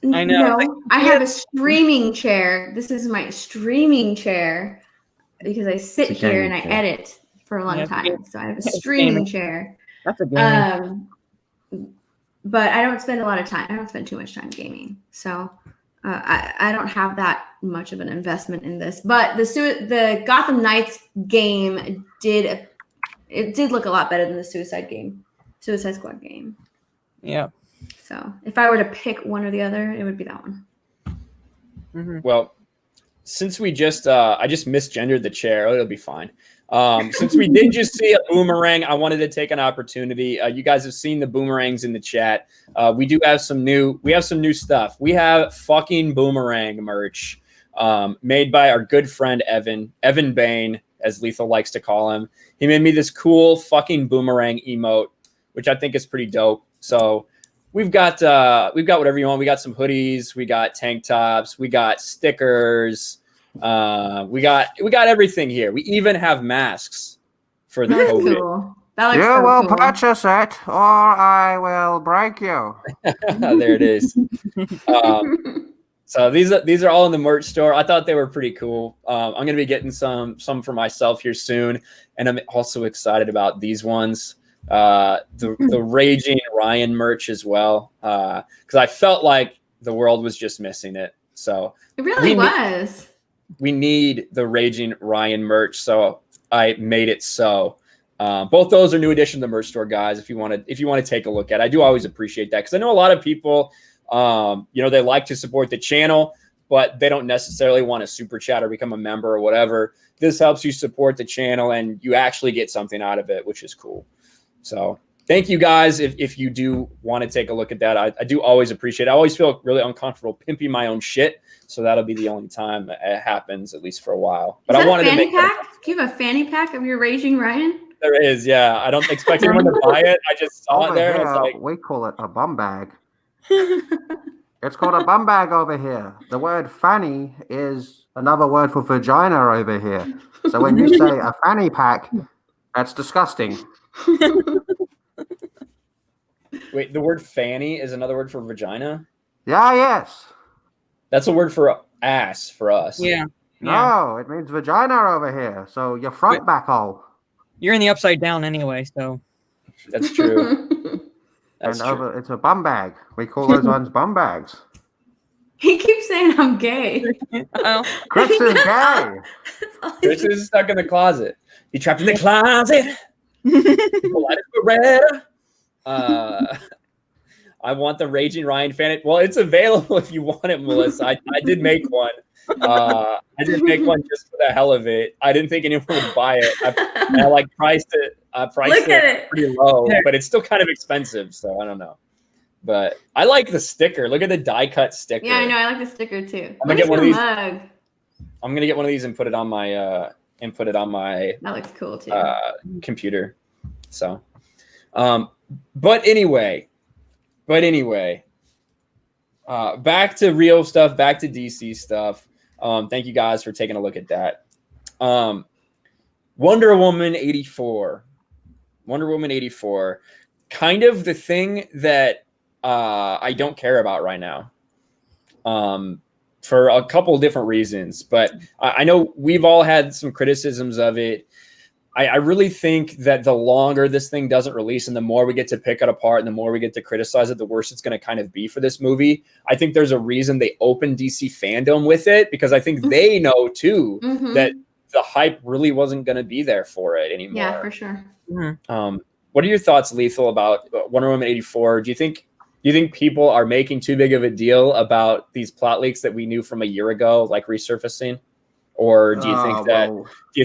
I know. No, I have a streaming chair. This is my streaming chair because I sit here and I edit for a long time. So I have a streaming chair. That's a game. But I don't spend a lot of time. I don't spend too much time gaming. So I don't have that much of an investment in this. But the Gotham Knights game did look a lot better than the Suicide Squad game. Yeah. So if I were to pick one or the other, it would be that one. Well, since we just I just misgendered the chair, it'll be fine. Since we did just see a boomerang, I wanted to take an opportunity. You guys have seen the boomerangs in the chat. We have some new stuff. We have fucking boomerang merch made by our good friend Evan Bain, as Lethal likes to call him. He made me this cool fucking boomerang emote, which I think is pretty dope. So we've got whatever you want. We got some hoodies, we got tank tops, we got stickers. We got everything here. We even have masks for the COVID. Cool. You will purchase it, or I will break you. There it is. So these are all in the merch store. I thought they were pretty cool. I'm gonna be getting some for myself here soon, and I'm also excited about these ones. The Raging Ryan merch as well, because I felt like the world was just missing it. So it really was. We need the Raging Ryan merch, so I made it so. Both those are new addition to the merch store, guys. If you want to take a look at it. I do always appreciate that because I know a lot of people, they like to support the channel, but they don't necessarily want to super chat or become a member or whatever. This helps you support the channel, and you actually get something out of it, which is cool. So thank you guys. If you do want to take a look at that, I do always appreciate it. I always feel really uncomfortable pimping my own shit. So that'll be the only time it happens, at least for a while. But I wanted to make pack? Do you have a fanny pack of your Raging Ryan? There is, yeah. I don't expect anyone to buy it. I just saw it there. Here, and I was like, we call it a bum bag. It's called a bum bag over here. The word fanny is another word for vagina over here. So when you say a fanny pack, that's disgusting. Wait, the word fanny is another word for vagina? Yeah, yes. That's a word for ass for us. Yeah. No, it means vagina over here. So your front back hole. You're in the upside down anyway, so. That's true. It's a bum bag. We call those ones bum bags. He keeps saying I'm gay? Chris is gay. Chris is stuck in the closet. He's trapped in the closet. I want the Raging Ryan fan. Well, it's available if you want it, Melissa. I did make one. I did make one just for the hell of it. I didn't think anyone would buy it. I like priced it. Priced it pretty low, but it's still kind of expensive. So I don't know. But I like the sticker. Look at the die cut sticker. Yeah, I know. I like the sticker too. I'm gonna get one of these. Mug. I'm gonna get one of these and put it on my That looks cool too. Computer. So, but anyway, back to real stuff. Back to DC stuff. Thank you guys for taking a look at that. Wonder Woman 84. Wonder Woman 84. Kind of the thing that I don't care about right now. For a couple of different reasons, but I know we've all had some criticisms of it. I really think that the longer this thing doesn't release and the more we get to pick it apart and the more we get to criticize it, the worse it's going to kind of be for this movie. I think there's a reason they opened DC FanDome with it, because I think they know too that the hype really wasn't going to be there for it anymore. Yeah, for sure. What are your thoughts, Lethal, about Wonder Woman 84? Do you think people are making too big of a deal about these plot leaks that we knew from a year ago, like resurfacing? Or do you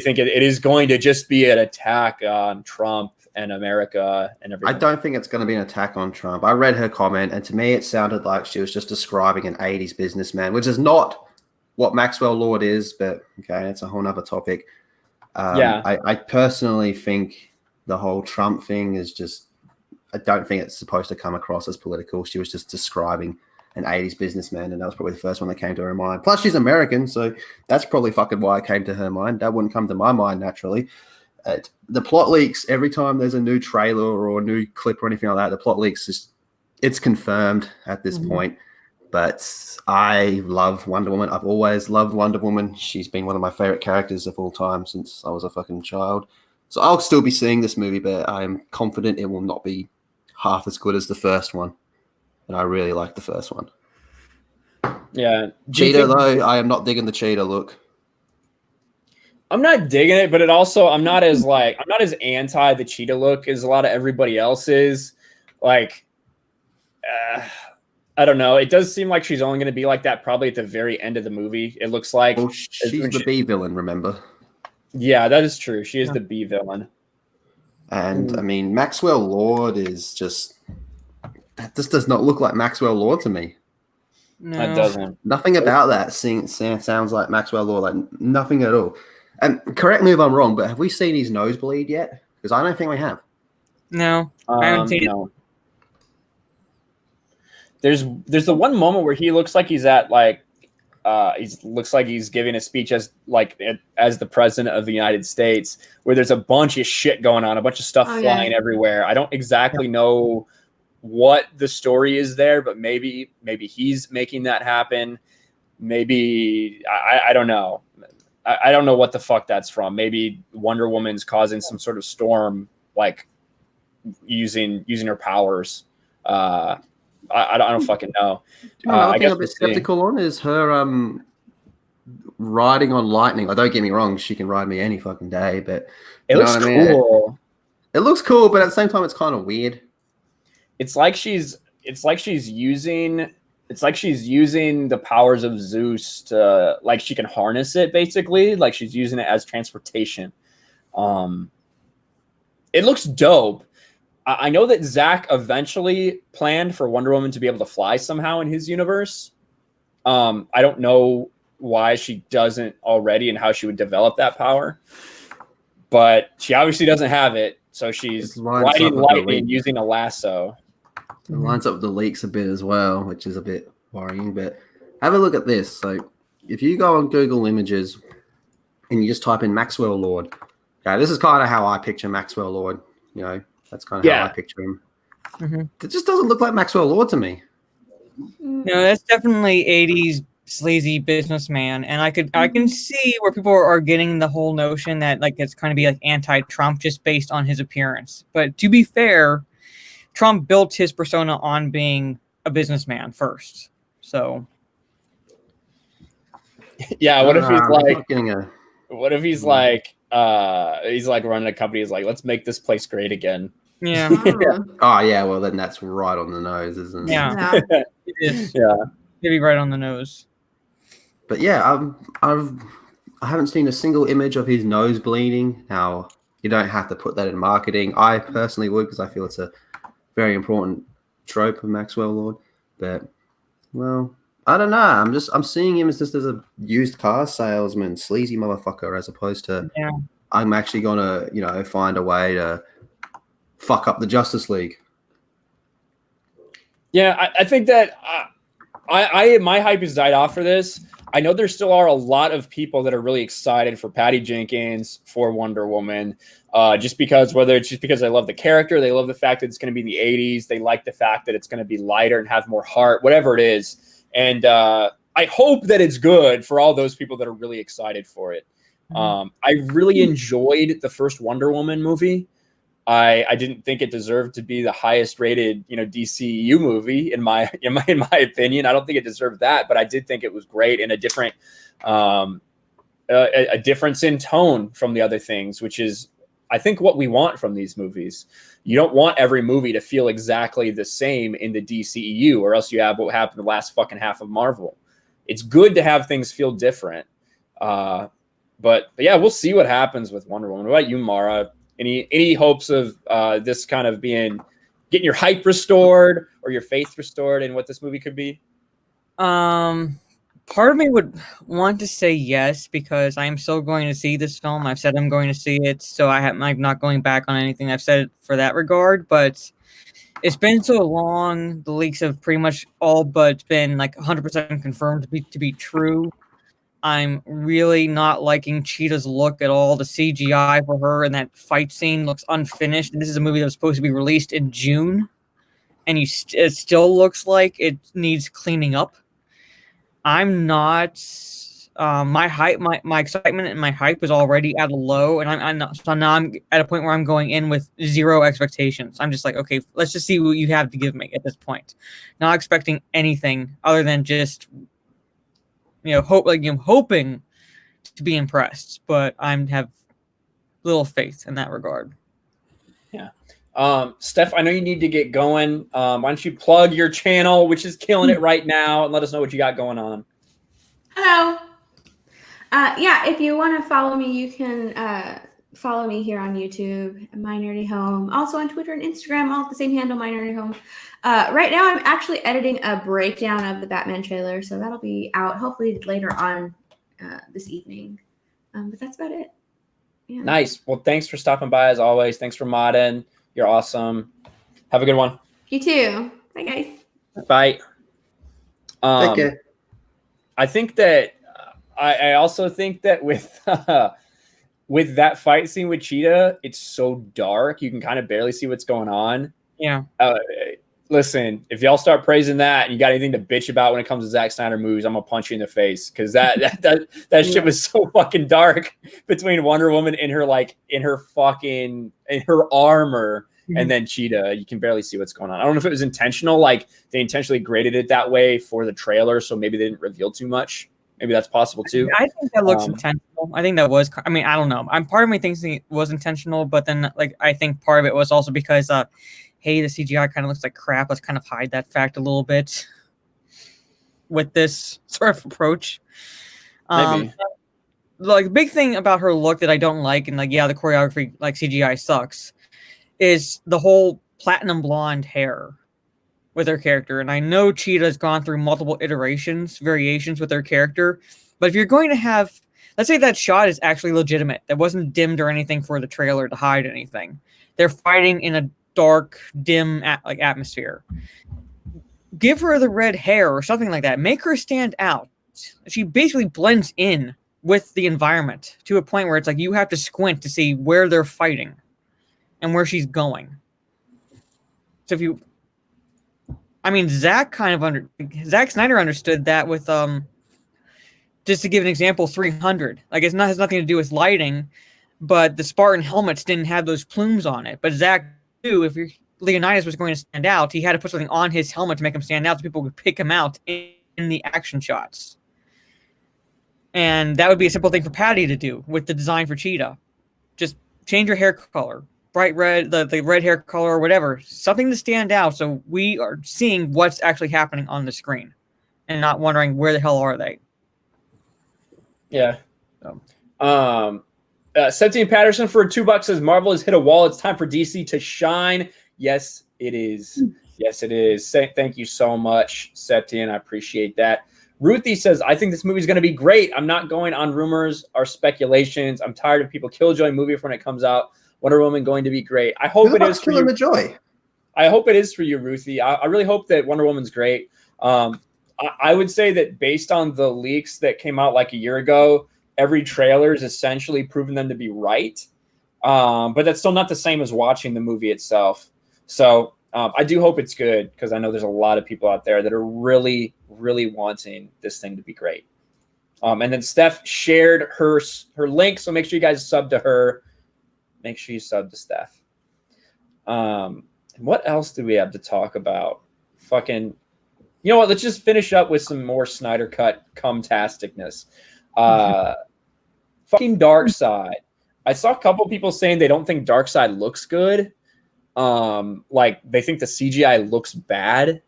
think it is going to just be an attack on Trump and America and everything? I don't think it's going to be an attack on Trump. I read her comment, and to me it sounded like she was just describing an 80s businessman, which is not what Maxwell Lord is, but okay, it's a whole nother topic. I personally think the whole Trump thing is just, I don't think it's supposed to come across as political. She was just describing an 80s businessman, and that was probably the first one that came to her mind. Plus, she's American, so that's probably fucking why it came to her mind. That wouldn't come to my mind naturally. The plot leaks, every time there's a new trailer or a new clip or anything like that, the plot leaks, it's confirmed at this point. But I love Wonder Woman. I've always loved Wonder Woman. She's been one of my favorite characters of all time since I was a fucking child. So I'll still be seeing this movie, but I'm confident it will not be half as good as the first one. And I really like the first one. Yeah. Cheetah, though, I am not digging the cheetah look. I'm not digging it, but I'm not as anti the cheetah look as a lot of everybody else is. Like, I don't know. It does seem like she's only going to be like that probably at the very end of the movie. It looks like. Well, she's the B villain, remember? Yeah, that is true. She is the B villain. And I mean, Maxwell Lord is just. That just does not look like Maxwell Lord to me. No. It doesn't. Nothing about that sounds like Maxwell Lord, like nothing at all. And correct me if I'm wrong, but have we seen his nose bleed yet? Because I don't think we have. No, I haven't seen it. There's the one moment where he looks like he's at like looks like he's giving a speech as the president of the United States, where there's a bunch of shit going on, a bunch of stuff flying everywhere. I don't exactly know what the story is there, but maybe he's making that happen. Maybe I don't know. I don't know what the fuck that's from. Maybe Wonder Woman's causing some sort of storm, like using her powers. I don't fucking know. I guess I'm a bit skeptical on is her riding on lightning. Don't get me wrong, she can ride me any fucking day, but it looks cool. It looks cool, but at the same time, it's kind of weird. It's like she's using the powers of Zeus to, like, she can harness it basically, like she's using it as transportation. It looks dope. I know that Zach eventually planned for Wonder Woman to be able to fly somehow in his universe. I don't know why she doesn't already and how she would develop that power, but she obviously doesn't have it. So she's riding lightning using a lasso. It lines up with the leaks a bit as well, which is a bit worrying. But have a look at this. So if you go on Google Images and you just type in Maxwell Lord, okay, this is kind of how I picture Maxwell Lord. You know, that's kind of how I picture him. Mm-hmm. It just doesn't look like Maxwell Lord to me. No, that's definitely 80s sleazy businessman, and I can see where people are getting the whole notion that like it's kind of be like anti-Trump just based on his appearance. But to be fair, Trump built his persona on being a businessman first. So Yeah, what if he's I'm like, not getting a. what if he's like running a company, he's like, let's make this place great again. Yeah. Oh yeah, well then that's right on the nose, isn't it? Yeah. It is. Yeah. Maybe right on the nose. But yeah, I haven't seen a single image of his nose bleeding. Now you don't have to put that in marketing. I personally would, because I feel it's a very important trope of Maxwell Lord. But well, I don't know. I'm seeing him as just as a used car salesman, sleazy motherfucker, as opposed to I'm actually gonna find a way to fuck up the Justice League. Yeah, I think that my hype has died off for this. I know there still are a lot of people that are really excited for Patty Jenkins, for Wonder Woman, just because, whether it's just because they love the character, they love the fact that it's going to be in the 80s, they like the fact that it's going to be lighter and have more heart, whatever it is. And I hope that it's good for all those people that are really excited for it. I really enjoyed the first Wonder Woman movie. I didn't think it deserved to be the highest rated, DCU movie in my opinion. I don't think it deserved that, but I did think it was great and a different, a difference in tone from the other things, which is, I think, what we want from these movies. You don't want every movie to feel exactly the same in the DCEU, or else you have what happened the last fucking half of Marvel. It's good to have things feel different. But yeah, we'll see what happens with Wonder Woman. What about you, Mara? Any hopes of this kind of getting your hype restored or your faith restored in what this movie could be? Part of me would want to say yes, because I am still going to see this film. I've said I'm going to see it, so I'm not going back on anything I've said for that regard. But it's been so long; the leaks have pretty much all but been like 100% confirmed to be true. I'm really not liking Cheetah's look at all. The CGI for her in that fight scene looks unfinished. And this is a movie that was supposed to be released in June, and it still looks like it needs cleaning up. I'm not. My excitement and my hype is already at a low, and I'm not, so now I'm at a point where I'm going in with zero expectations. I'm just like, okay, let's just see what you have to give me at this point. Not expecting anything other than just hoping to be impressed, but have little faith in that regard. Yeah. Steph, I know you need to get going. Why don't you plug your channel, which is killing it right now, and let us know what you got going on. Hello. Yeah, if you want to follow me, you can follow me here on YouTube, My Nerdy Home. Also on Twitter and Instagram, all at the same handle, My Nerdy Home. Right now, I'm actually editing a breakdown of the Batman trailer, so that'll be out hopefully later on this evening. But that's about it. Yeah. Nice. Well, thanks for stopping by as always. Thanks for modding. You're awesome. Have a good one. You too. Bye, guys. Bye. Take care. I think that I also think that with that fight scene with Cheetah, it's so dark you can kind of barely see what's going on. Yeah. Listen, if y'all start praising that and you got anything to bitch about when it comes to Zack Snyder movies, I'm gonna punch you in the face, because that shit was so fucking dark between Wonder Woman in her armor and then Cheetah. You can barely see what's going on. I don't know if it was intentional, like they intentionally graded it that way for the trailer, so maybe they didn't reveal too much. Maybe that's possible too. I think that looks intentional. I think that was. I mean, I don't know. Part of me thinks it was intentional, but then I think part of it was also because hey, the CGI kind of looks like crap. Let's kind of hide that fact a little bit with this sort of approach. Maybe. The big thing about her look that I don't like, and the choreography, CGI sucks, is the whole platinum blonde hair with her character. And I know Cheetah's gone through multiple variations with her character, but if you're going to have, let's say that shot is actually legitimate, that wasn't dimmed or anything for the trailer to hide anything. They're fighting in a dark, dim atmosphere. Give her the red hair or something like that. Make her stand out. She basically blends in with the environment to a point where it's like you have to squint to see where they're fighting and where she's going. So Zack Snyder understood that with just to give an example, 300. It has nothing to do with lighting, but the Spartan helmets didn't have those plumes on it. But Zack knew if Leonidas was going to stand out, he had to put something on his helmet to make him stand out so people would pick him out in the action shots. And that would be a simple thing for Patty to do with the design for Cheetah. Just change your hair color, bright red, the red hair color or whatever, something to stand out so we are seeing what's actually happening on the screen and not wondering where the hell are they. Yeah. 17 Patterson for $2 says Marvel has hit a wall. It's time for DC to shine. Yes, it is. Yes, it is. Thank you so much, Septian. I appreciate that. Ruthie says, I think this movie is going to be great. I'm not going on rumors or speculations. I'm tired of people killjoy movie when it comes out. Wonder Woman going to be great. I hope it is for you. Joy? I hope it is for you, Ruthie. I really hope that Wonder Woman's great. I would say that based on the leaks that came out like a year ago, every trailer is essentially proven them to be right. But that's still not the same as watching the movie itself. So I do hope it's good because I know there's a lot of people out there that are really, really wanting this thing to be great. And then Steph shared her link, so make sure you guys sub to her. Make sure you sub to Steph. What else do we have to talk about? You know what? Let's just finish up with some more Snyder Cut cum-tasticness. Fucking Darkseid. I saw a couple people saying they don't think Darkseid looks good. Like they think the CGI looks bad.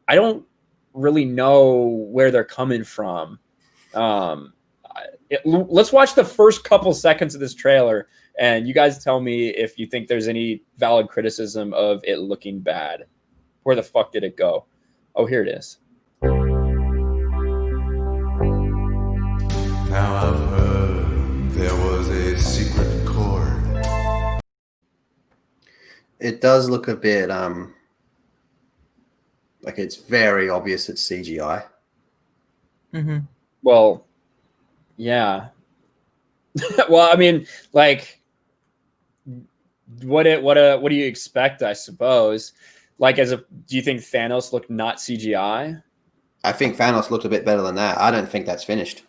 I don't really know where they're coming from. Let's watch the first couple seconds of this trailer and you guys tell me if you think there's any valid criticism of it looking bad. Where the fuck did it go? Oh, here it is. Now I've heard there was a secret chord. It does look a bit like it's very obvious it's CGI. Mm-hmm. Well, yeah. Well, I mean, like, what do you expect? I suppose, like, do you think Thanos looked not CGI? I think Thanos looked a bit better than that. I don't think that's finished.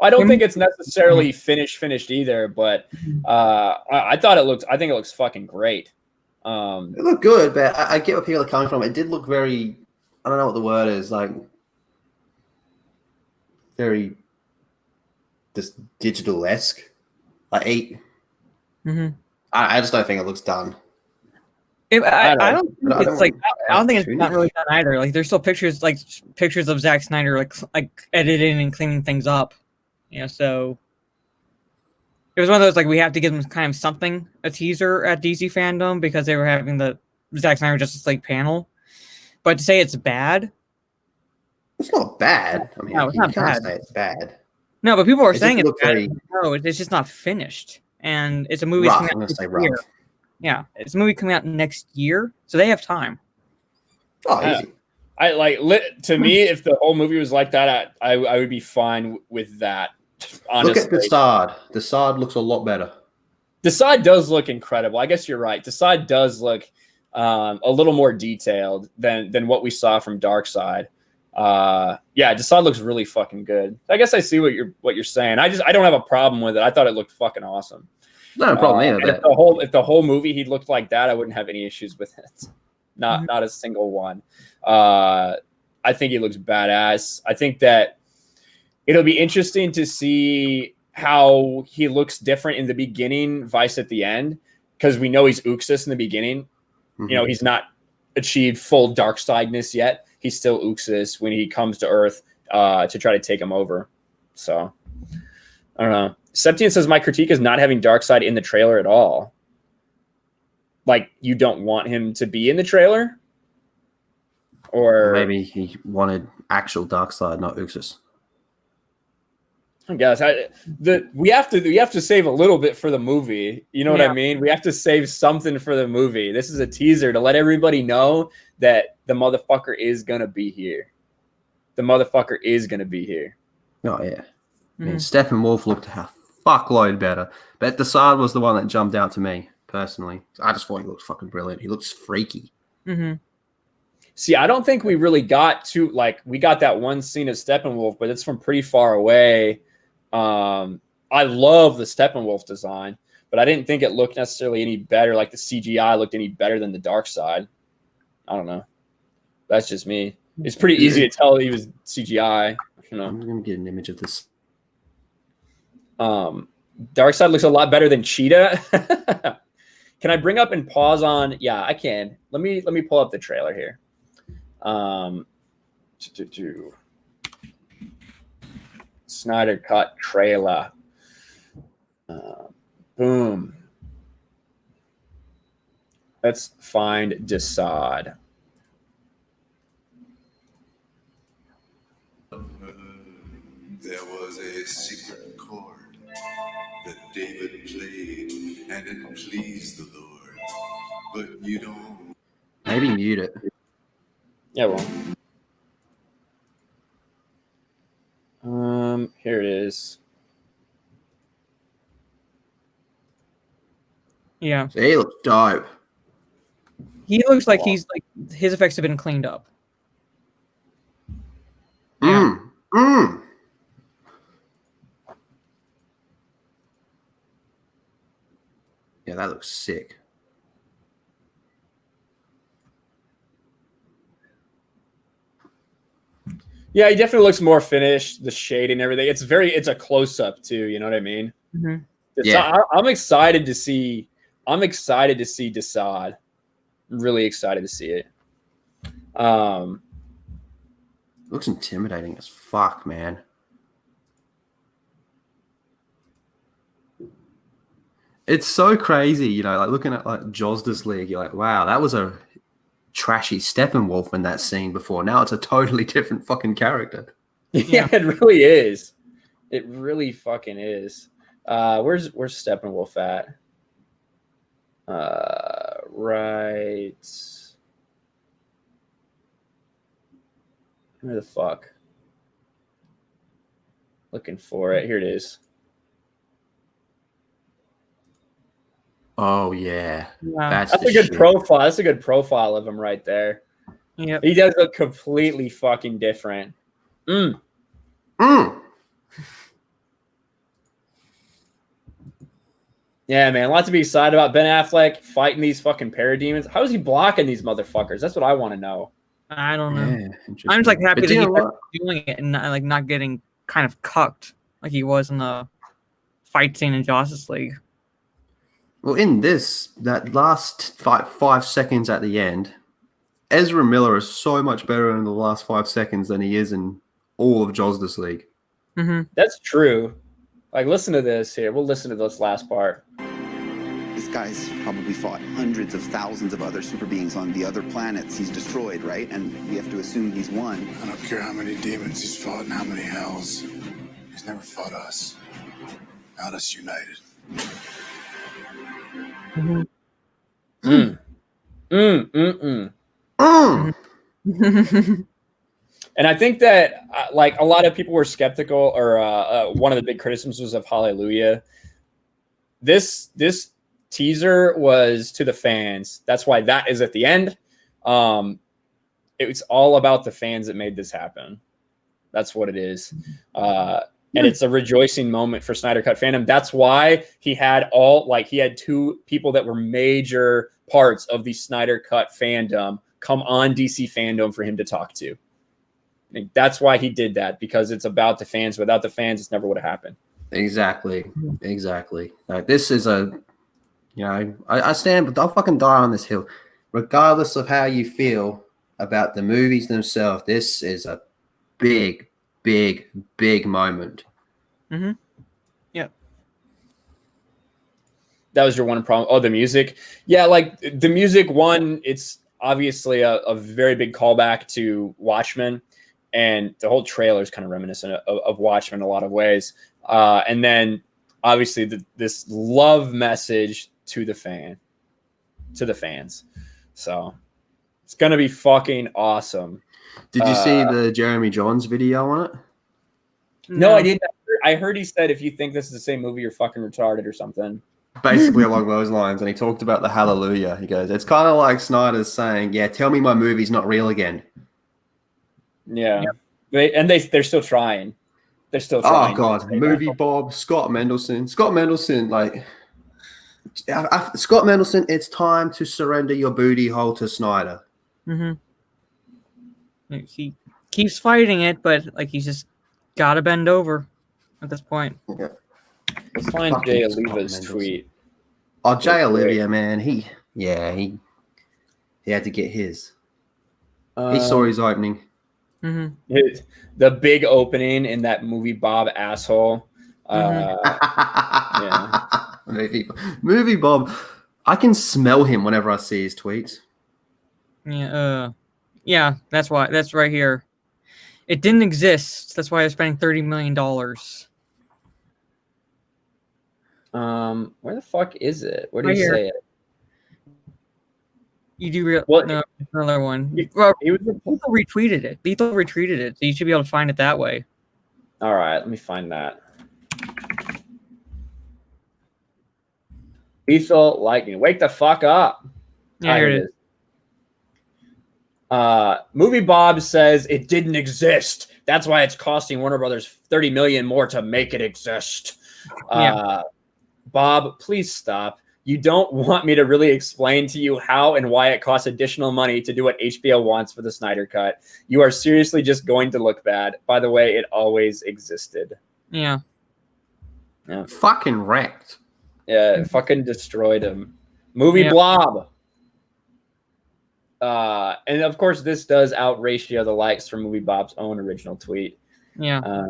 I don't think it's necessarily finished either, but I thought it looked. I think it looks fucking great. It looked good, but I get where people are coming from. It did look very, I don't know what the word is, like very just digital-esque. Like I just don't think it looks done. I don't think it's not really done either. Like there's still pictures of Zack Snyder like editing and cleaning things up. Yeah, so it was one of those like we have to give them kind of something, a teaser at DC FanDome because they were having the Zack Snyder Justice League panel. But to say it's bad, it's not bad. I mean, no, it's not bad. Say it's bad. No, but people are saying it's bad. very... No, it's just not finished, and it's a movie rough. coming I'm out gonna say next rough. year. Yeah, it's a movie coming out next year, so they have time. Oh, easy. To me, if the whole movie was like that, I would be fine with that. Honestly. Look at Desaad. Desaad looks a lot better. Desaad does look incredible. I guess you're right. Desaad does look a little more detailed than what we saw from Darkseid. Yeah, Desaad looks really fucking good. I guess I see what you're saying. I don't have a problem with it. I thought it looked fucking awesome. No problem either. If the whole movie he looked like that, I wouldn't have any issues with it. Not a single one. I think he looks badass. I think that it'll be interesting to see how he looks different in the beginning, vice at the end, because we know he's Uxas in the beginning. Mm-hmm. You know, he's not achieved full Darkseidness yet. He's still Uxas when he comes to Earth to try to take him over. So, I don't know. Septian says, my critique is not having Darkseid in the trailer at all. Like, you don't want him to be in the trailer? Or maybe he wanted actual Darkseid, not Uxas. I guess we have to save a little bit for the movie. You know what I mean? We have to save something for the movie. This is a teaser to let everybody know that the motherfucker is gonna be here. The motherfucker is gonna be here. Oh yeah. I mean, Steppenwolf looked a fuckload better, but Desaad was the one that jumped out to me personally. I just thought he looked fucking brilliant. He looks freaky. Mm-hmm. See, I don't think we really got to we got that one scene of Steppenwolf, but it's from pretty far away. I love the Steppenwolf design, but I didn't think it looked necessarily any better. Like the CGI looked any better than the Darkseid. I don't know. That's just me. It's pretty easy to tell he was CGI. You know. I'm gonna get an image of this. Darkseid looks a lot better than Cheetah. Can I bring up and pause on? Yeah, I can. Let me pull up the trailer here. Snyder Cut trailer. Boom. Let's find Desaad. There was a secret chord that David played, and it pleased the Lord. But you don't. Maybe mute it. Yeah, well. Here it is. Yeah. He looks dope. He looks like he's like his effects have been cleaned up. Yeah. Yeah, that looks sick. Yeah, he definitely looks more finished. The shade and everything. It's a close up too. You know what I mean? Mm-hmm. Yeah. I'm excited to see. I'm excited to see Desaad. I'm really excited to see it. Looks intimidating as fuck, man. It's so crazy, you know, like looking at like Justice League, you're like, wow, that was a trashy Steppenwolf in that scene before. Now it's a totally different fucking character. Yeah, it really is. It really fucking is. Where's Steppenwolf at? Right. Where the fuck? Looking for it. Here it is. Oh yeah, That's a good profile. That's a good profile of him right there. Yeah, he does look completely fucking different. Yeah, man, lots to be excited about. Ben Affleck fighting these fucking parademons. How is he blocking these motherfuckers? That's what I want to know. I don't know. Yeah, I'm just like happy But that you he's know like, what? doing it and not getting kind of cucked like he was in the fight scene in Justice League. Well, in this, that last 5 seconds at the end, Ezra Miller is so much better in the last 5 seconds than he is in all of Justice League. Mm-hmm. That's true. Like, listen to this here. We'll listen to this last part. This guy's probably fought hundreds of thousands of other super beings on the other planets he's destroyed, right? And we have to assume he's won. I don't care how many demons he's fought and how many hells. He's never fought us. Not us united. And I think that like a lot of people were skeptical, or one of the big criticisms of Hallelujah. This teaser was to the fans. That's why that is at the end. It's all about the fans that made this happen. That's what it is. And it's a rejoicing moment for Snyder Cut fandom. That's why he had two people that were major parts of the Snyder Cut fandom come on DC FanDome for him to talk to. And that's why he did that, because it's about the fans. Without the fans, it's never would have happened. Exactly. Like, this is a, you know, I stand, but I'll fucking die on this hill. Regardless of how you feel about the movies themselves, this is a big moment. Mm-hmm. Yeah. That was your one problem. Oh, the music. Yeah, like the music one, it's obviously a very big callback to Watchmen. And the whole trailer is kind of reminiscent of Watchmen in a lot of ways. And then obviously this love message to the fans. So it's going to be fucking awesome. Did you see the Jeremy Johns video on it? No, I didn't. I heard he said, if you think this is the same movie, you're fucking retarded or something. Basically along those lines. And he talked about the Hallelujah. He goes, it's kind of like Snyder's saying, yeah, tell me my movie's not real again. Yeah. They're still trying. They're still trying. Oh, God. Movie Bob, Scott Mendelson, like, Scott Mendelson, it's time to surrender your booty hole to Snyder. Mm-hmm. He keeps fighting it, but like he's just got to bend over at this point. Yeah. Let's find Fucking Jay Scott Oliva's Mendelson. tweet. Oh, Jay Olivia, man, he had to get his. He saw his opening. The big opening in that movie Bob asshole. Yeah. Movie Bob. I can smell him whenever I see his tweets. Yeah, that's why. That's right here. It didn't exist. That's why they're spending $30 million. Where the fuck is it? Where do Right you here. say it? You do real? What? No, another one. Lethal retweeted it. Lethal retweeted it, so you should be able to find it that way. All right, let me find that. Lethal Lightning. Wake the fuck up. Yeah, here it is. Movie Bob says it didn't exist. That's why it's costing Warner Brothers $30 million more to make it exist. Bob, please stop. You don't want me to really explain to you how and why it costs additional money to do what HBO wants for the Snyder Cut. You are seriously just going to look bad. By the way, it always existed. Yeah. Fucking wrecked. Yeah, it fucking destroyed him. Movie Blob. And of course, this does out ratio the likes from Movie Bob's own original tweet. Yeah.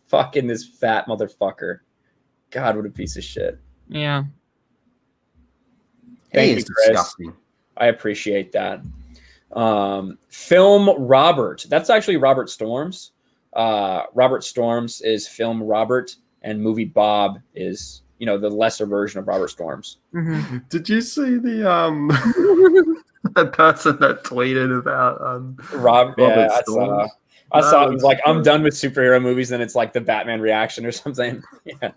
Fucking this fat motherfucker. God, what a piece of shit. Yeah. Thank you, Chris. Disgusting. I appreciate that. Film Robert. That's actually Robert Storms. Robert Storms is Film Robert, and Movie Bob is, you know, the lesser version of Robert Storms. Did you see the the person that tweeted about Robert Storms? I saw it was like, I'm done with superhero movies, and it's like the Batman reaction or something. Yeah.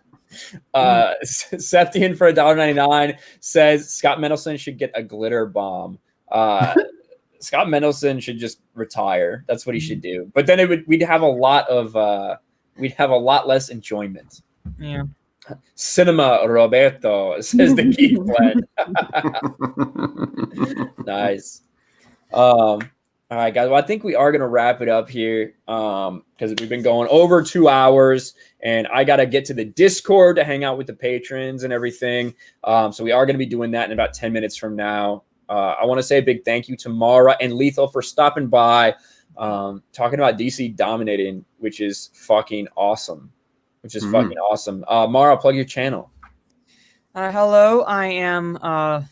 Septian for $1.99 says Scott Mendelson should get a glitter bomb. Scott Mendelson should just retire. That's what he should do. But then we'd have a lot less enjoyment. Yeah. Cinema Roberto says the geek blend. Nice. All right, guys. Well, I think we are going to wrap it up here because we've been going over 2 hours, and I got to get to the Discord to hang out with the patrons and everything. So we are going to be doing that in about 10 minutes from now. I want to say a big thank you to Mara and Lethal for stopping by, talking about DC dominating, which is fucking awesome. Mara, plug your channel. Hello, I am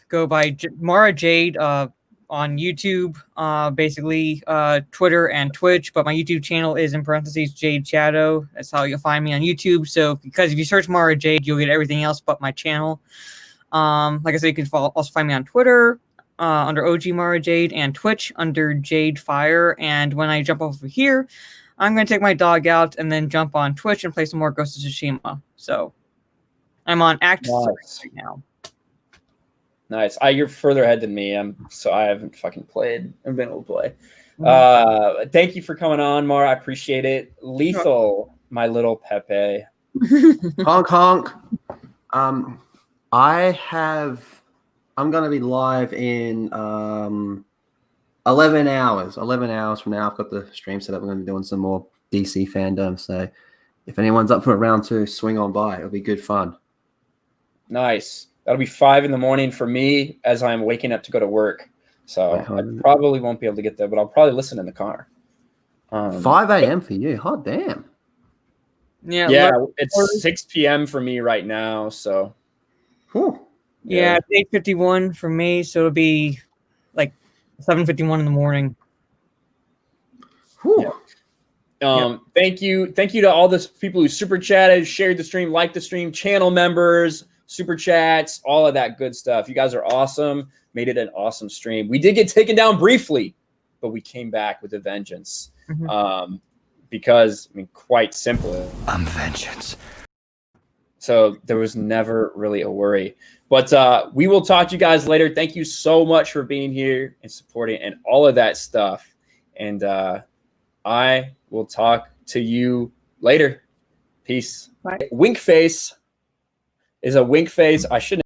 go by Mara Jade on YouTube, basically Twitter and Twitch, but my YouTube channel is in parentheses Jade Shadow. That's how you'll find me on YouTube. So because if you search Mara Jade, you'll get everything else but my channel. Like I said, you can also find me on Twitter under OG Mara Jade and Twitch under Jade Fire. And when I jump over here, I'm going to take my dog out and then jump on Twitch and play some more Ghost of Tsushima. So I'm on Act 3 right now. Nice. You're further ahead than me. I haven't fucking played. I've been able to play. Thank you for coming on, Mara. I appreciate it. Lethal, my little Pepe. Honk honk. I'm gonna be live in 11 hours. 11 hours from now, I've got the stream set up. I'm gonna be doing some more DC FanDome. So if anyone's up for round 2, swing on by. It'll be good fun. Nice. That'll be 5 a.m. for me as I'm waking up to go to work. So I probably won't be able to get there, but I'll probably listen in the car. 5 a.m. for you? Hot damn. Yeah, it's 6 p.m. for me right now. So, yeah, it's 8:51 for me. So it'll be like 7:51 in the morning. Thank you to all the people who super chatted, shared the stream, liked the stream, channel members, super chats, all of that good stuff. You guys are awesome. Made it an awesome stream. We did get taken down briefly, but we came back with a vengeance. Because, I mean, quite simply, I'm vengeance. So there was never really a worry. But we will talk to you guys later. Thank you so much for being here and supporting and all of that stuff. And I will talk to you later. Peace. Bye. Wink face is a wink face. I shouldn't.